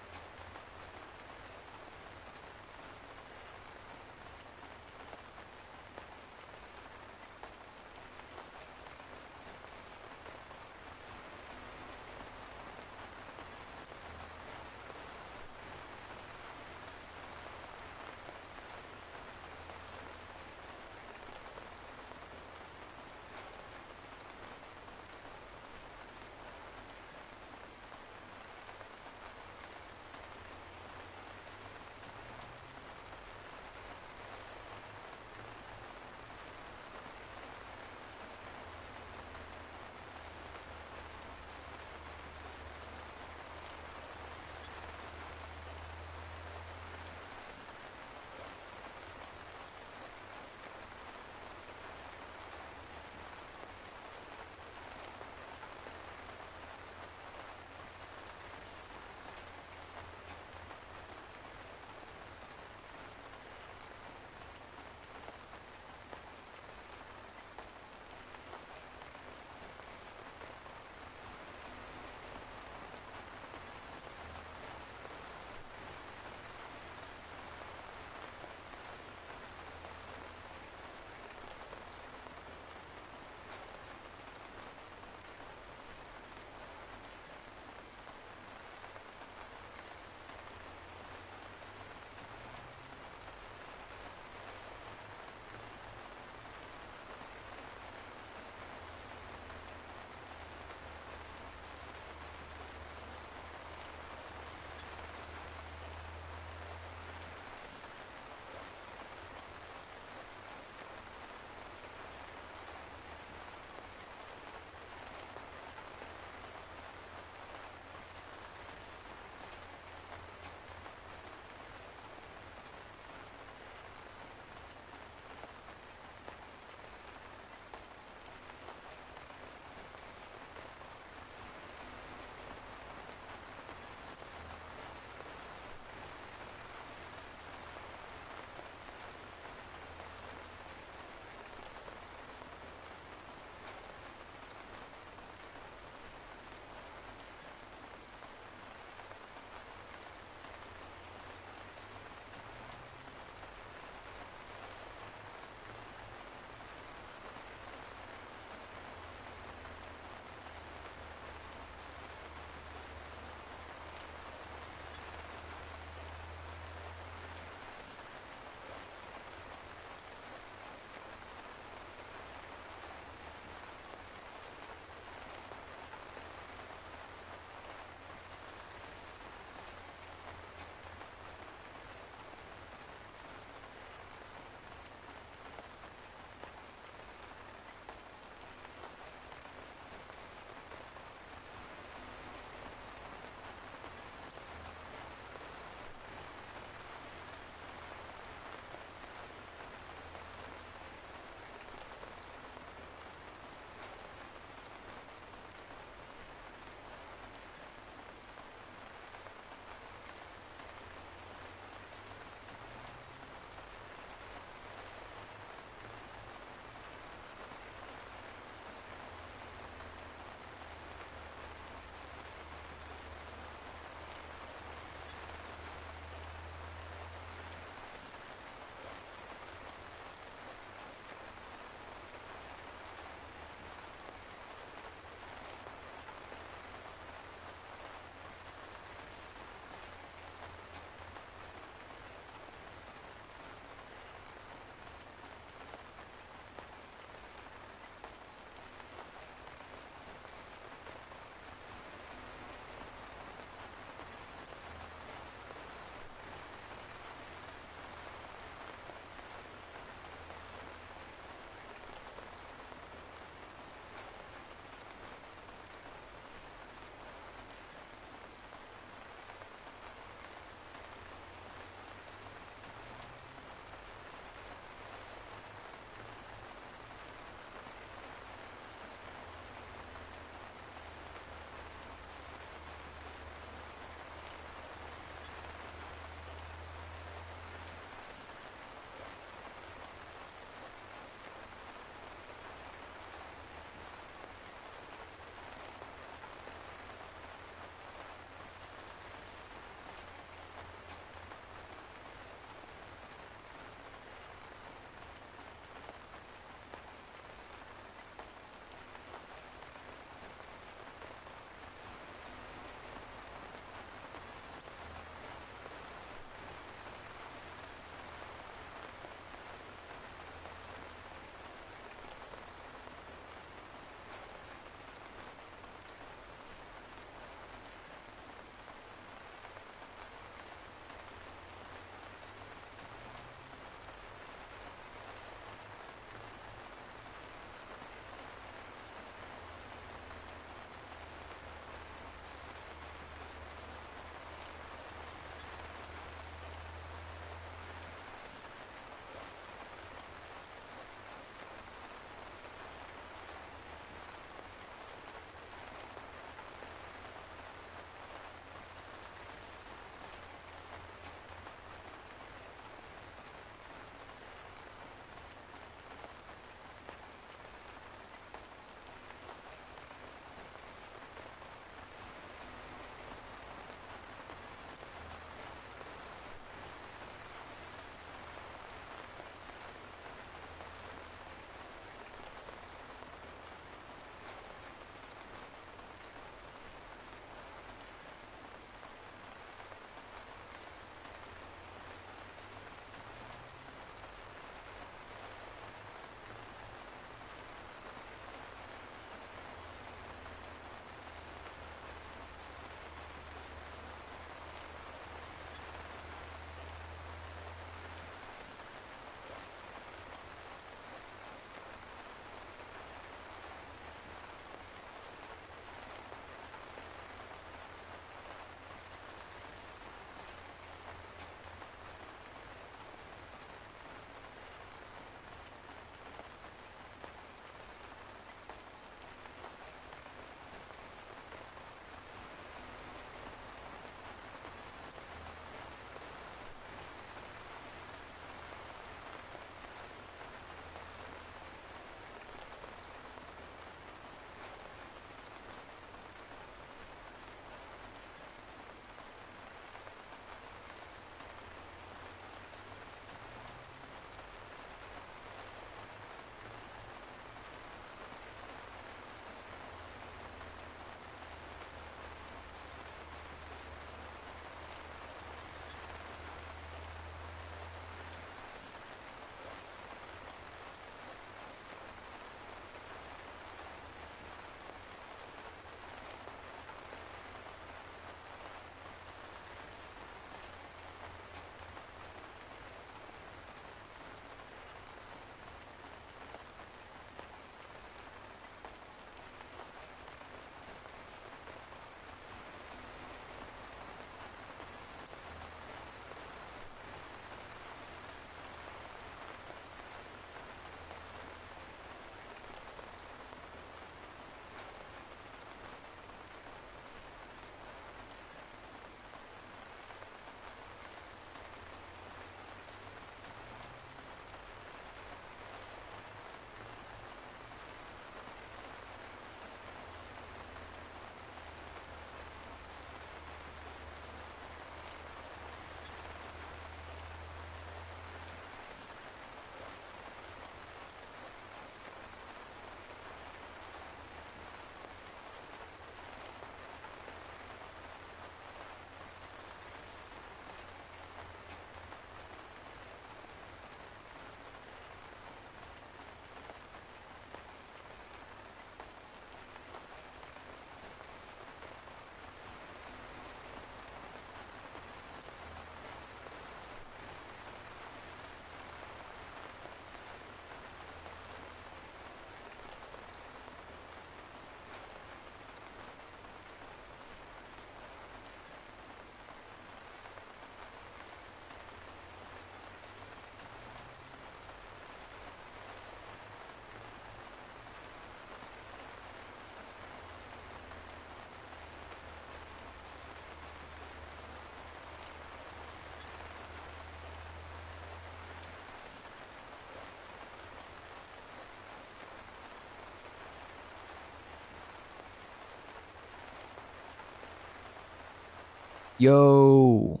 Yo,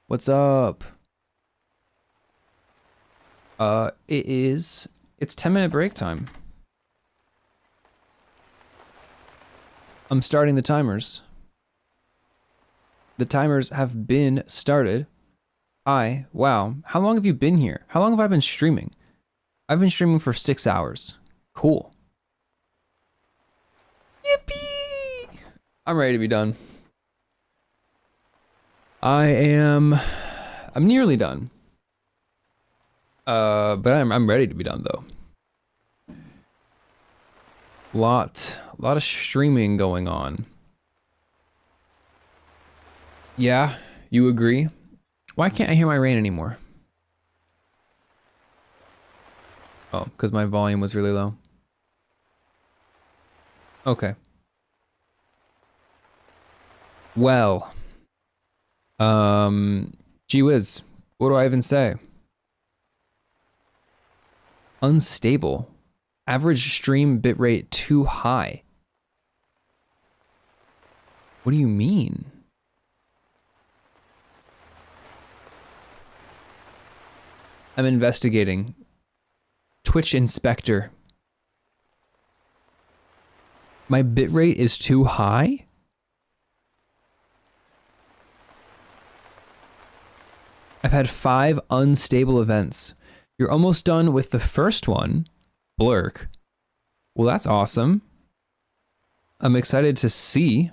what's up? It's 10-minute break time. I'm starting the timers. The timers have been started. Hi, wow. How long have you been here? How long have I been streaming? I've been streaming for 6 hours. Cool. Yippee! I'm ready to be done. I'm nearly done. But I'm ready to be done though. Lot of streaming going on. Yeah, you agree? Why can't I hear my rain anymore? Oh, because my volume was really low. Okay. Well. Gee whiz. What do I even say? Unstable. Average stream bitrate too high. What do you mean? I'm investigating. Twitch inspector. My bitrate is too high? I've had 5 unstable events. You're almost done with the first one, Blurk. Well, that's awesome. I'm excited to see.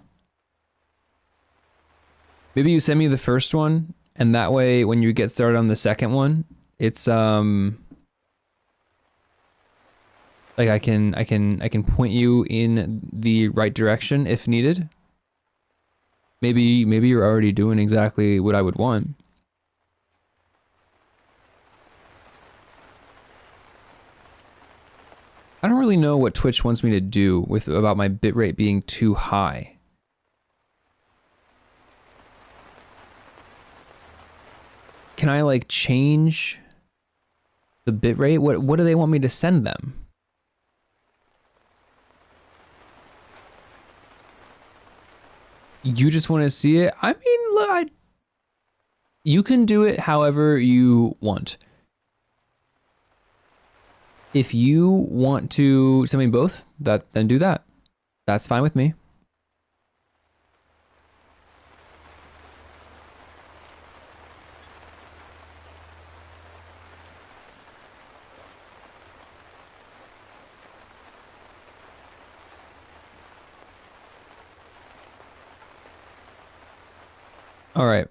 Maybe you send me the first one, and that way when you get started on the second one, it's like I can point you in the right direction if needed. Maybe you're already doing exactly what I would want. I don't really know what Twitch wants me to do about my bitrate being too high. Can I like change the bitrate? What do they want me to send them? You just want to see it? I mean, look, you can do it however you want. If you want to send me both, then do that. That's fine with me. All right.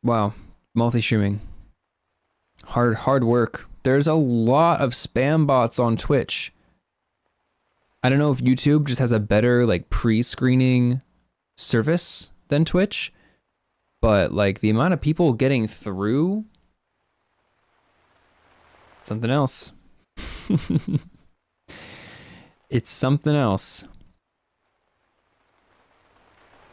Wow. Multi-streaming. Hard work. There's a lot of spam bots on Twitch. I don't know if YouTube just has a better like pre-screening service than Twitch, but like the amount of people getting through, something else. It's something else.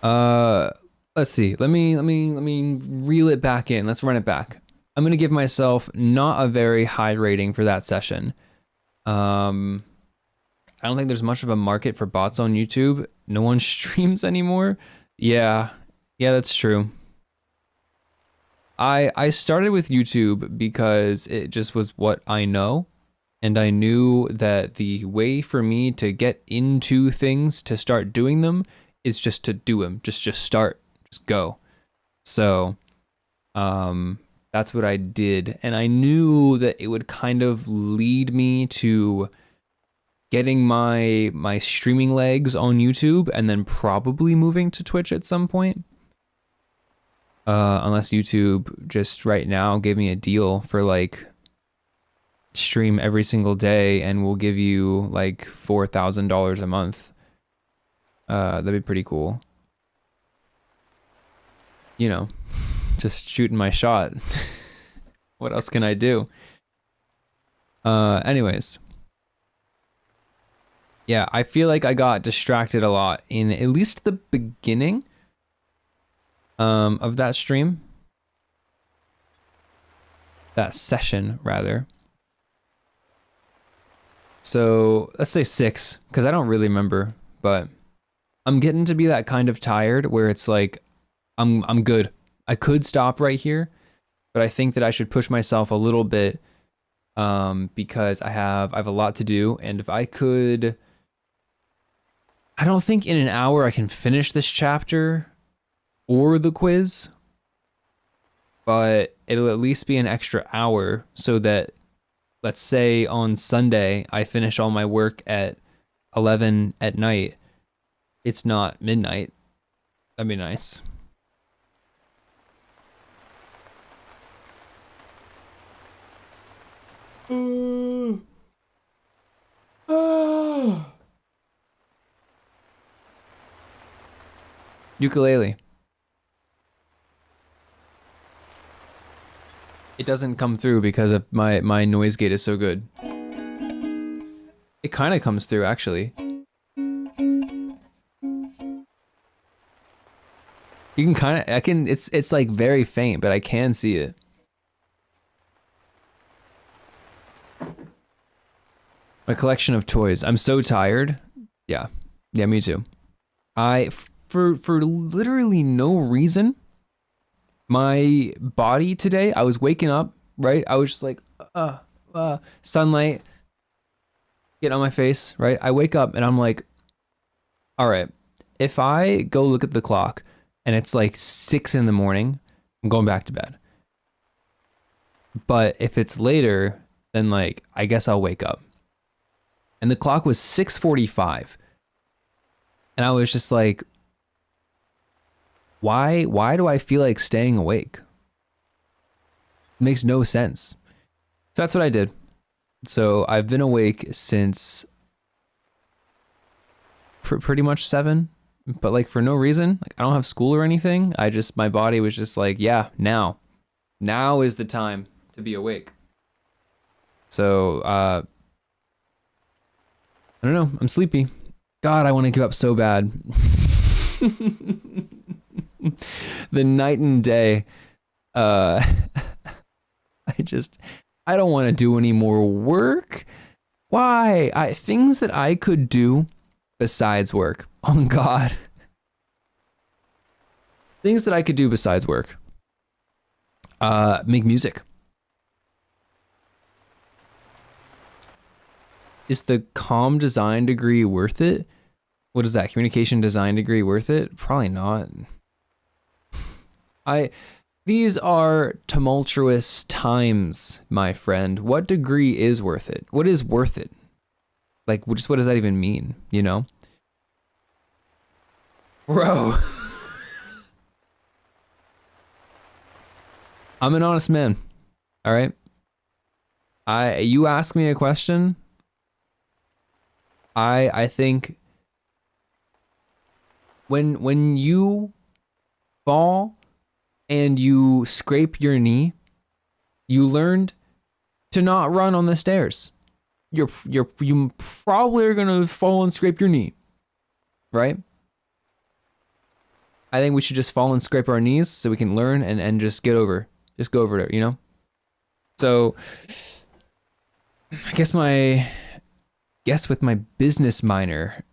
Let's see. Let me reel it back in. Let's run it back. I'm gonna give myself not a very high rating for that session. I don't think there's much of a market for bots on YouTube. No one streams anymore. Yeah, that's true. I started with YouTube because it just was what I know, and I knew that the way for me to get into things to start doing them is just to do them. Just start. Just go. So, that's what I did, and I knew that it would kind of lead me to getting my streaming legs on YouTube and then probably moving to Twitch at some point. Unless YouTube just right now gave me a deal for like stream every single day and we'll give you like $4,000 a month. That'd be pretty cool. You know, just shooting my shot. What else can I do? Anyways. Yeah, I feel like I got distracted a lot in at least the beginning of that stream. That session, rather. So, let's say 6, because I don't really remember, but I'm getting to be that kind of tired where it's like, I'm good. I could stop right here, but I think that I should push myself a little bit because I have a lot to do, and if I could, I don't think in an hour I can finish this chapter or the quiz, but it'll at least be an extra hour so that, let's say on Sunday I finish all my work at 11 at night. It's not midnight. That'd be nice. Ukulele. It doesn't come through because of my noise gate is so good. It kind of comes through actually. You can kind of, it's like very faint, but I can see it. My collection of toys. I'm so tired. Yeah. Yeah, me too. For literally no reason, my body today, I was waking up, right? I was just like, sunlight, get on my face, right? I wake up and I'm like, all right, if I go look at the clock and it's like 6 in the morning, I'm going back to bed. But if it's later, then like, I guess I'll wake up. And the clock was 6:45. And I was just like, why do I feel like staying awake? It makes no sense. So that's what I did. So I've been awake since pretty much 7, but like for no reason. Like I don't have school or anything. My body was just like, yeah, now is the time to be awake. So, I don't know. I'm sleepy. God, I want to give up so bad. The night and day. I don't want to do any more work. Why? Things that I could do besides work. Oh God. Things that I could do besides work. Make music. Is the comm design degree worth it? What is that? Communication design degree worth it? Probably not. These are tumultuous times, my friend. What degree is worth it? What is worth it? Like, just what does that even mean? You know? Bro. I'm an honest man. All right? You ask me a question, I think when you fall and you scrape your knee, you learned to not run on the stairs. You probably are gonna fall and scrape your knee, right? I think we should just fall and scrape our knees so we can learn and just go over it, you know? So I guess with my business minor,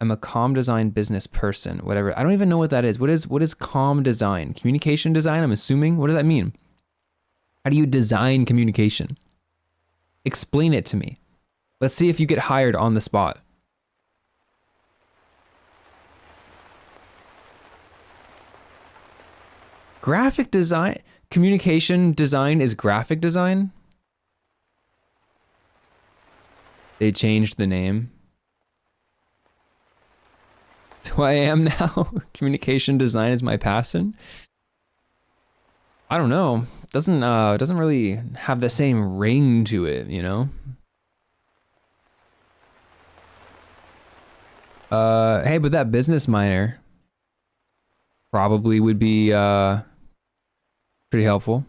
I'm a comm design business person, whatever. I don't even know what that is. What is comm design? Communication design, I'm assuming? What does that mean? How do you design communication? Explain it to me. Let's see if you get hired on the spot. Graphic design? Communication design is graphic design? They changed the name. That's who I am now. Communication design is my passion. I don't know. Doesn't really have the same ring to it, you know? Hey, but that business minor probably would be pretty helpful.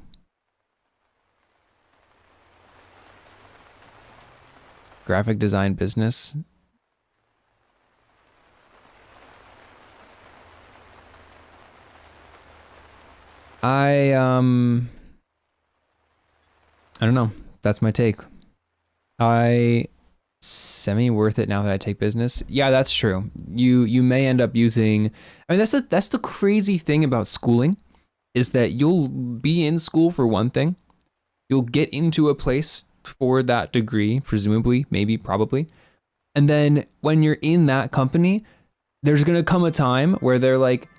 Graphic design business. I don't know. That's my take. I semi worth it now that I take business. Yeah, that's true. You may end up using. I mean, that's the crazy thing about schooling, is that you'll be in school for one thing, you'll get into a place for that degree, presumably, maybe, probably, and then when you're in that company, there's gonna come a time where they're like,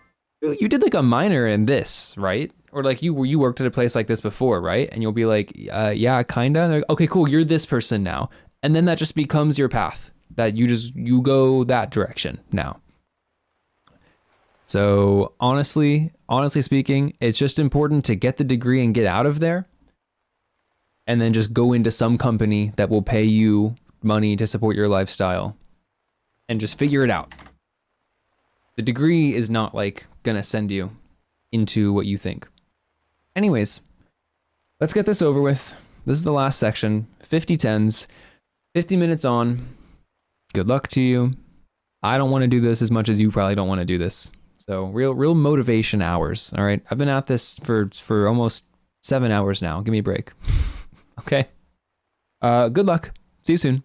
you did like a minor in this, right? Or like you worked at a place like this before, right? And you'll be like, yeah, kinda. And they're like, okay, cool, you're this person now. And then that just becomes your path. That you go that direction now. So honestly speaking, it's just important to get the degree and get out of there. And then just go into some company that will pay you money to support your lifestyle. And just figure it out. The degree is not like gonna send you into what you think. Anyways, let's get this over with. This is the last section, 50/10s, 50 minutes on. Good luck to you. I don't want to do this as much as you probably don't want to do this. So real motivation hours. All right. I've been at this for almost 7 hours now. Give me a break. Okay. Good luck. See you soon.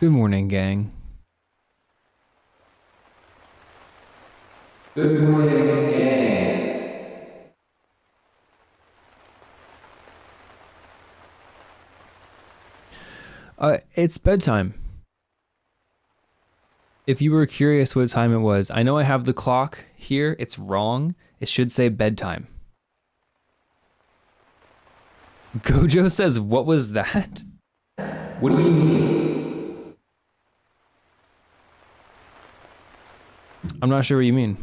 Good morning, gang. Good morning, gang. It's bedtime. If you were curious what time it was, I know I have the clock here. It's wrong. It should say bedtime. Gojo says, what was that? What do you mean? I'm not sure what you mean.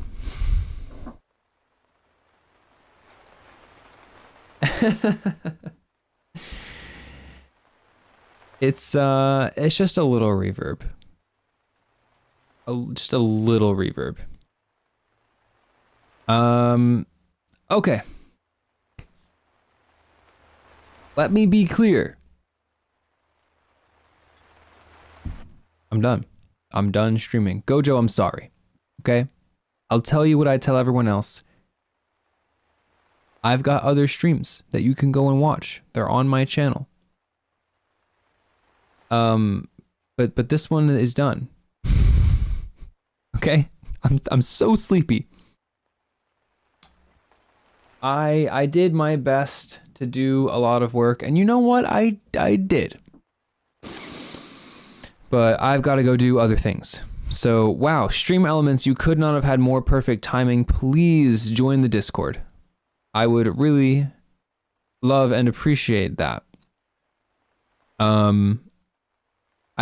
It's just a little reverb. Just a little reverb. Okay. Let me be clear. I'm done. I'm done streaming. Gojo, I'm sorry. Okay? I'll tell you what I tell everyone else. I've got other streams that you can go and watch. They're on my channel. But this one is done. Okay? I'm so sleepy. I did my best to do a lot of work, and you know what? I did. But I've got to go do other things. So, wow, Stream Elements, you could not have had more perfect timing. Please join the Discord. I would really love and appreciate that. I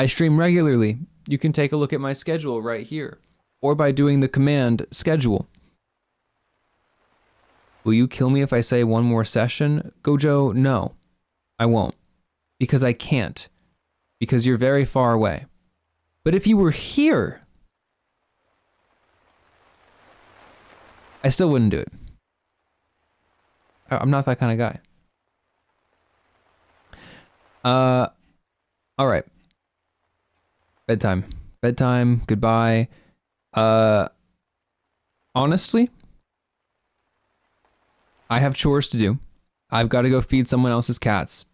stream regularly. You can take a look at my schedule right here, or by doing the command schedule. Will you kill me if I say one more session? Gojo, no, I won't, because I can't, because you're very far away. But if you were here, I still wouldn't do it. I'm not that kind of guy. All right. Bedtime. Bedtime. Goodbye. Honestly, I have chores to do. I've got to go feed someone else's cats,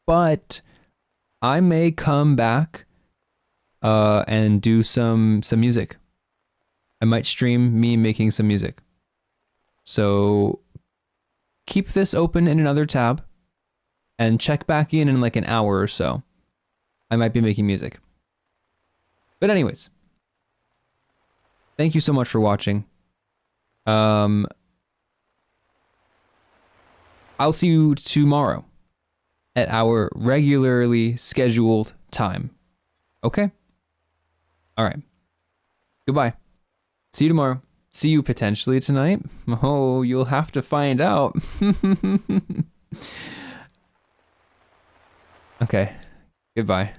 but I may come back and do some music. I might stream me making some music. So keep this open in another tab and check back in like an hour or so. I might be making music. But anyways, thank you so much for watching. I'll see you tomorrow at our regularly scheduled time. Okay? All right. Goodbye. See you tomorrow. See you potentially tonight. Oh, you'll have to find out. Okay. Goodbye.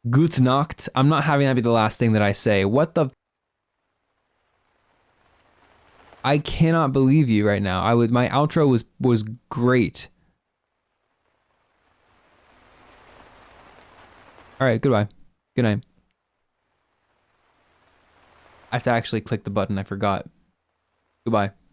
Gute Nacht. I'm not having that be the last thing that I say. What the... I cannot believe you right now. My outro was great. All right, goodbye. Good night. I have to actually click the button. I forgot. Goodbye.